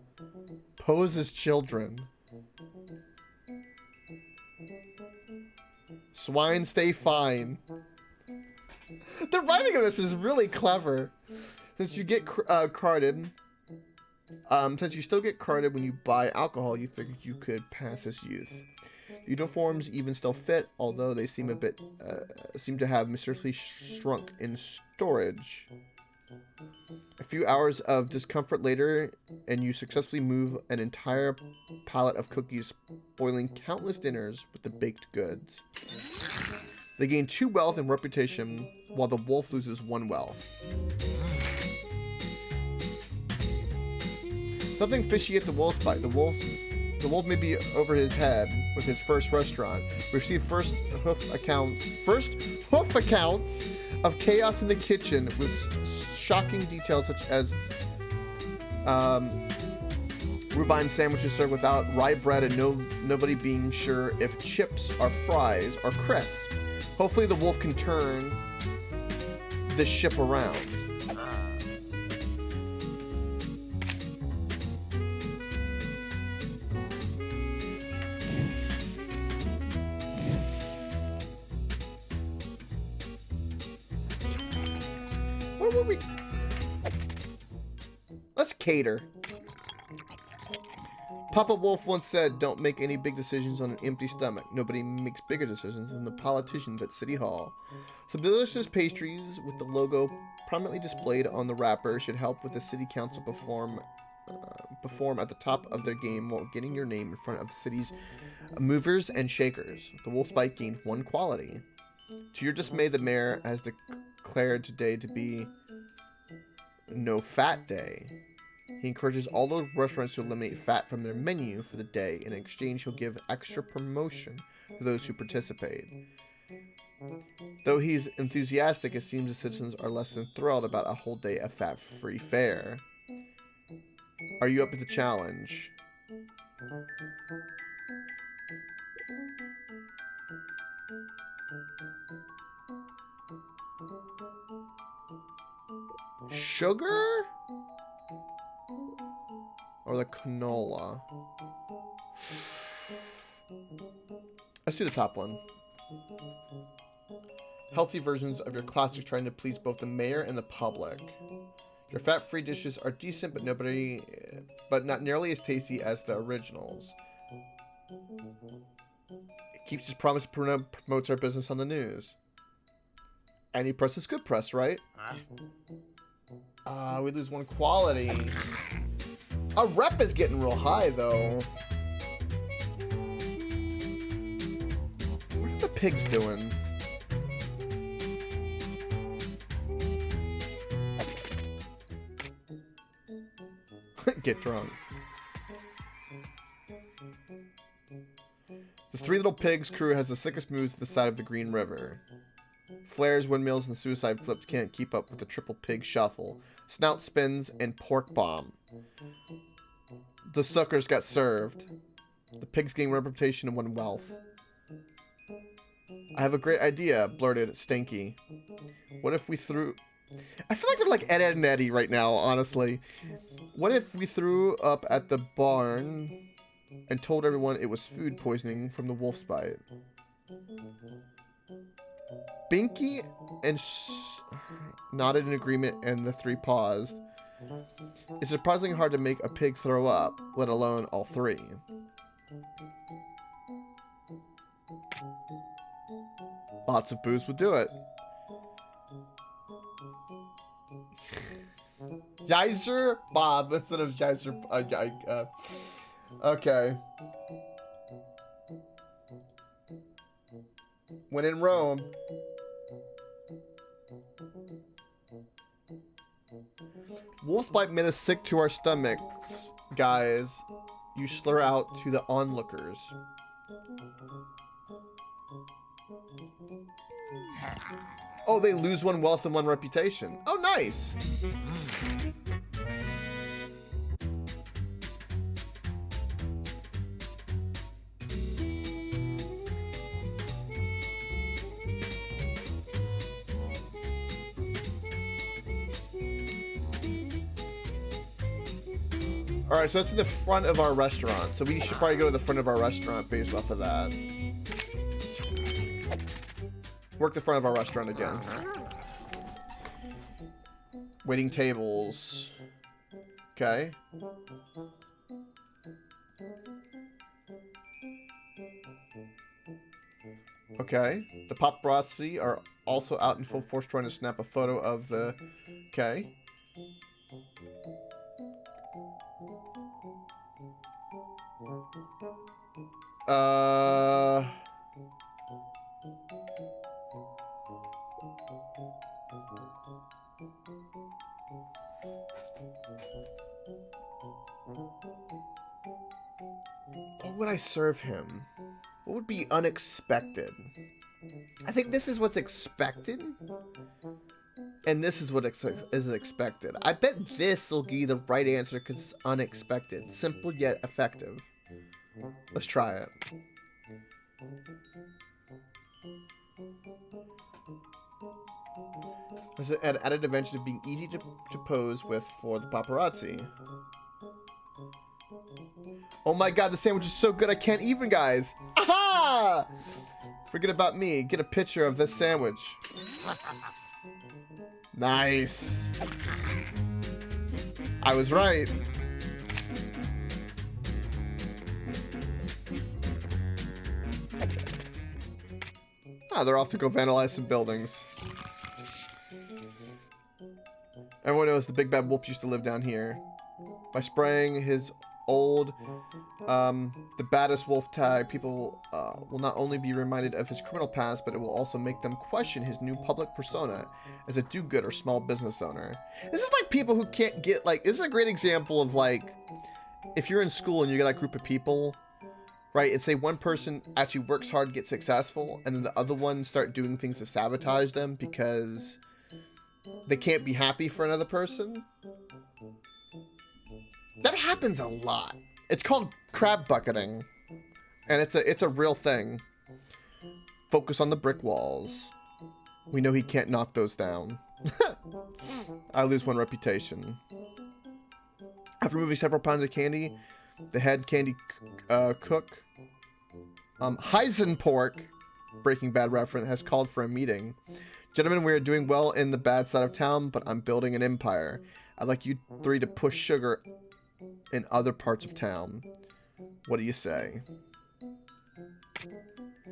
Pose as children. Swine stay fine. The writing of this is really clever. Since you get carded, since you still get carded when you buy alcohol, you figured you could pass as youth. Uniforms even still fit, although they seem to have mysteriously shrunk in storage. A few hours of discomfort later, and you successfully move an entire pallet of cookies, spoiling countless dinners with the baked goods. They gain 2 wealth and reputation, while the wolf loses 1 wealth. Something fishy at the wolf's bite. The wolf may be over his head with his first restaurant. We received first hoof accounts of chaos in the kitchen with shocking details such as rhubarb sandwiches served without rye bread and nobody being sure if chips are fries or crisps. Hopefully the wolf can turn this ship around. Where were we? Let's cater. Papa Wolf once said, "Don't make any big decisions on an empty stomach. Nobody makes bigger decisions than the politicians at City Hall." Some delicious pastries with the logo prominently displayed on the wrapper should help with the City Council perform at the top of their game while getting your name in front of the city's movers and shakers. The Wolf's Bite gained 1 quality. To your dismay, the mayor has declared today to be No Fat Day. He encourages all those restaurants to eliminate fat from their menu for the day. In exchange, he'll give extra promotion to those who participate. Though he's enthusiastic, it seems the citizens are less than thrilled about a whole day of fat-free fare. Are you up to the challenge? Sugar? Or the canola? Let's do the top one. Healthy versions of your classics trying to please both the mayor and the public. Your fat-free dishes are decent, but not nearly as tasty as the originals. It keeps his promise and promotes our business on the news. Any press is good press, right? We lose 1 quality. Our rep is getting real high, though. What are the pigs doing? Get drunk. The Three Little Pigs crew has the sickest moves at the side of the Green River. Flares, windmills, and suicide flips can't keep up with the triple pig shuffle, snout spins, and pork bomb. The suckers got served. The pigs gain reputation and 1 wealth. I have a great idea, blurted Stinky. What if we threw... I feel like they're like Ed, Ed, and Eddie right now, honestly. What if we threw up at the barn and told everyone it was food poisoning from the wolf's bite? Binky and nodded in agreement, and the three paused. It's surprisingly hard to make a pig throw up, let alone all three. Lots of booze would do it. Geyser Bob instead of Geyser. Okay. When in Rome. Wolf's bite made us sick to our stomachs, guys. You slur out to the onlookers. Oh, they lose one wealth and one reputation. Oh, nice. Alright, so that's in the front of our restaurant. So we should probably go to the front of our restaurant based off of that. Work the front of our restaurant again. Waiting tables. Okay. Okay. The paparazzi are also out in full force trying to snap a photo of the... Okay. What would I serve him? What would be unexpected? I think this is what's expected. And this is what is expected. I bet this will give you the right answer because it's unexpected. Simple yet effective. Let's try it. There's an added advantage of being easy to pose with for the paparazzi. Oh my god, the sandwich is so good I can't even, guys. Aha! Forget about me. Get a picture of this sandwich. Nice. I was right. Ah, they're off to go vandalize some buildings. Everyone knows the big bad wolf used to live down here. By spraying his old, the baddest wolf tag, people will not only be reminded of his criminal past, but it will also make them question his new public persona as a do-gooder small business owner. This is like people who can't get, like, this is a great example of, like, if you're in school and you get a group of people, right, and say one person actually works hard, gets successful, and then the other ones start doing things to sabotage them because they can't be happy for another person. That happens a lot. It's called crab bucketing, and it's a real thing. Focus on the brick walls. We know he can't knock those down. I lose one reputation. After removing several pounds of candy, the head candy cook, Heisenpork, Breaking Bad reference, has called for a meeting. Gentlemen, we are doing well in the bad side of town, but I'm building an empire. I'd like you three to push sugar in other parts of town. What do you say?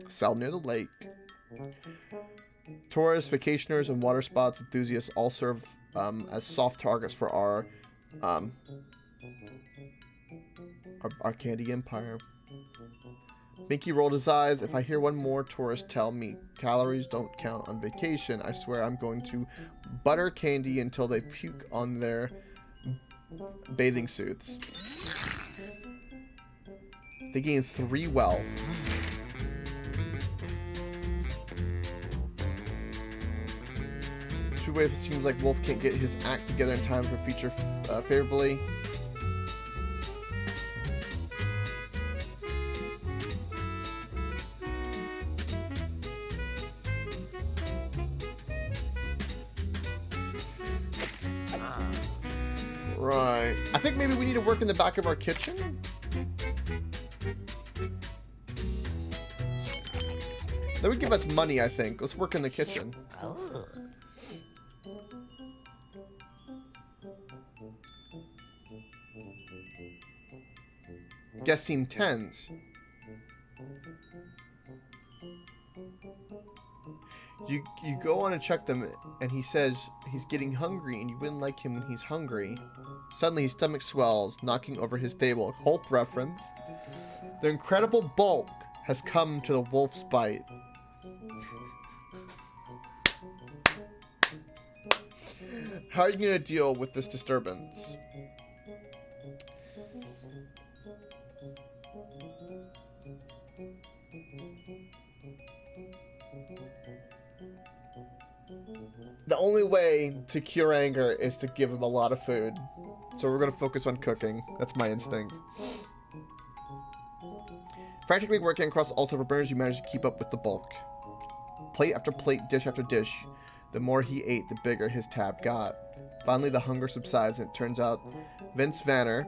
Sell near the lake. Tourists, vacationers, and water spots enthusiasts all serve as soft targets for our candy empire. Mickey rolled his eyes. If I hear one more tourist tell me calories don't count on vacation, I swear I'm going to butter candy until they puke on their bathing suits. They gain 3 wealth. Two ways it seems like Wolf can't get his act together in time for feature favorably. Right. I think maybe we need to work in the back of our kitchen. That would give us money, I think. Let's work in the kitchen. Guest seem tense. You go on and check them, and he says he's getting hungry, and you wouldn't like him when he's hungry. Suddenly, his stomach swells, knocking over his table. Hulk reference. The incredible bulk has come to the wolf's bite. How are you going to deal with this disturbance? The only way to cure anger is to give him a lot of food. So we're going to focus on cooking. That's my instinct. Frantically working across all silver burners, you manage to keep up with the bulk. Plate after plate, dish after dish. The more he ate, the bigger his tab got. Finally, the hunger subsides, and it turns out Vince Vanner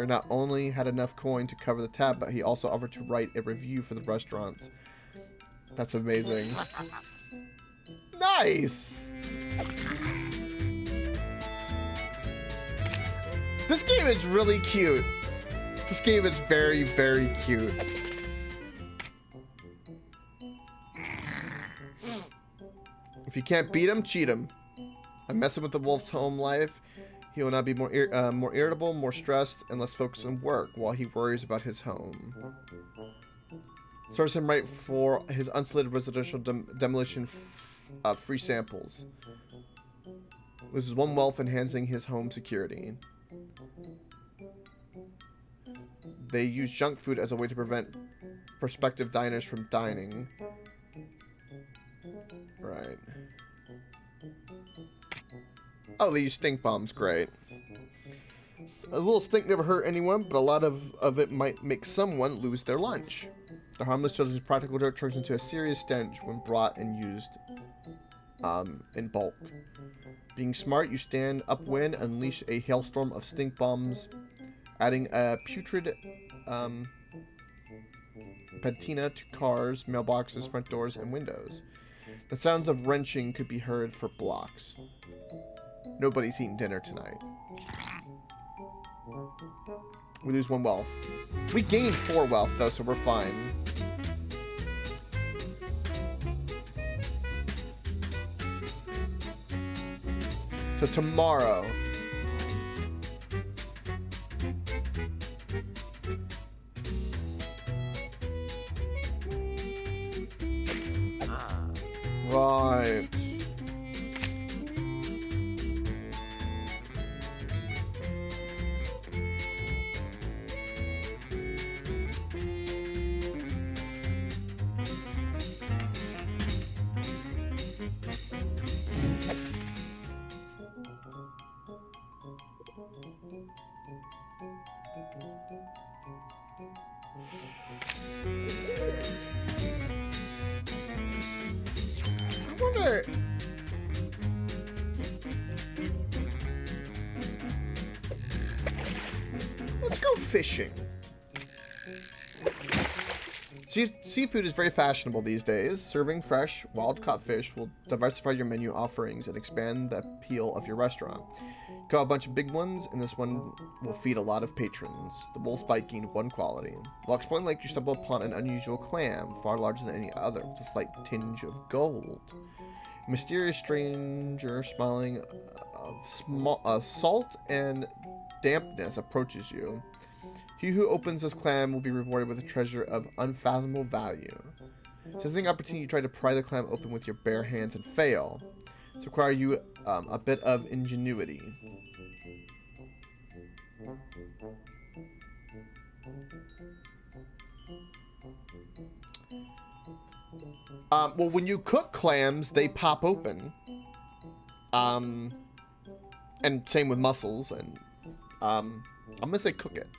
not only had enough coin to cover the tab, but he also offered to write a review for the restaurants. That's amazing. Nice! This game is really cute. This game is very, very cute. If you can't beat him, cheat him. I'm messing with the wolf's home life. He will not be more irritable, more stressed, and less focused on work while he worries about his home. Serves him right for his unsolicited residential demolition free samples. Loses one wealth, enhancing his home security. They use junk food as a way to prevent prospective diners from dining. Right. Oh, they use stink bombs. Great. A little stink never hurt anyone, but a lot of it might make someone lose their lunch. The harmless children's practical dirt turns into a serious stench when brought and used in bulk. Being smart, you stand upwind, unleash a hailstorm of stink bombs, adding a putrid patina to cars, mailboxes, front doors, and windows. The sounds of wrenching could be heard for blocks. Nobody's eating dinner tonight. We lose one wealth. We gained 4 wealth, though, so we're fine. So tomorrow... Right. I wonder... Let's go fishing. Seafood is very fashionable these days. Serving fresh, wild-caught fish will diversify your menu offerings and expand the appeal of your restaurant. Got a bunch of big ones, and this one will feed a lot of patrons. The wolf's bite gained 1 quality. While exploring the lake, you stumble upon an unusual clam, far larger than any other, with a slight tinge of gold. A mysterious stranger smiling of salt and dampness approaches you. He who opens this clam will be rewarded with a treasure of unfathomable value. Seizing the opportunity, you try to pry the clam open with your bare hands and fail. This requires you a bit of ingenuity. Well, when you cook clams, they pop open. And same with mussels. And I'm gonna say cook it.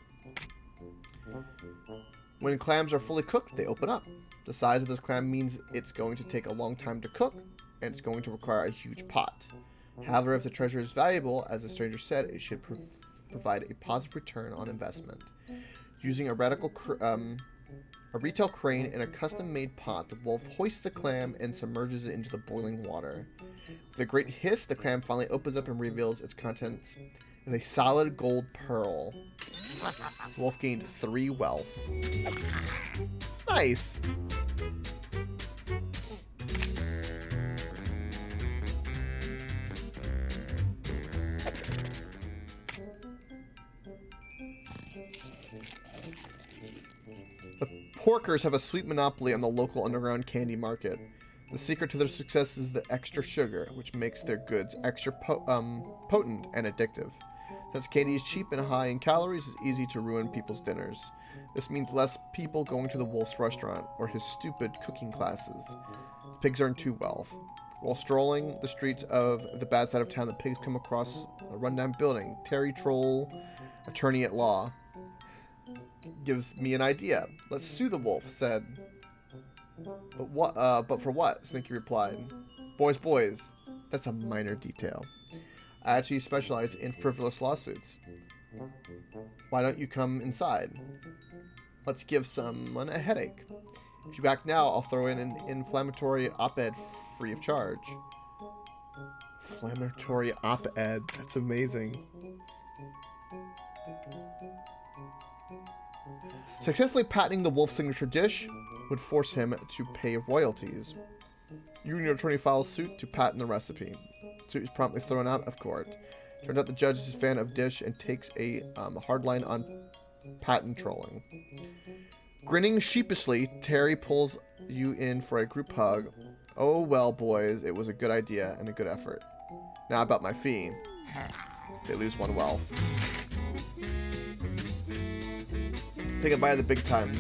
When clams are fully cooked, they open up. The size of this clam means it's going to take a long time to cook, and it's going to require a huge pot. However, if the treasure is valuable, as the stranger said, it should provide a positive return on investment. Using a retail crane and a custom-made pot, the wolf hoists the clam and submerges it into the boiling water. With a great hiss, the clam finally opens up and reveals its contents as a solid gold pearl. The wolf gained 3 wealth. Nice! Porkers have a sweet monopoly on the local underground candy market. The secret to their success is the extra sugar, which makes their goods extra potent and addictive. Since candy is cheap and high in calories, it's easy to ruin people's dinners. This means less people going to the Wolf's restaurant or his stupid cooking classes. The pigs earn 2 wealth. While strolling the streets of the bad side of town, the pigs come across a rundown building. Terry Troll, attorney at law, gives me an idea. Let's sue the wolf, said. But for what? Slinky replied. Boys, that's a minor detail. I actually specialize in frivolous lawsuits. Why don't you come inside? Let's give someone a headache. If you act now, I'll throw in an inflammatory op-ed free of charge. Inflammatory op-ed, that's amazing. Successfully patenting the wolf's signature dish would force him to pay royalties. You and your attorney file suit to patent the recipe. Suit is promptly thrown out of court. Turns out the judge is a fan of dish and takes a hard line on patent trolling. Grinning sheepishly, Terry pulls you in for a group hug. Oh well, boys, it was a good idea and a good effort. Now about my fee. They lose 1 wealth. Take a bite of the big time.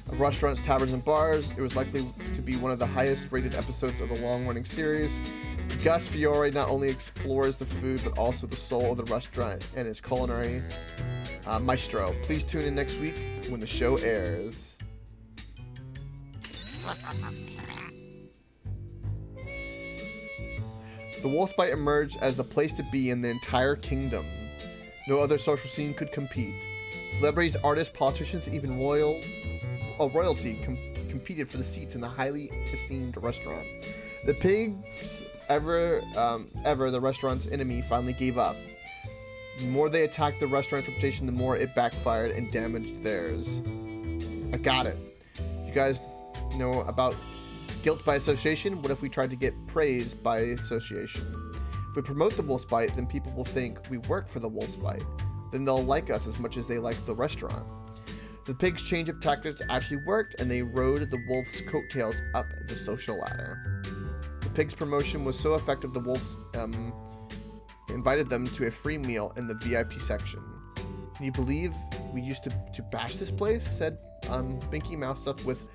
Of restaurants, taverns, and bars, it was likely to be one of the highest rated episodes of the long-running series. Gus Fiore not only explores the food, but also the soul of the restaurant and its culinary maestro. Please tune in next week when the show airs. The Wolf's Bite emerged as the place to be in the entire kingdom. No other social scene could compete. Celebrities, artists, politicians, even royalty competed for the seats in the highly esteemed restaurant. The pigs, ever the restaurant's enemy, finally gave up. The more they attacked the restaurant's reputation, the more it backfired and damaged theirs. I got it. You guys know about guilt by association? What if we tried to get praise by association? If we promote the Wolf's Bite, then people will think we work for the Wolf's Bite. Then they'll like us as much as they like the restaurant. The pigs' change of tactics actually worked, and they rode the wolf's coattails up the social ladder. The pigs' promotion was so effective, the wolves invited them to a free meal in the VIP section. Can you believe we used to bash this place? Said Binky Mouse stuffed with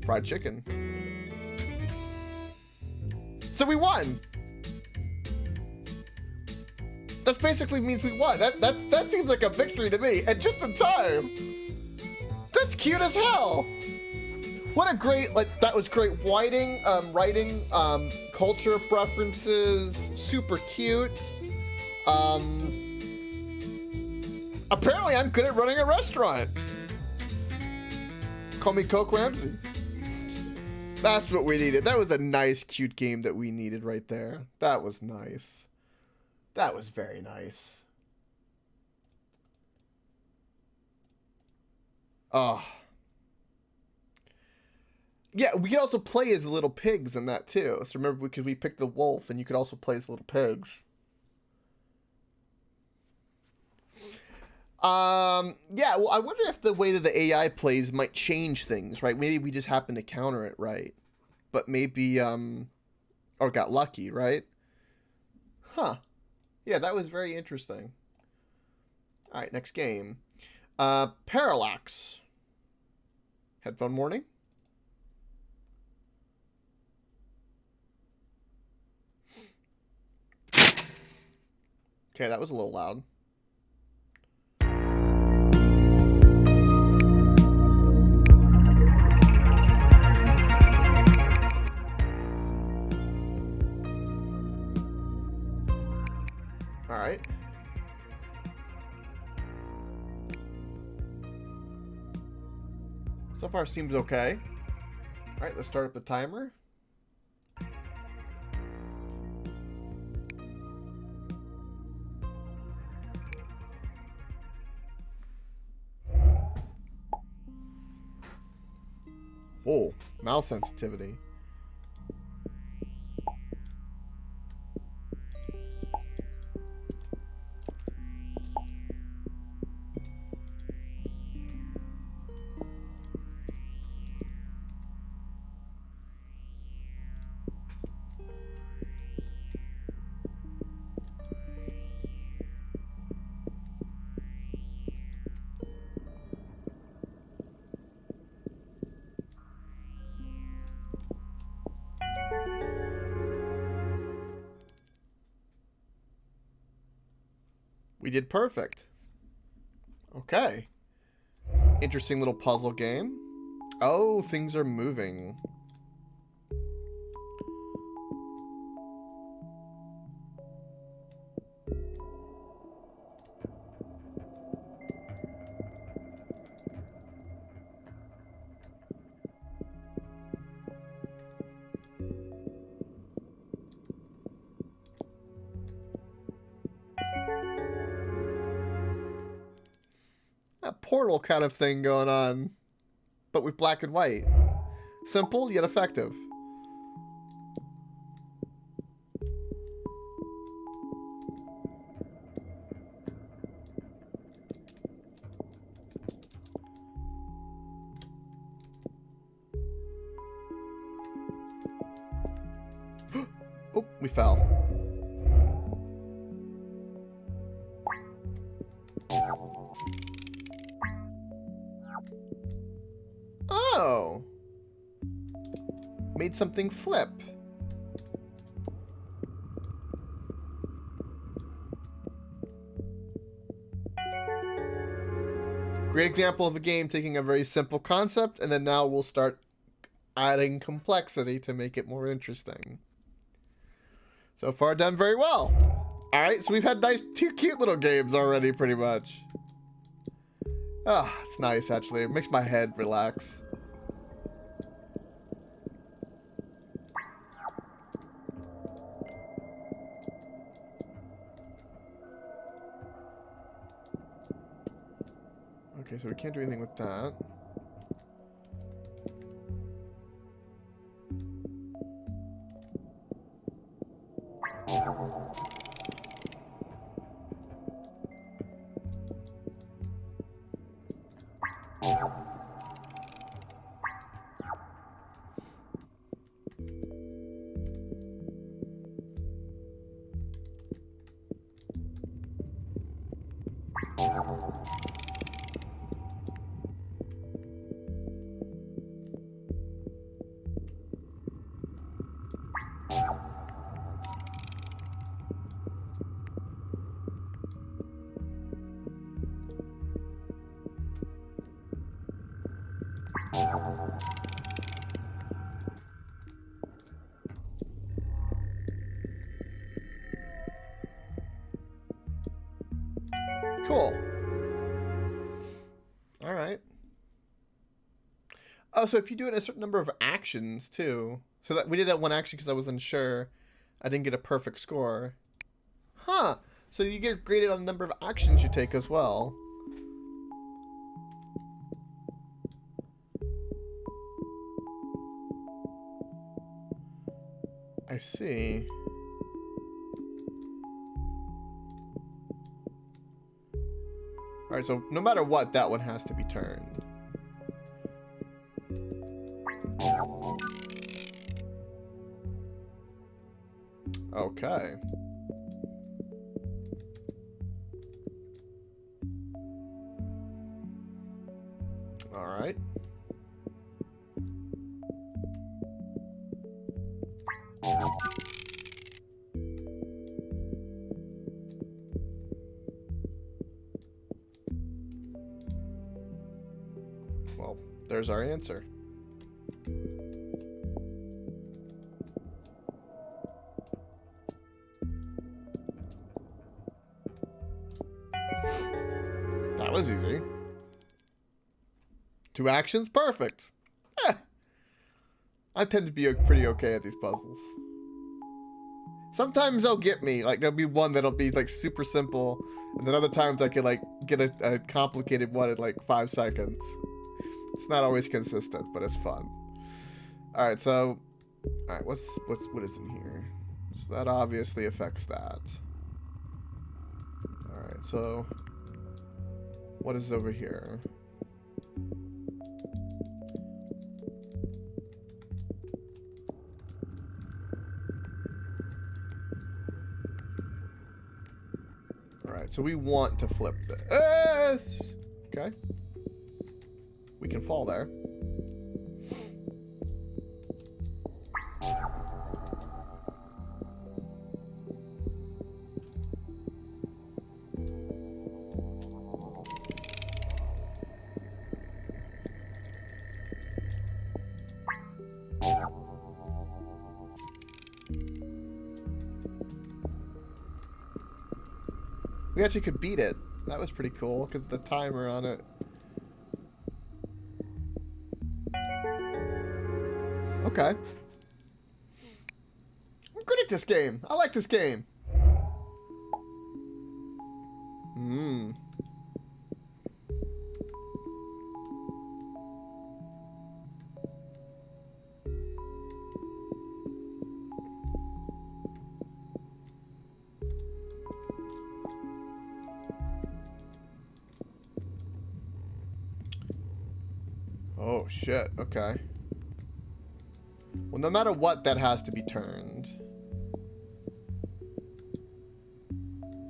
fried chicken. So we won! That basically means we won. That seems like a victory to me, and just in time. That's cute as hell. What a great, that was great writing, culture preferences, super cute. Apparently I'm good at running a restaurant. Call me Coke Ramsey. That's what we needed. That was a nice, cute game that we needed right there. That was nice. That was very nice. Oh. Yeah, we could also play as little pigs in that too. So remember, because we picked the wolf, and you could also play as little pigs. Yeah, well, I wonder if the way that the AI plays might change things, right? Maybe we just happen to counter it right. But maybe, or got lucky, right? Huh. Yeah, that was very interesting. All right, next game. Parallax. Headphone warning. Okay, that was a little loud. Alright. So far seems okay. Alright, let's start up the timer. Whoa, mouse sensitivity. We did perfect. Okay. Interesting little puzzle game. Oh, things are moving. A portal kind of thing going on, but with black and white. Simple yet effective. Oh, we fell. Oh. Made something flip. Great example of a game taking a very simple concept, and then now we'll start adding complexity to make it more interesting. So far, done very well. All right, so we've had two cute little games already, pretty much. Ah, it's nice, actually. It makes my head relax. Okay, so we can't do anything with that. Cool. All right. Oh, so if you do it a certain number of actions too, so that we did that one action because I wasn't sure, I didn't get a perfect score. Huh. So you get graded on the number of actions you take as well. I see. Alright, so no matter what, that one has to be turned. Okay. Alright. Well, there's our answer. was easy. 2 actions? Perfect. Eh. I tend to be pretty okay at these puzzles. Sometimes they'll get me. Like, there'll be one that'll be, like, super simple. And then other times I can, like, get a complicated one in, like, 5 seconds. It's not always consistent, but it's fun. Alright, so... Alright, what is in here? So that obviously affects that. Alright, so... What is over here? Alright, so we want to flip this. Okay. We can fall there. We actually could beat it. That was pretty cool, because the timer on it. Okay. I'm good at this game. I like this game. Oh, shit. Okay. Well, no matter what, that has to be turned.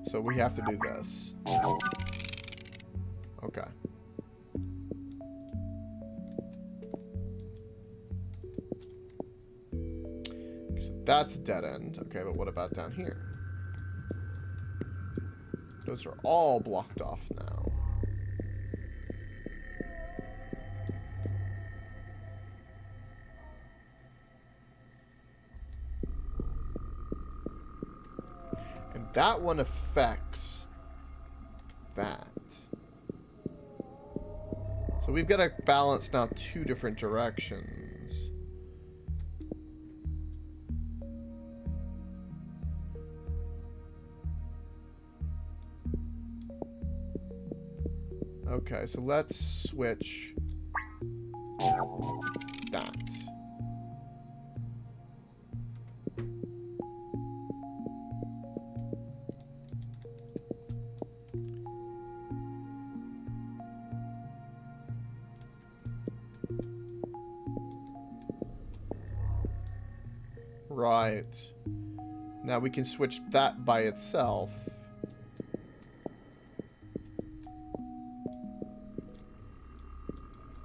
So we have to do this. Okay. So that's a dead end. Okay, but what about down here? Those are all blocked off now. And that one affects that. So we've got to balance now 2 different directions. Okay, so let's switch that. Right. Now we can switch that by itself.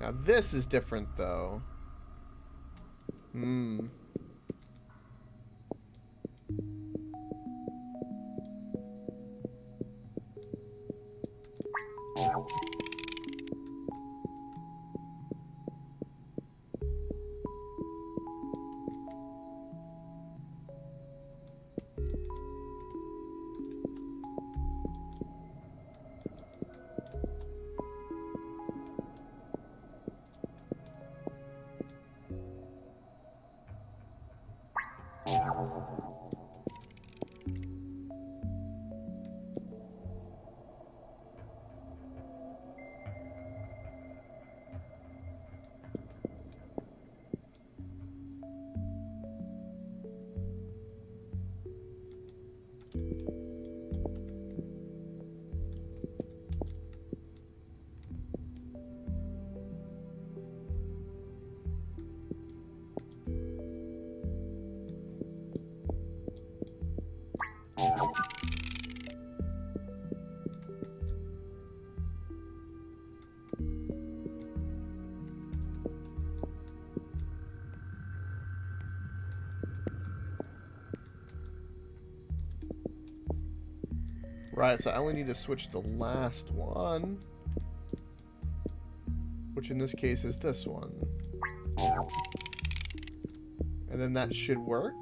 Now this is different though. Right, so I only need to switch the last one, which in this case is this one. And then that should work.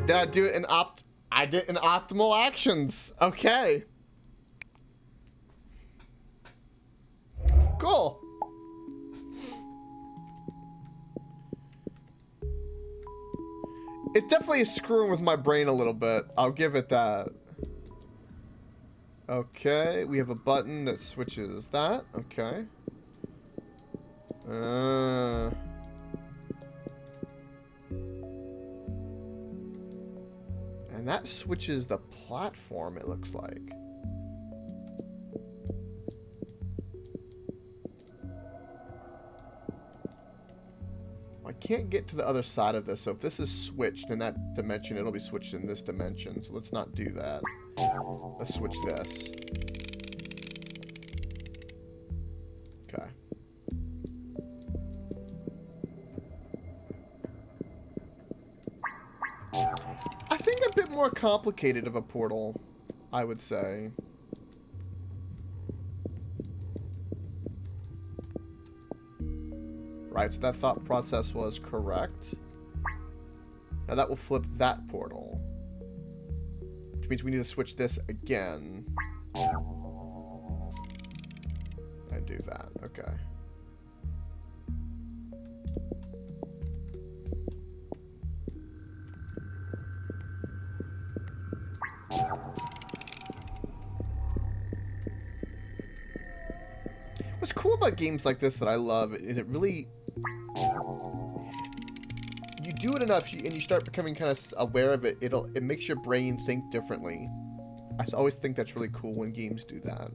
Did I do it in I did in optimal actions. Okay. Cool. It definitely is screwing with my brain a little bit. I'll give it that. Okay, we have a button that switches that. Okay. And that switches the platform, it looks like. I can't get to the other side of this, so if this is switched in that dimension, it'll be switched in this dimension. So let's not do that. Let's switch this. Okay. I think a bit more complicated of a portal, I would say. Right, so that thought process was correct. Now that will flip that portal. Which means we need to switch this again. And do that, okay. What's cool about games like this that I love is it really... You do it enough and you start becoming kind of aware of it, it makes your brain think differently. I always think that's really cool when games do that.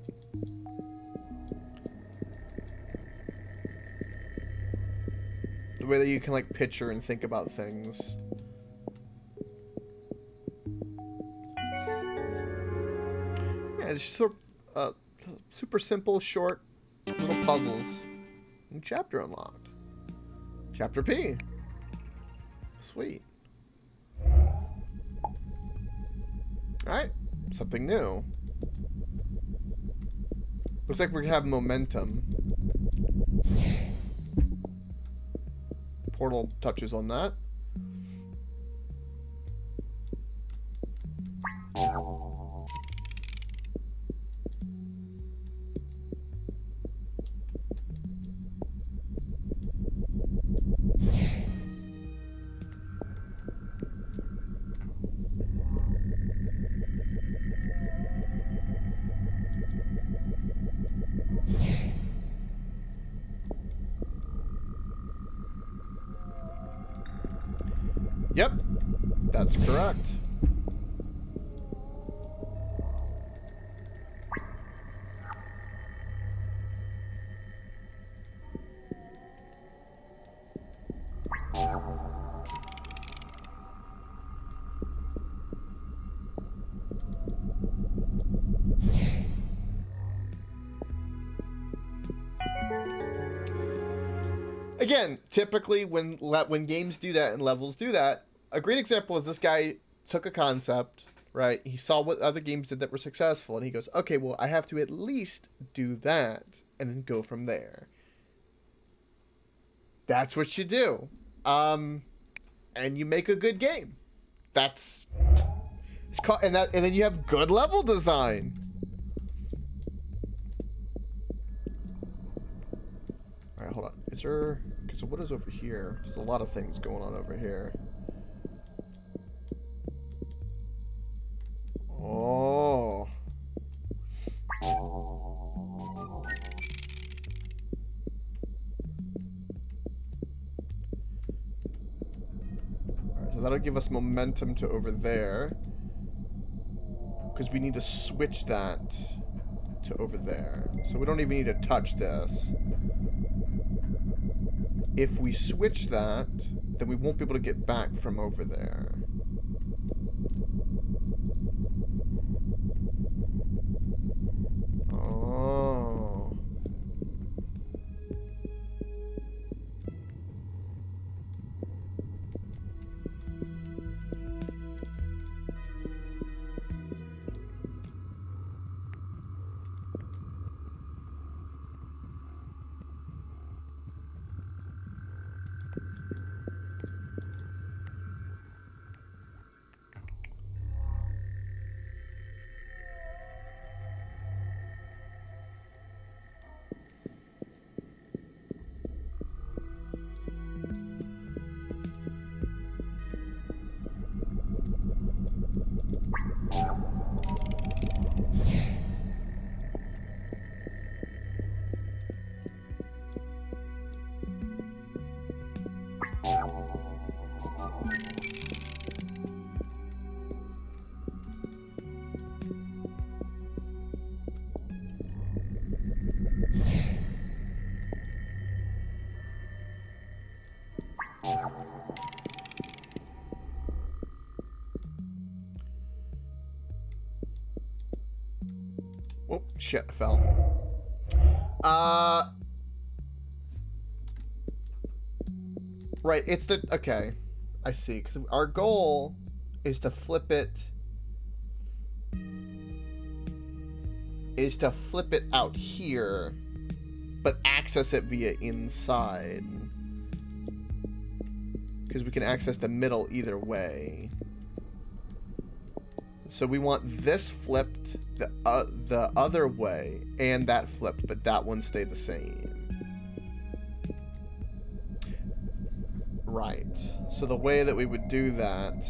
The way that you can like picture and think about things. Yeah, it's just super simple, short, little puzzles. New chapter unlocked. Chapter P. Sweet. Alright, something new. Looks like we're gonna have momentum. Portal touches on that. Yep, that's correct. Again, typically when games do that and levels do that, a great example is this guy took a concept, right? He saw what other games did that were successful, and he goes, okay, well, I have to at least do that, and then go from there. That's what you do. And you make a good game. It's called, and then you have good level design. All right, hold on. Is there... Okay, so what is over here? There's a lot of things going on over here. Oh. Alright, so that'll give us momentum to over there. Because we need to switch that to over there. So we don't even need to touch this. If we switch that, then we won't be able to get back from over there. Oh. Oh, shit, I fell. Right, it's the... Okay, I see. Because our goal is to flip it... out here, but access it via inside. Because we can access the middle either way. So we want this flipped the other way, and that flipped, but that one stayed the same. Right. So the way that we would do that...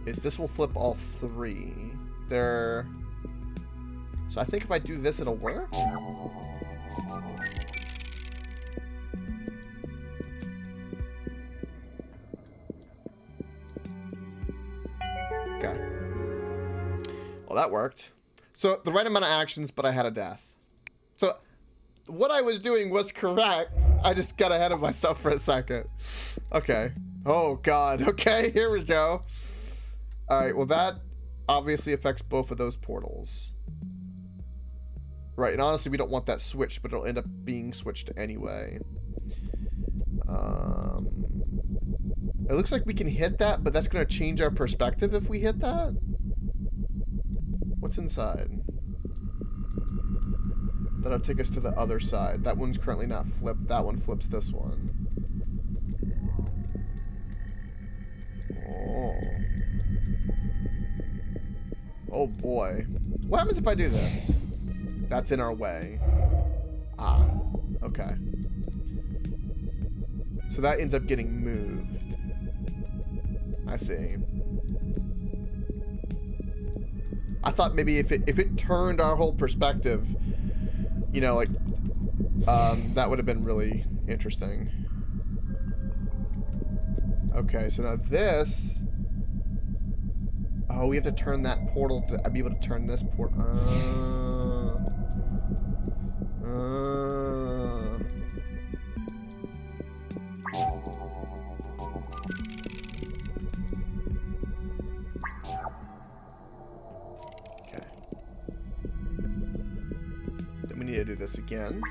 is this will flip all three. There... So I think if I do this, it'll work? Okay. Well, that worked. So, the right amount of actions, but I had a death. So, what I was doing was correct. I just got ahead of myself for a second. Okay. Oh, God. Okay, here we go. Alright, well, that obviously affects both of those portals. Right, and honestly, we don't want that switched, but it'll end up being switched anyway. It looks like we can hit that, but that's going to change our perspective if we hit that. What's inside? That'll take us to the other side. That one's currently not flipped. That one flips this one. Oh. Oh boy. What happens if I do this? That's in our way. Ah. Okay. So that ends up getting moved. I see. I thought maybe if it turned our whole perspective, you know, like, that would have been really interesting. Okay, so now this... Oh, we have to turn that portal to be able to turn this port... Okay. Then we need to do this again.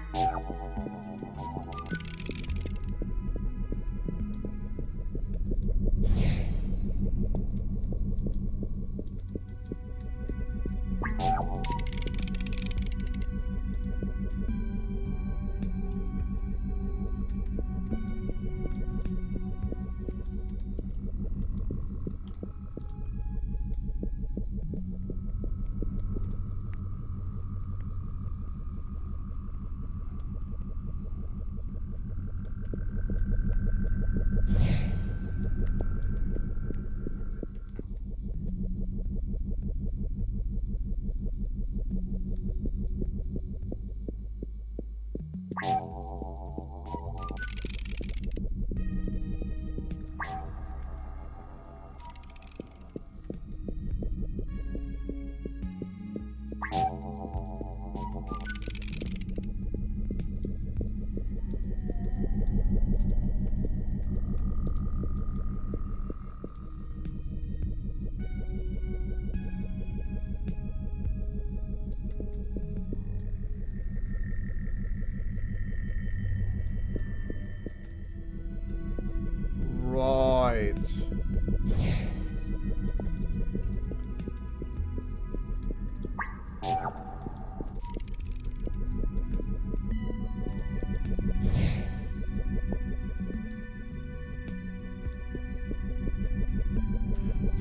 Right.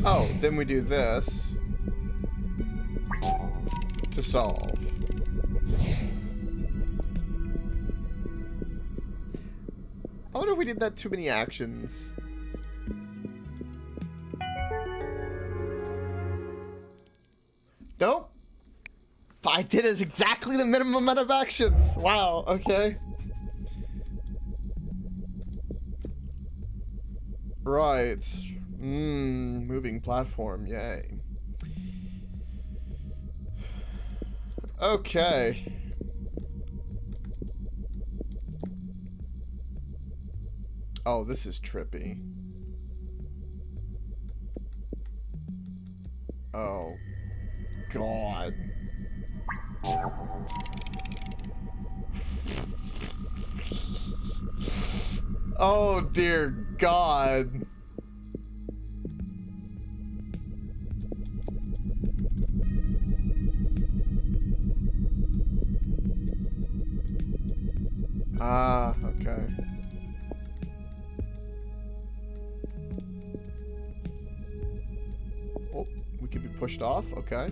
Oh, then we do this to solve. I wonder if we did that too many actions. Nope. I did as exactly the minimum amount of actions. Wow, okay. Right. Moving platform, yay. Okay. Oh, this is trippy. Oh, God. Oh, dear God. Ah, okay. Oh, we could be pushed off, okay.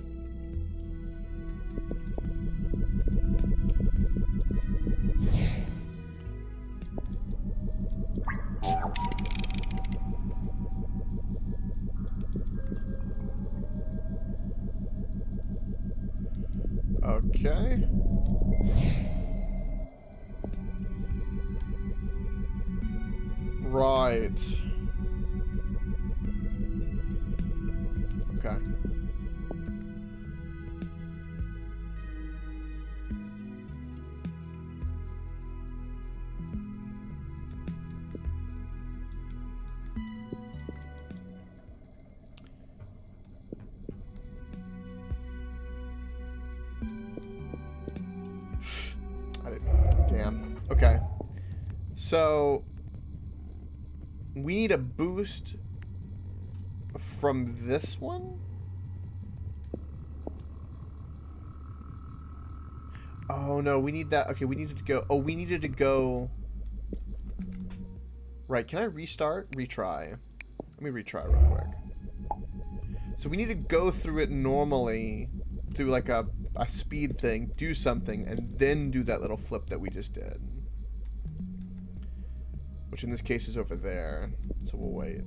Okay. Right. Okay. I didn't. Damn. Okay. So we need a boost from this one? Oh no, we need that. Okay, we needed to go. Oh, we needed to go. Right, can I restart? Retry. Let me retry real quick. So we need to go through it normally, through like a speed thing, do something, and then do that little flip that we just did. Which in this case is over there. So we'll wait.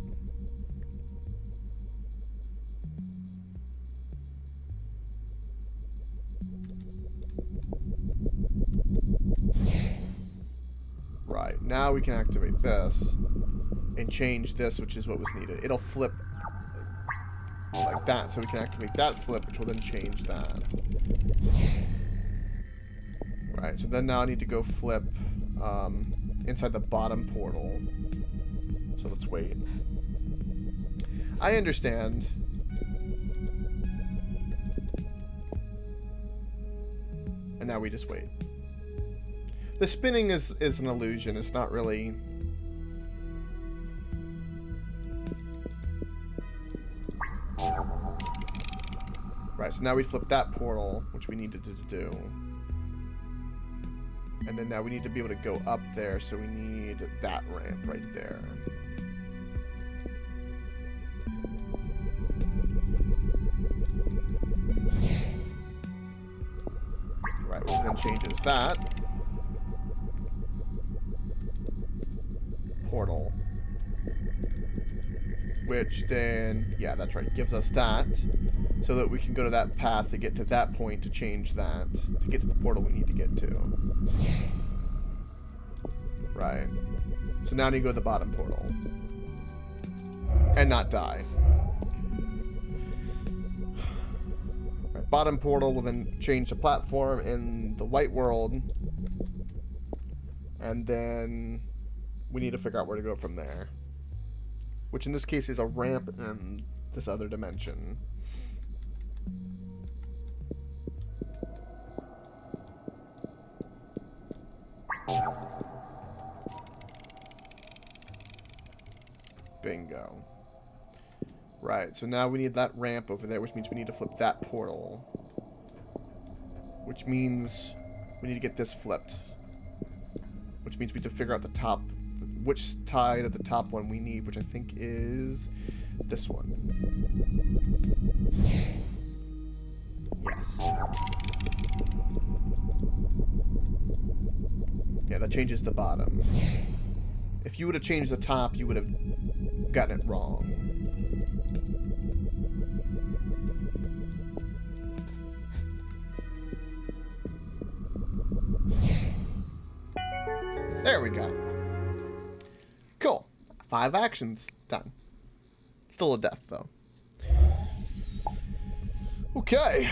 Right, now we can activate this and change this, which is what was needed. It'll flip like that, so we can activate that flip, which will then change that. Right, so then now I need to go flip inside the bottom portal. So let's wait. I understand. And now we just wait. The spinning is an illusion. It's not really... Right, so now we flip that portal, which we needed to do. And then now we need to be able to go up there, so we need that ramp right there. Right, which then changes that. Portal. Which then, yeah, that's right, gives us that. So that we can go to that path to get to that point to change that. To get to the portal we need to get to. Right. So now I need to go to the bottom portal. And not die. Right, bottom portal will then change the platform in the white world. And then we need to figure out where to go from there. Which in this case is a ramp in this other dimension. Bingo. Right, so now we need that ramp over there, which means we need to flip that portal. Which means we need to get this flipped. Which means we need to figure out the top, which side of the top one we need, which I think is this one. Yes. Yeah, that changes the bottom. If you would have changed the top, you would have gotten it wrong. There we go. Cool. 5 actions done. Still a death, though. Okay.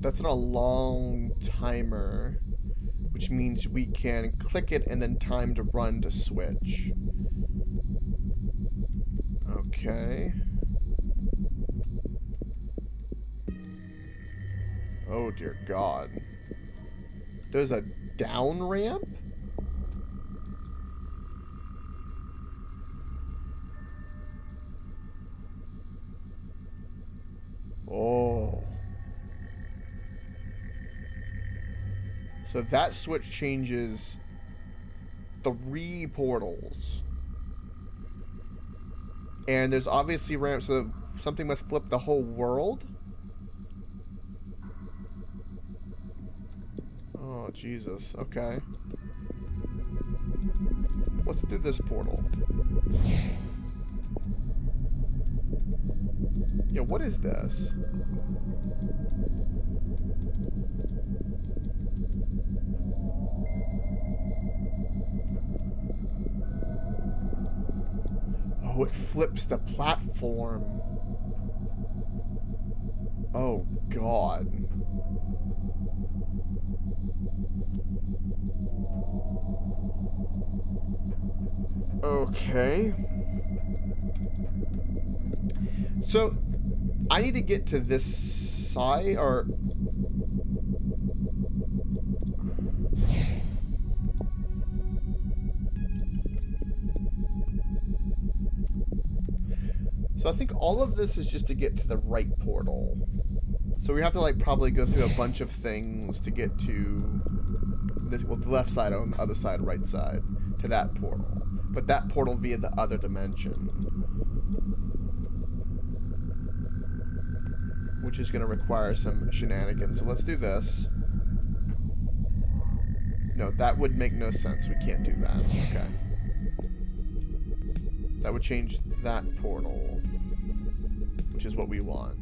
That's not a long timer, which means we can click it and then time to run to switch. Okay. Oh dear God. There's a down ramp? Oh. So that switch changes 3 portals. And there's obviously ramps, so something must flip the whole world? Oh, Jesus. Okay. What's through this portal? Yeah, what is this? Oh, it flips the platform. Oh, God. Okay. So, I need to get to this side, or... So I think all of this is just to get to the right portal. So we have to, like, probably go through a bunch of things to get to this, well, the left side, on the other side, right side, to that portal. But that portal via the other dimension. Which is going to require some shenanigans. So let's do this. No, that would make no sense. We can't do that. Okay. That would change that portal, which is what we want.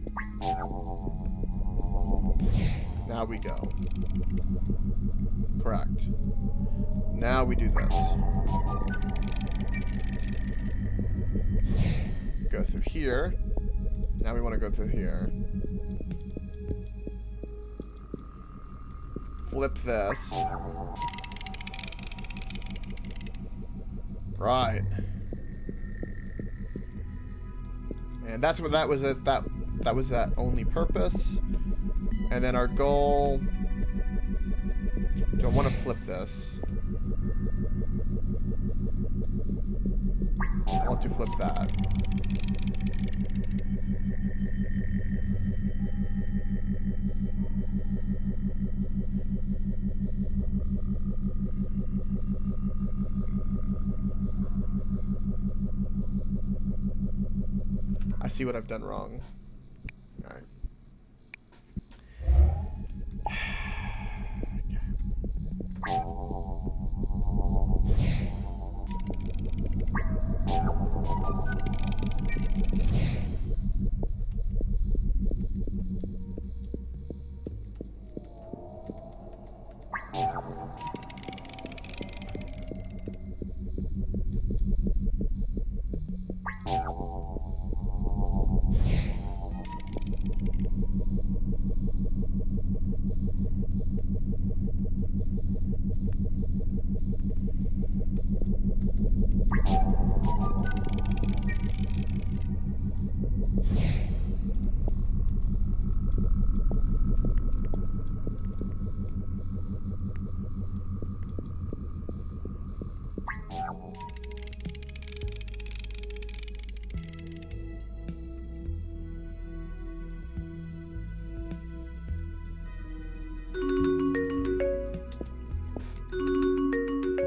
Now we go. Correct. Now we do this. Go through here. Now we want to go through here. Flip this. Right. And that's what that was. That was that only purpose. And then our goal. Do I want to flip this? I want to flip that. I see what I've done wrong. All right.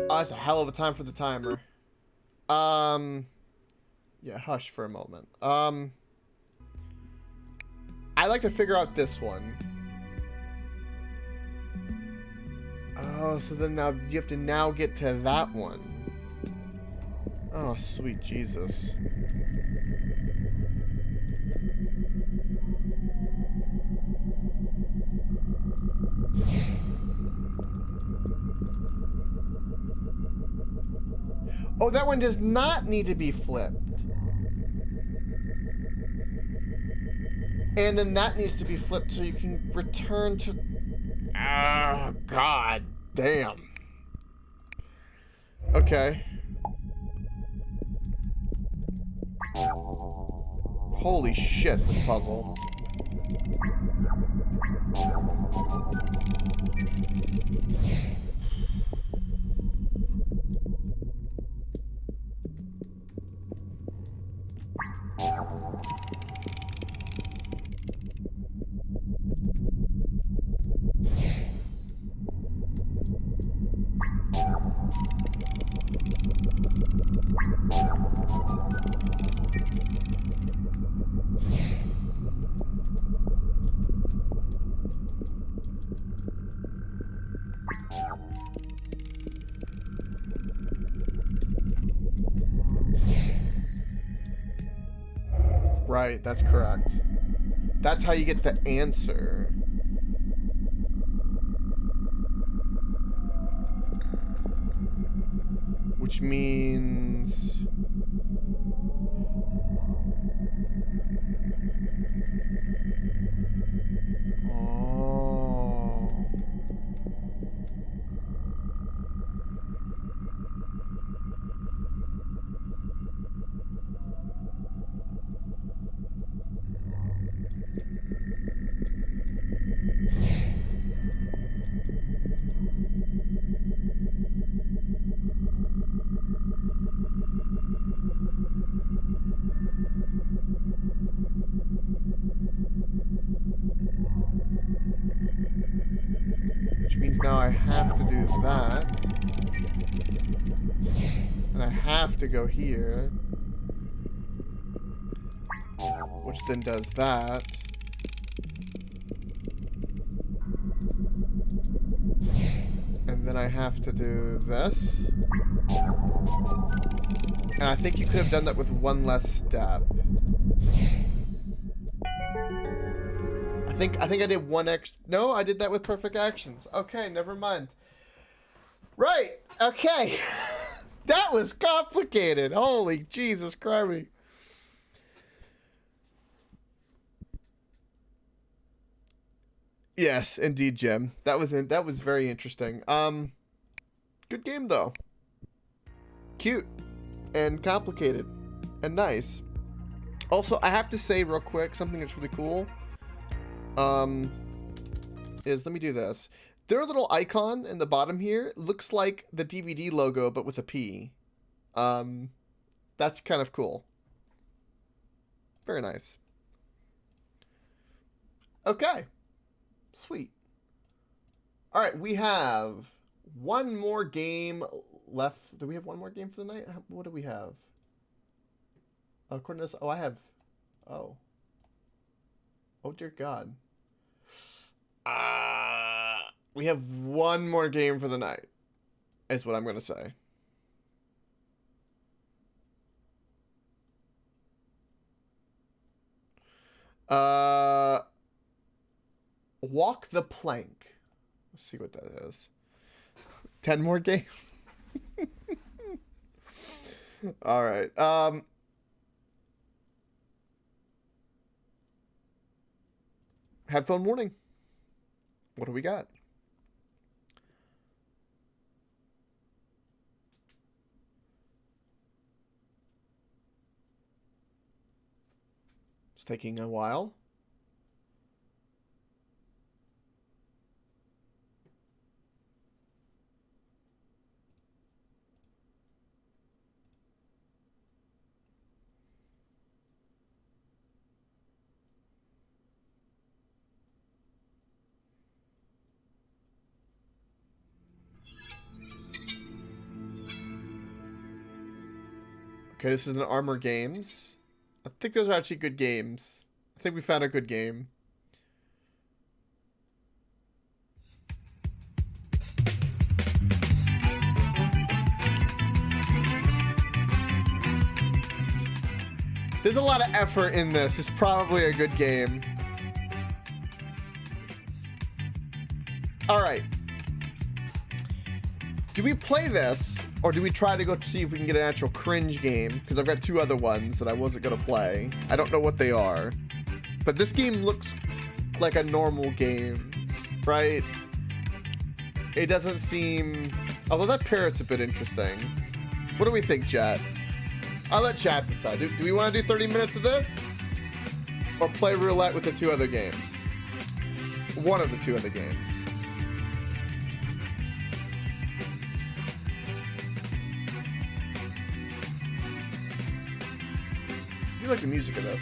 Oh, that's a hell of a time for the timer. Yeah, hush for a moment. I'd like to figure out this one. Oh, so then now you have to now get to that one. Oh, sweet Jesus. Oh, that one does not need to be flipped. And then that needs to be flipped so you can return to... Ah, god damn. Okay. Holy shit, this puzzle. Right, that's correct. That's how you get the answer. Which means... Oh. Which means now I have to do that. And I have to go here. Which then does that. And then I have to do this. And I think you could have done that with one less step. I think I did one extra. No, I did that with perfect actions. Okay, never mind. Right. Okay. That was complicated. Holy Jesus Christ. Yes, indeed, Jim. That was very interesting. Good game though. Cute and complicated and nice. Also, I have to say real quick something that's really cool. Let me do this. Their little icon in the bottom here looks like the DVD logo, but with a P. That's kind of cool. Very nice. Okay. Sweet. All right, we have one more game left. Do we have one more game for the night? What do we have? According to this, I have... Oh, dear God. We have one more game for the night, is what I'm going to say. Walk the plank. Let's see what that is. 10 more games. All right. Headphone warning. What do we got? It's taking a while. Okay, this is an Armor Games. I think those are actually good games. I think we found a good game. There's a lot of effort in this. It's probably a good game. All right. Do we play this, or do we try to go see if we can get an actual Cringe game? Because I've got two other ones that I wasn't going to play. I don't know what they are. But this game looks like a normal game, right? It doesn't seem... Although that parrot's a bit interesting. What do we think, chat? I'll let chat decide. Do we want to do 30 minutes of this? Or play roulette with the 2 other games? One of the 2 other games. You like the music of this?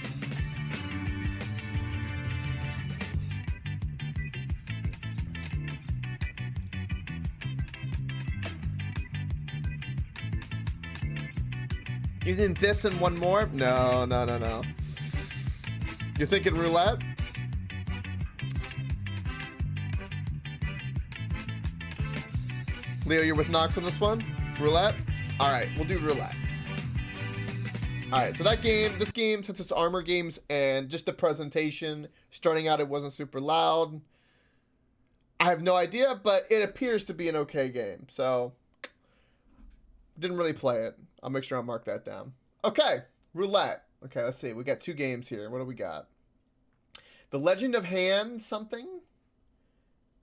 You think this and one more? No. You're thinking roulette? Leo, you're with Nox on this one? Roulette? Alright, we'll do roulette. Alright, so this game, since it's armor games and just the presentation, starting out it wasn't super loud. I have no idea, but it appears to be an okay game, so didn't really play it. I'll make sure I'll mark that down. Okay, roulette. Okay, let's see. We got 2 games here. What do we got? The Legend of Hand something.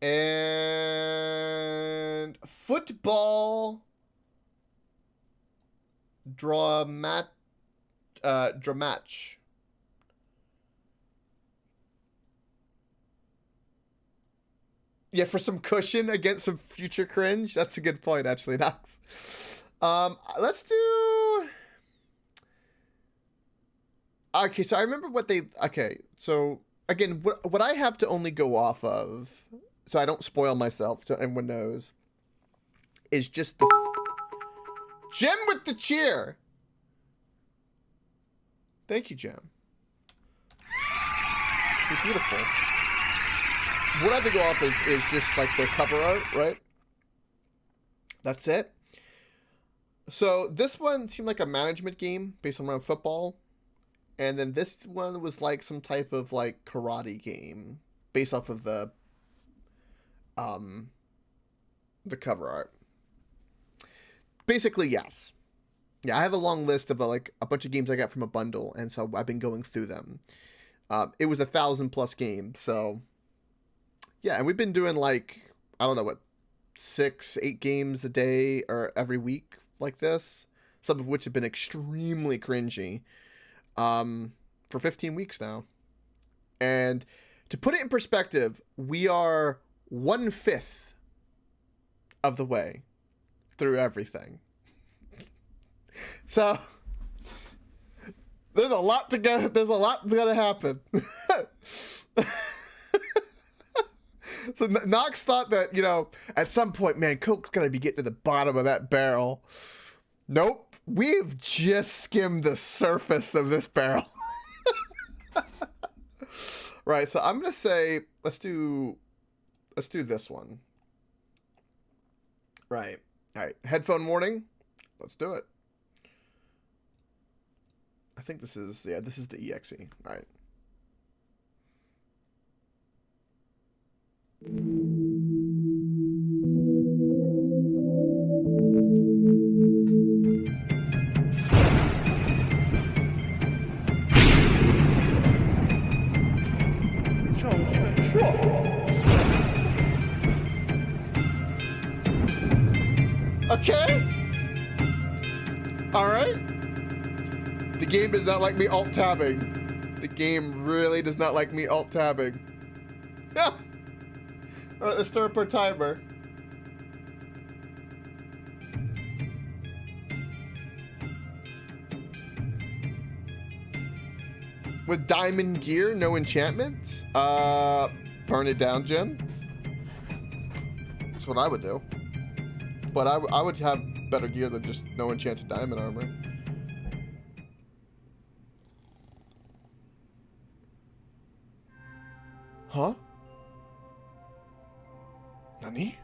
And football dramatch. Yeah, for some cushion against some future cringe. That's a good point, actually, Nox. Let's do... Okay, so I remember what they... Okay, so, again, what I have to only go off of, so I don't spoil myself, so everyone knows, is just the... Gem with the cheer! Thank you, Gem. You're beautiful. What I have to go off is just, like, the cover art, right? That's it. So this one seemed like a management game based around football. And then this one was like some type of like karate game based off of the cover art. Basically, yes. Yeah, I have a long list of like a bunch of games I got from a bundle, and so I've been going through them. It was 1,000+ games, so yeah, and we've been doing like, I don't know what, 6-8 games a day or every week like this, some of which have been extremely cringy, for 15 weeks now. And to put it in perspective, we are 1/5 of the way through everything. So there's a lot to go. There's a lot gonna happen. So Nox thought that, you know, at some point, man, Coke's gonna be getting to the bottom of that barrel. Nope, we've just skimmed the surface of this barrel. Right, so I'm gonna say let's do this one. Right. All right. Headphone warning. Let's do it. I think this is the EXE. All right. Okay. All right. The game does not like me alt-tabbing. The game really does not like me alt-tabbing. Yeah. All right, let's start up our timer. With diamond gear, no enchantments? Burn it down, Jen. That's what I would do. But I would have better gear than just no enchanted diamond armor. Huh? Nani?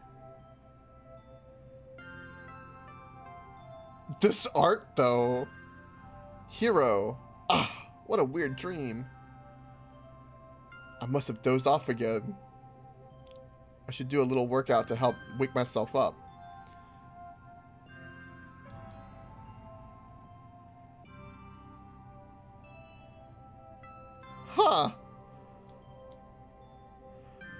This art, though. Hero. Ah, what a weird dream. I must have dozed off again. I should do a little workout to help wake myself up. Huh.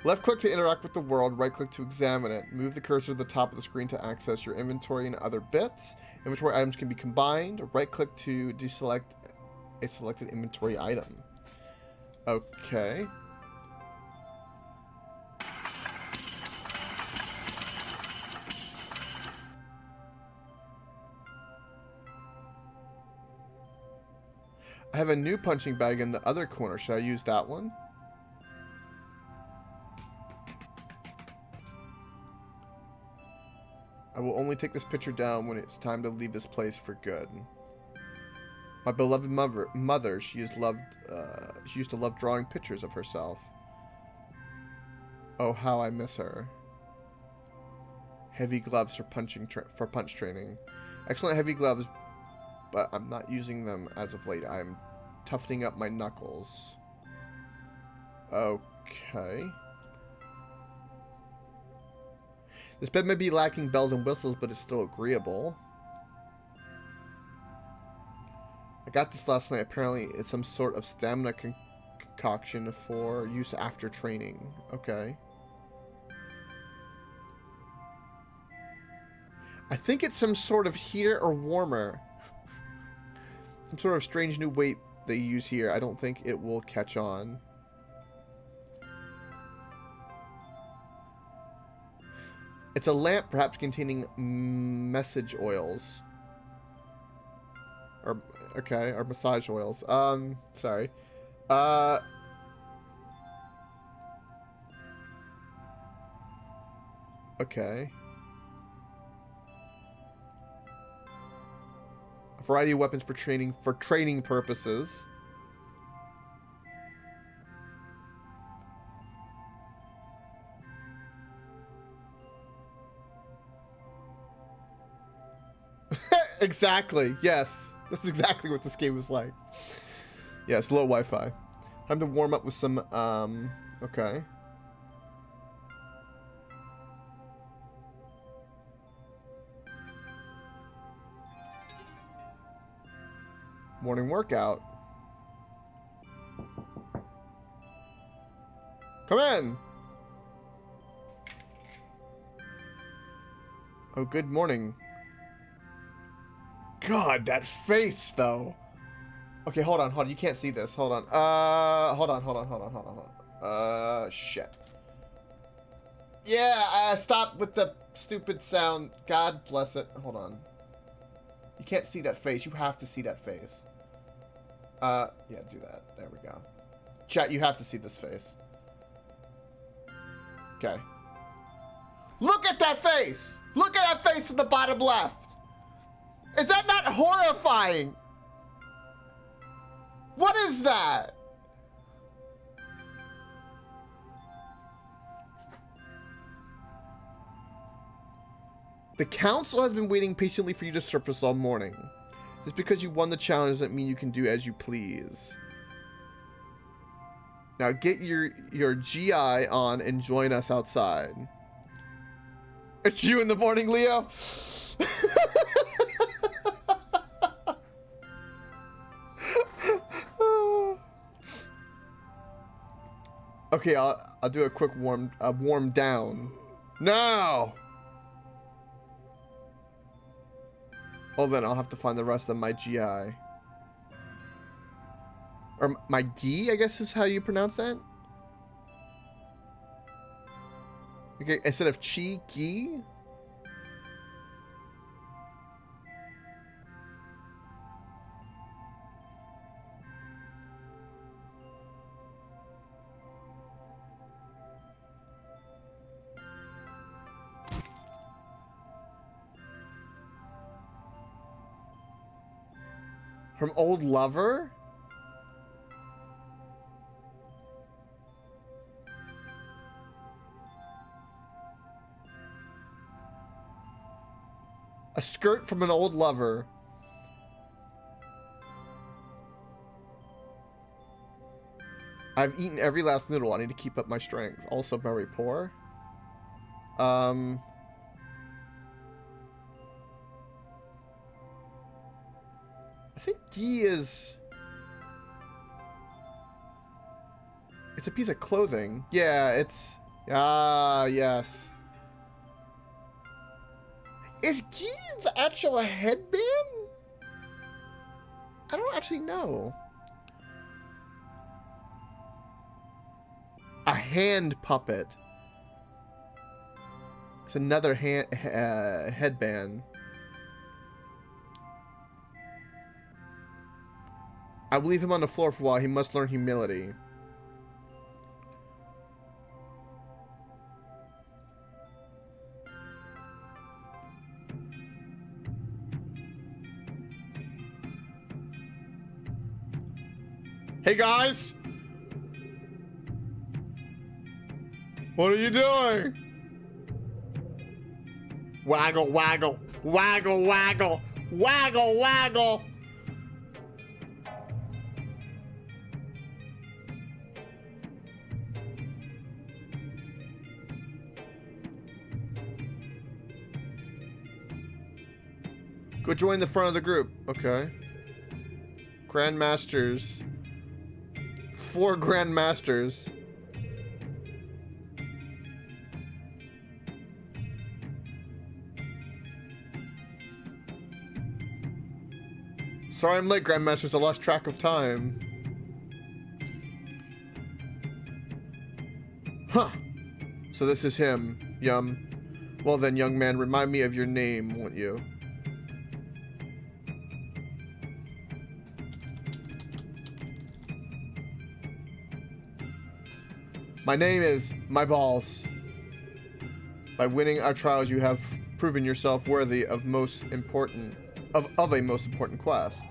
Left click to interact with the world, right click to examine it. Move the cursor to the top of the screen to access your inventory and other bits. Inventory items can be combined. Right click to deselect a selected inventory item. Okay. I have a new punching bag in the other corner. Should I use that one? I will only take this picture down when it's time to leave this place for good. My beloved mother, she used to love drawing pictures of herself. Oh, how I miss her. Heavy gloves for punch training. Excellent heavy gloves, but I'm not using them as of late. I'm toughening up my knuckles. Okay. This bed may be lacking bells and whistles, but it's still agreeable. I got this last night. Apparently, it's some sort of stamina concoction for use after training. Okay. I think it's some sort of heater or warmer. Some sort of strange new weight they use here. I don't think it will catch on. It's a lamp, perhaps containing message oils. Or, okay, or massage oils. Sorry. Okay. A variety of weapons for training purposes. Exactly. Yes. That's exactly what this game is like. Yes, low Wi-Fi. Time to warm up with some, okay. Morning workout. Come in. Oh, good morning. God, that face, though. Okay, hold on. You can't see this. Hold on. Hold on. Shit. Yeah, stop with the stupid sound. God bless it. Hold on. You can't see that face. You have to see that face. Yeah, do that. There we go. Chat, you have to see this face. Okay. Look at that face! Look at that face in the bottom left! Is that not horrifying? What is that? The council has been waiting patiently for you to surface all morning. Just because you won the challenge doesn't mean you can do as you please. Now get your GI on and join us outside. It's you in the morning, Leo. Okay, I'll do a quick warm down. Now. Well, then I'll have to find the rest of my GI. Or my D, I guess is how you pronounce that. Okay, instead of chi, gi. From old lover? A skirt from an old lover. I've eaten every last noodle. I need to keep up my strength. Also very poor. I think gi is... It's a piece of clothing. Yeah, it's... Ah, yes. Is Gi the actual headband? I don't actually know. A hand puppet. It's another headband. I will leave him on the floor for a while. He must learn humility. Hey guys! What are you doing? Waggle, waggle, waggle, waggle, waggle, waggle. Go join the front of the group. Okay. Grandmasters. 4 Grandmasters. Sorry I'm late, Grandmasters. I lost track of time. Huh. So this is him. Yum. Well then, young man, remind me of your name, won't you? My name is My Balls. By winning our trials, you have proven yourself worthy of a most important quest.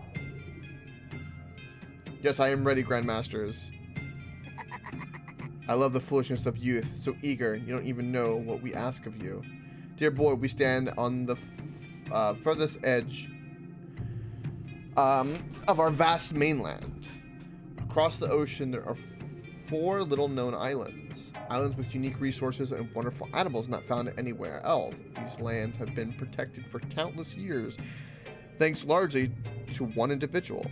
Yes, I am ready, Grandmasters. I love the foolishness of youth, so eager, you don't even know what we ask of you. Dear boy, we stand on the furthest edge of our vast mainland. Across the ocean, there are 4 little-known islands. Islands with unique resources and wonderful animals not found anywhere else. These lands have been protected for countless years, thanks largely to one individual.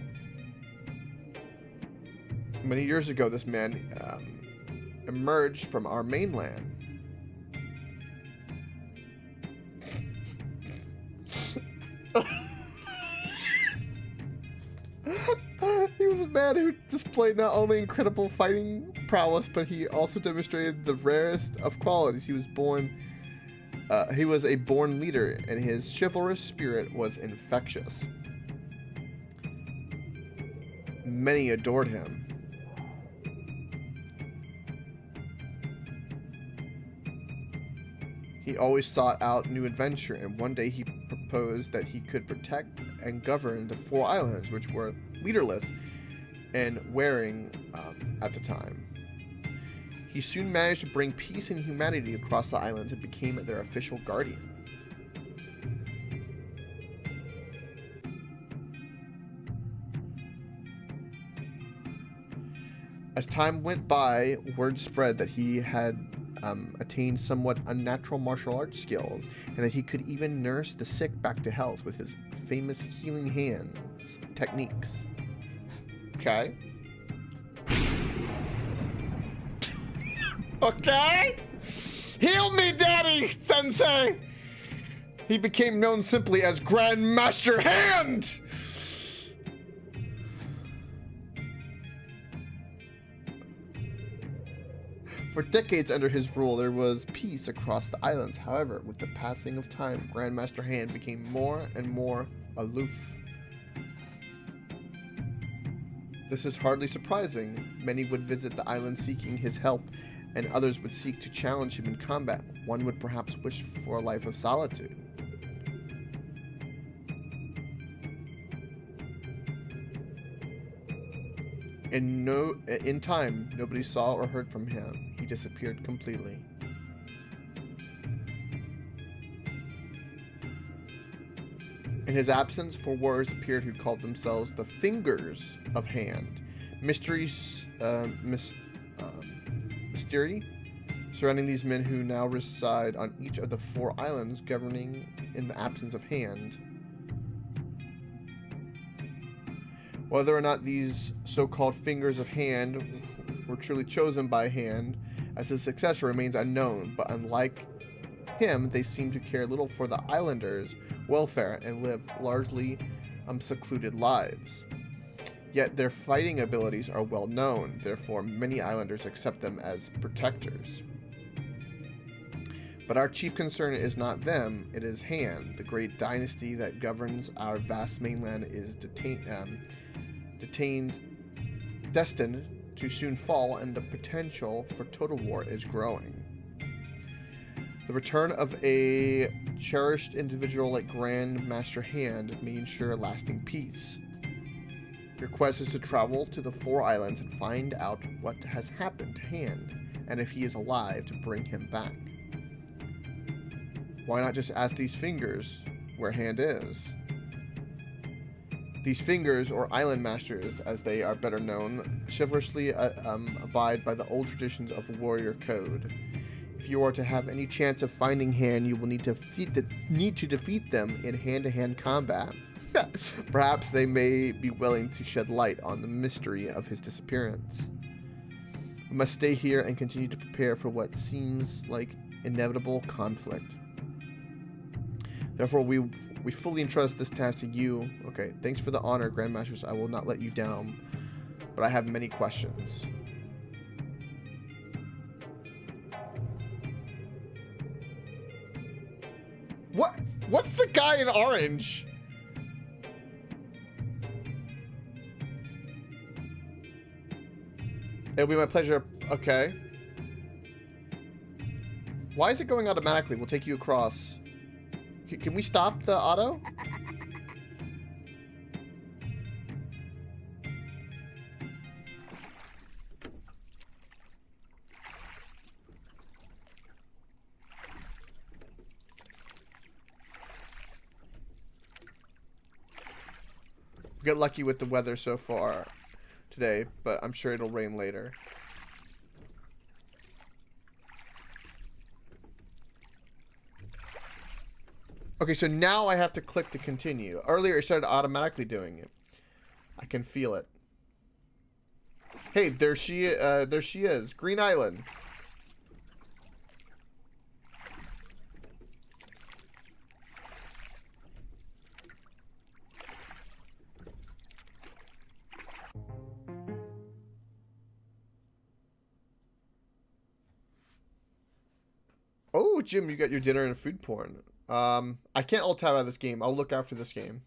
Many years ago, this man emerged from our mainland. He was a man who displayed not only incredible fighting prowess, but he also demonstrated the rarest of qualities. He was a born leader, and his chivalrous spirit was infectious. Many adored him. He always sought out new adventure, and one day he proposed that he could protect and govern the 4 islands, which were leaderless and wearing at the time. He soon managed to bring peace and humanity across the islands and became their official guardian. As time went by, word spread that he had attained somewhat unnatural martial arts skills, and that he could even nurse the sick back to health with his famous healing hands techniques. Okay. Okay? Heal me, Daddy, Sensei! He became known simply as Grandmaster Hand! For decades under his rule, there was peace across the islands. However, with the passing of time, Grandmaster Hand became more and more aloof. This is hardly surprising. Many would visit the island seeking his help, and others would seek to challenge him in combat. One would perhaps wish for a life of solitude. In time, nobody saw or heard from him. He disappeared completely. In his absence, 4 warriors appeared who called themselves the Fingers of Hand. Mystery surrounding these men who now reside on each of the 4 islands governing in the absence of Hand. Whether or not these so-called Fingers of Hand were truly chosen by Hand, as his successor remains unknown, but unlike him, they seem to care little for the islanders' welfare and live largely secluded lives. Yet their fighting abilities are well known, therefore many islanders accept them as protectors. But our chief concern is not them, it is Han. The great dynasty that governs our vast mainland is destined to soon fall, and the potential for total war is growing. The return of a cherished individual like Grand Master Han may ensure lasting peace. Your quest is to travel to the 4 islands and find out what has happened to Han, and if he is alive, to bring him back. Why not just ask these fingers where Han is? These fingers, or island masters as they are better known, chivalrously abide by the old traditions of warrior code. If you are to have any chance of finding Han, you will need to defeat them in hand-to-hand combat. Perhaps they may be willing to shed light on the mystery of his disappearance. We must stay here and continue to prepare for what seems like inevitable conflict. Therefore, we fully entrust this task to you. Okay, thanks for the honor, Grandmasters. I will not let you down, but I have many questions. What's the guy in orange? It'll be my pleasure. Okay. Why is it going automatically? We'll take you across. Can we stop the auto? We got lucky with the weather so far today, but I'm sure it'll rain later. Okay, so now I have to click to continue. Earlier it started automatically doing it. I can feel it. Hey, there she is. Green Island. Oh, Jim, you got your dinner and food porn. I can't alt tab out of this game. I'll look after this game.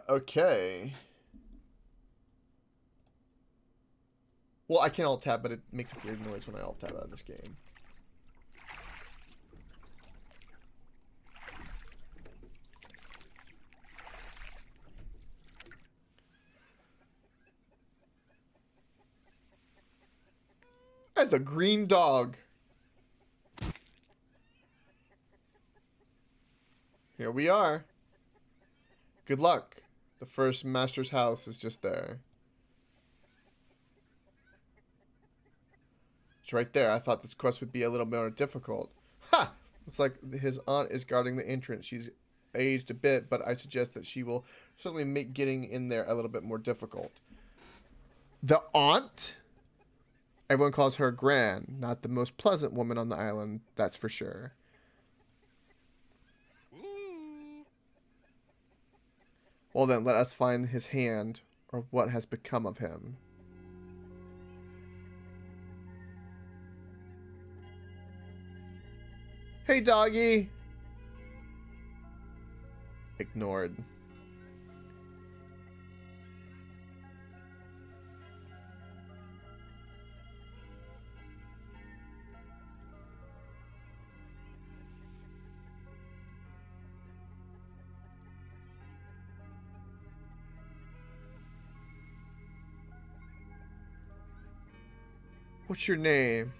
Okay. Well, I can alt tab, but it makes a weird noise when I alt tab out of this game. That's a green dog. Here we are. Good luck. The first master's house is just there. It's right there. I thought this quest would be a little more difficult. Ha! Looks like his aunt is guarding the entrance. She's aged a bit, but I suggest that she will certainly make getting in there a little bit more difficult. The aunt? Everyone calls her Gran. Not the most pleasant woman on the island, that's for sure. Well then, let us find his hand, or what has become of him. Hey, doggy! Ignored. What's your name?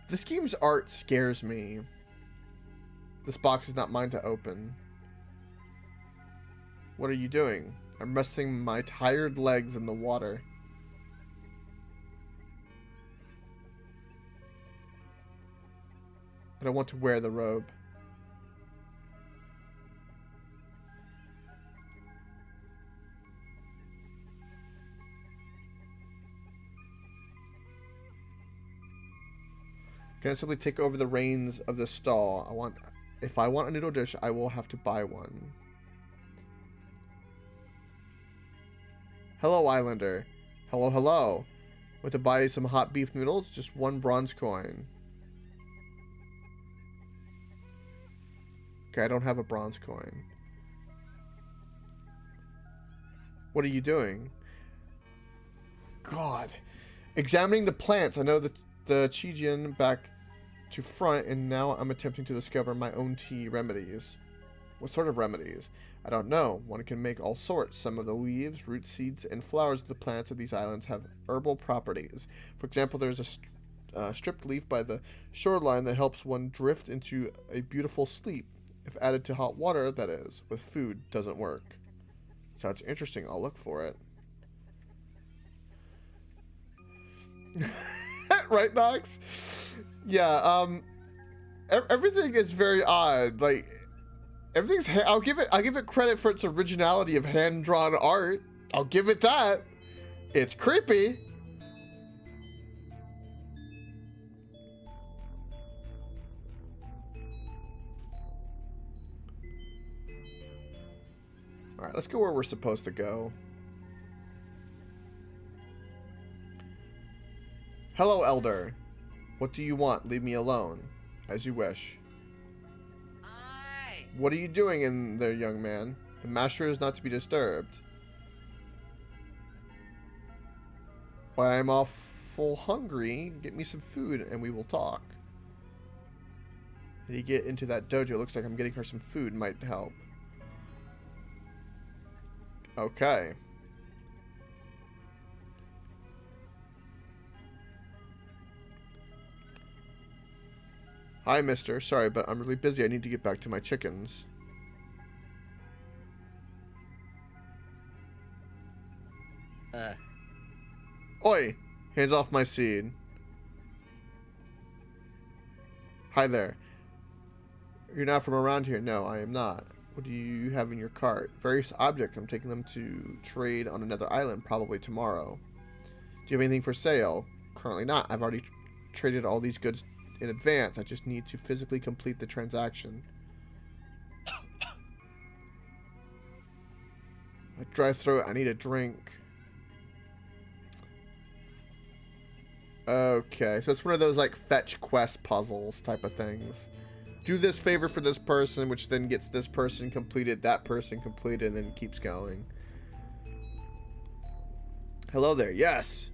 This game's art scares me. This box is not mine to open. What are you doing? I'm resting my tired legs in the water. I don't want to wear the robe. Can I simply take over the reins of the stall? If I want a noodle dish, I will have to buy one. Hello, Islander. Hello, hello. Want to buy some hot beef noodles? Just 1 bronze coin. Okay, I don't have a bronze coin. What are you doing? God. Examining the plants. I know the Chijian back to front, and now I'm attempting to discover my own tea remedies. What sort of remedies? I don't know. One can make all sorts. Some of the leaves, roots, seeds, and flowers of the plants of these islands have herbal properties. For example, there's a stripped leaf by the shoreline that helps one drift into a beautiful sleep. If added to hot water, that is. With food, doesn't work. Sounds interesting. I'll look for it. Right, Nox? Yeah, everything is very odd. Like, everything's I'll give it credit for its originality of hand-drawn art. I'll give it that. It's creepy. All right, let's go where we're supposed to go. Hello, Elder. What do you want? Leave me alone. As you wish. Aye. What are you doing in there, young man? The master is not to be disturbed. But I'm awful hungry. Get me some food and we will talk. Did you get into that dojo? Looks like I'm getting her some food might help. Okay. Hi, mister. Sorry, but I'm really busy. I need to get back to my chickens. Oi! Hands off my seed. Hi there. You're not from around here? No, I am not. What do you have in your cart? Various objects. I'm taking them to trade on another island, probably tomorrow. Do you have anything for sale? Currently not. I've already traded all these goods in advance. I just need to physically complete the transaction. A dry throat. I need a drink. Okay, so it's one of those like fetch quest puzzles type of things. Do this favor for this person, which then gets this person completed, that person completed, and then keeps going. Hello there. Yes.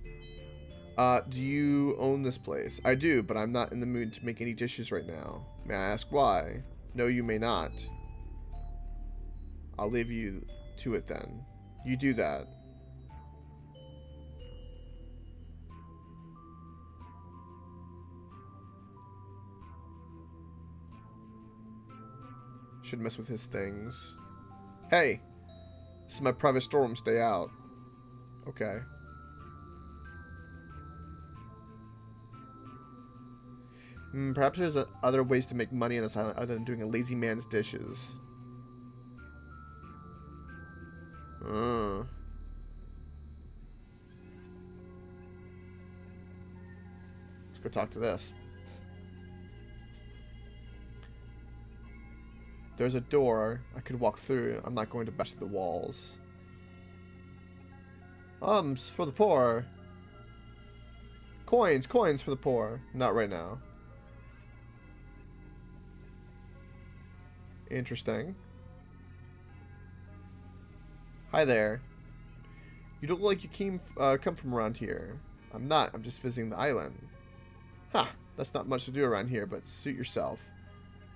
Do you own this place? I do, but I'm not in the mood to make any dishes right now. May I ask why? No, you may not. I'll leave you to it then. You do that. Should mess with his things. Hey! This is my private storeroom. Stay out. Okay. Perhaps there's other ways to make money on this island other than doing a lazy man's dishes. Let's go talk to this. There's a door I could walk through. I'm not going to bash the walls. For the poor. Coins for the poor. Not right now. Interesting. Hi there. You don't look like you come from around here. I'm not. I'm just visiting the island. Ha! That's not much to do around here, but suit yourself.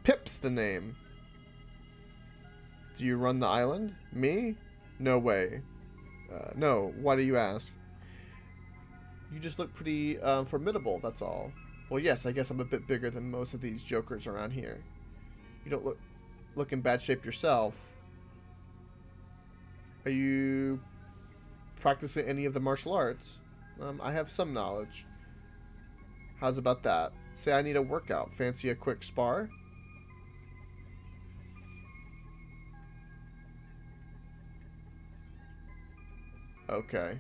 Pip's the name. Do you run the island? Me? No way. No. Why do you ask? You just look pretty formidable, that's all. Well, yes, I guess I'm a bit bigger than most of these jokers around here. You don't look in bad shape yourself. Are you practicing any of the martial arts? I have some knowledge. How's about that? Say I need a workout. Fancy a quick spar? Okay.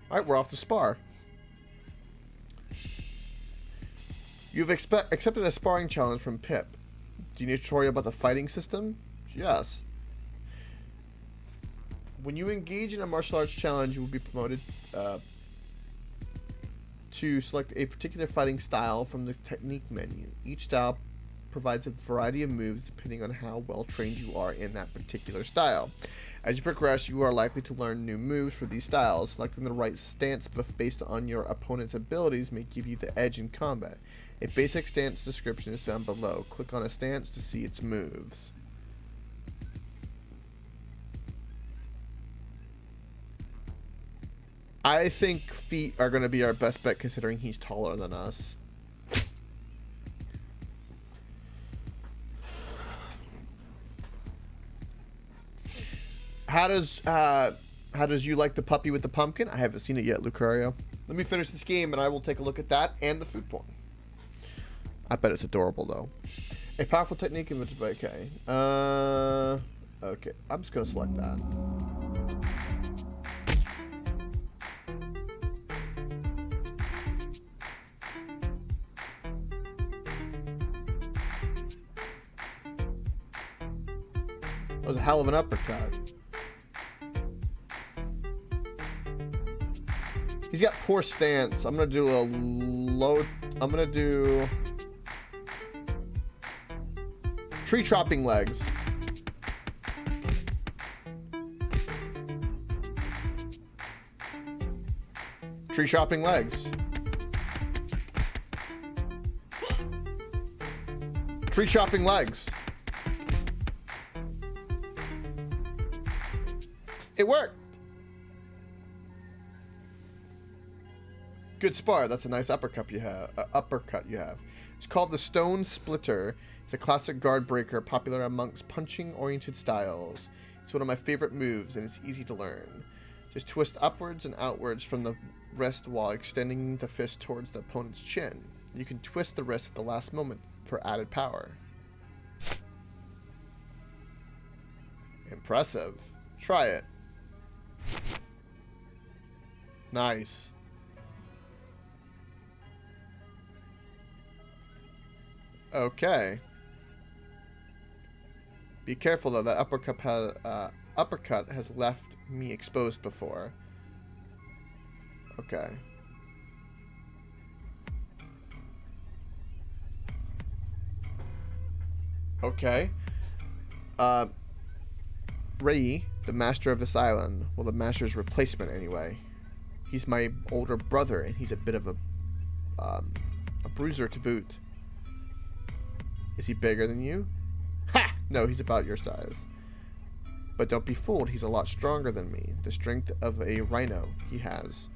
Alright, we're off to spar. You've accepted a sparring challenge from Pip. Do you need a tutorial about the fighting system? Yes. When you engage in a martial arts challenge, you will be promoted to select a particular fighting style from the technique menu. Each style provides a variety of moves depending on how well trained you are in that particular style. As you progress, you are likely to learn new moves for these styles. Selecting the right stance based on your opponent's abilities may give you the edge in combat. A basic stance description is down below. Click on a stance to see its moves. I think feet are going to be our best bet considering he's taller than us. How does you like the puppy with the pumpkin? I haven't seen it yet, Lucario. Let me finish this game and I will take a look at that and the food porn. I bet it's adorable though. A powerful technique invented by K. Okay, I'm just gonna select that. That was a hell of an uppercut. He's got poor stance. I'm gonna do a low. I'm gonna do tree chopping legs. Tree chopping legs. Tree chopping legs. It worked. Good spar. That's a nice uppercut you have. It's called the Stone Splitter. It's a classic guard breaker popular amongst punching-oriented styles. It's one of my favorite moves, and it's easy to learn. Just twist upwards and outwards from the wrist while extending the fist towards the opponent's chin. You can twist the wrist at the last moment for added power. Impressive. Try it. Nice. Okay. Be careful though, that uppercut has left me exposed before. Okay. Okay. Ray, the master of this island. Well, the master's replacement anyway. He's my older brother, and he's a bit of a bruiser to boot. Is he bigger than you? Ha! No, he's about your size. But don't be fooled, he's a lot stronger than me. The strength of a rhino he has.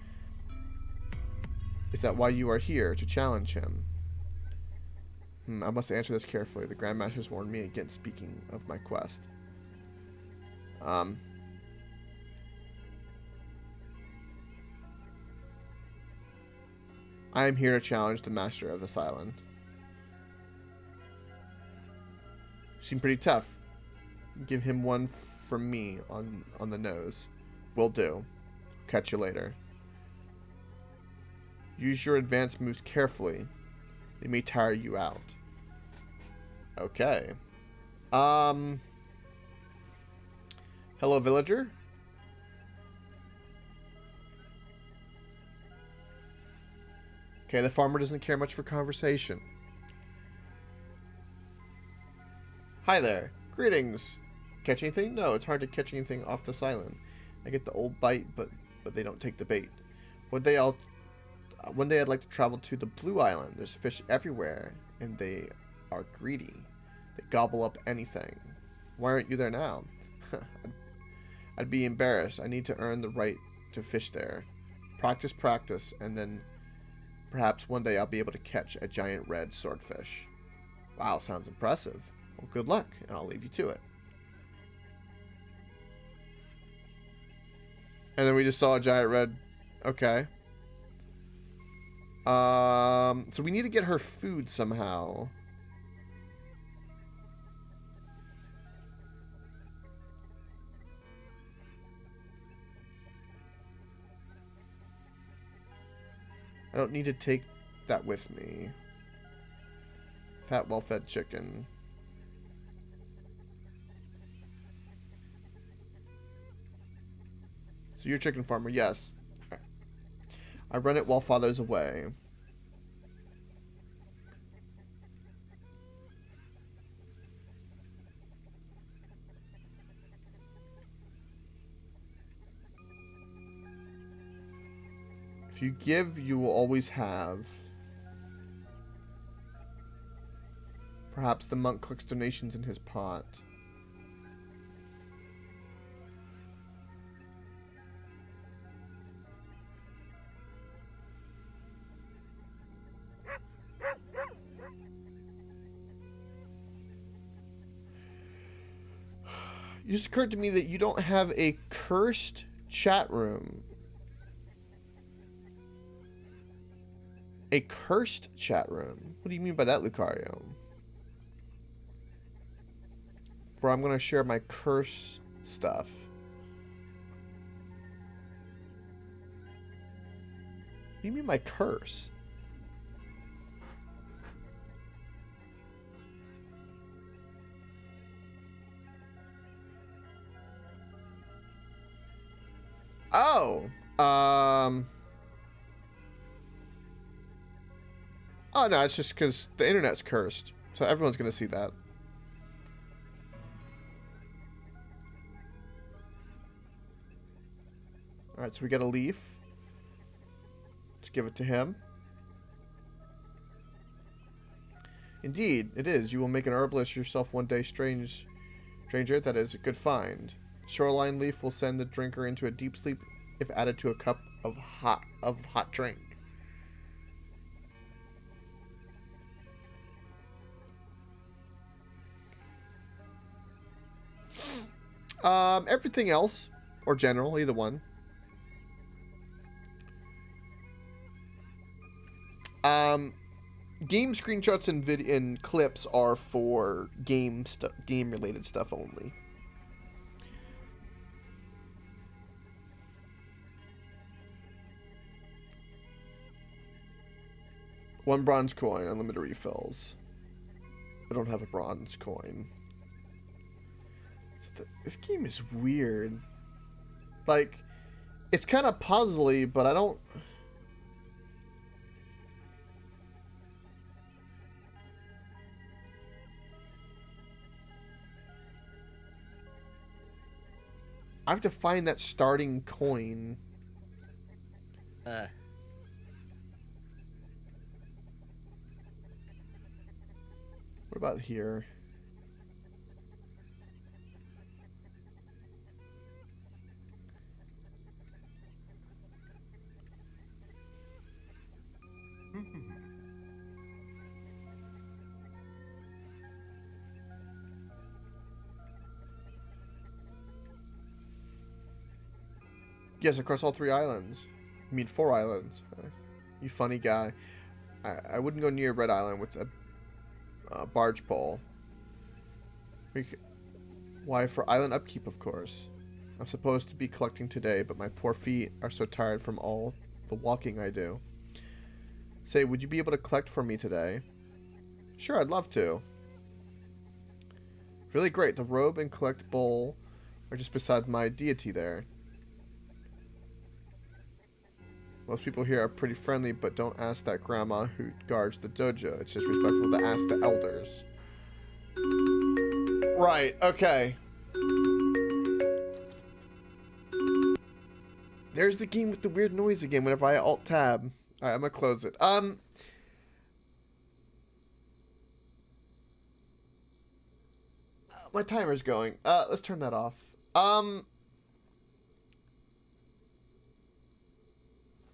Is that why you are here, to challenge him? I must answer this carefully. The Grandmaster's warned me against speaking of my quest. I am here to challenge the master of this island. Seem pretty tough. Give him one from me on the nose. Will do. Catch you later. Use your advanced moves carefully. They may tire you out. Okay. Hello, villager. Okay, the farmer doesn't care much for conversation. Hi there. Greetings. Catch anything? No, it's hard to catch anything off this island. I get the old bite, but they don't take the bait. One day I'd like to travel to the Blue Island. There's fish everywhere, and they are greedy. They gobble up anything. Why aren't you there now? I'd be embarrassed. I need to earn the right to fish there. Practice, and then perhaps one day I'll be able to catch a giant red swordfish. Wow, sounds impressive. Well, good luck, and I'll leave you to it. And then we just saw a giant red... Okay. So we need to get her food somehow. I don't need to take that with me. Fat, well-fed chicken. So you're a chicken farmer, yes. Okay. I run it while father's away. If you give, you will always have. Perhaps the monk collects donations in his pot. It just occurred to me that you don't have a cursed chat room. A cursed chat room? What do you mean by that, Lucario? Where I'm gonna share my curse stuff. What do you mean by curse? Oh, oh no, it's just because the internet's cursed, so everyone's gonna see that. All right, so we get a leaf. Let's give it to him. Indeed, it is. You will make an herbalist yourself one day, stranger. That is a good find. Shoreline leaf will send the drinker into a deep sleep if added to a cup of hot drink. Everything else, or general, either one. Game screenshots and clips are for game related stuff only. One bronze coin, unlimited refills. I don't have a bronze coin. This game is weird. Like, it's kind of puzzly, but I don't... I have to find that starting coin. What about here? Yes, across all 3 islands. I mean, 4 islands. You funny guy. I wouldn't go near Red Island with a barge pole. Why, for island upkeep, of course. I'm supposed to be collecting today, but my poor feet are so tired from all the walking I do. Say, would you be able to collect for me today? Sure, I'd love to. Really great. The robe and collect bowl are just beside my deity there. Most people here are pretty friendly, but don't ask that grandma who guards the dojo. It's disrespectful to ask the elders. Right, okay. There's the game with the weird noise again whenever I alt-tab. Alright, I'm gonna close it. My timer's going. Let's turn that off.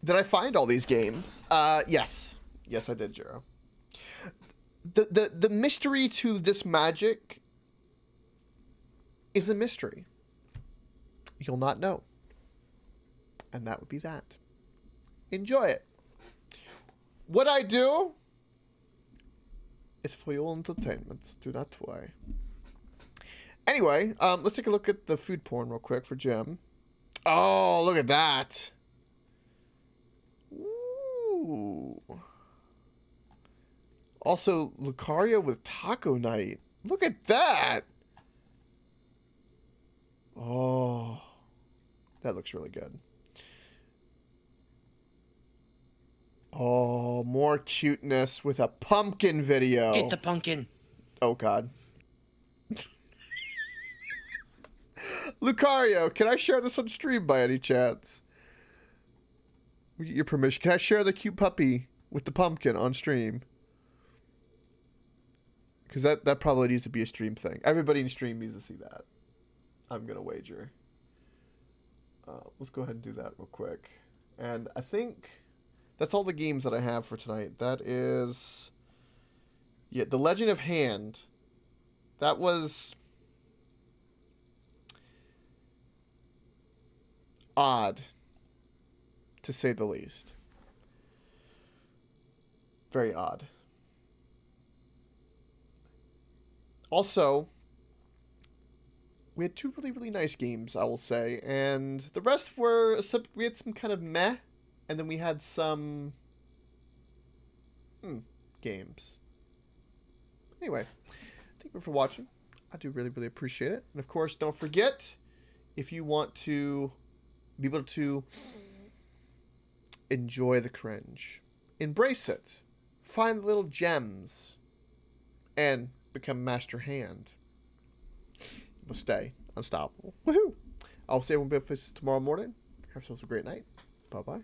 Did I find all these games? Yes. Yes, I did, Jiro. The mystery to this magic is a mystery. You'll not know. And that would be that. Enjoy it. What I do is for your entertainment. Do not worry. Anyway, let's take a look at the food porn real quick for Jim. Oh, look at that. Ooh. Also, Lucario with Taco Night. Look at that. Oh, that looks really good. Oh, more cuteness with a pumpkin video. Get the pumpkin. Oh, God. Lucario, can I share this on stream by any chance? We get your permission. Can I share the cute puppy with the pumpkin on stream? Because that probably needs to be a stream thing. Everybody in stream needs to see that. I'm going to wager. Let's go ahead and do that real quick. And I think that's all the games that I have for tonight. That is... Yeah, The Legend of Hand. That was... odd, to say the least. Very odd. Also, we had 2 really, really nice games, I will say, and the rest were, we had some kind of meh, and then we had some games. Anyway, thank you for watching. I do really, really appreciate it. And of course, don't forget, if you want to be able to enjoy the cringe, embrace it, find the little gems, and become master hand, you will stay unstoppable. Woohoo! I'll see everyone tomorrow morning. Have yourselves a great night. Bye-bye.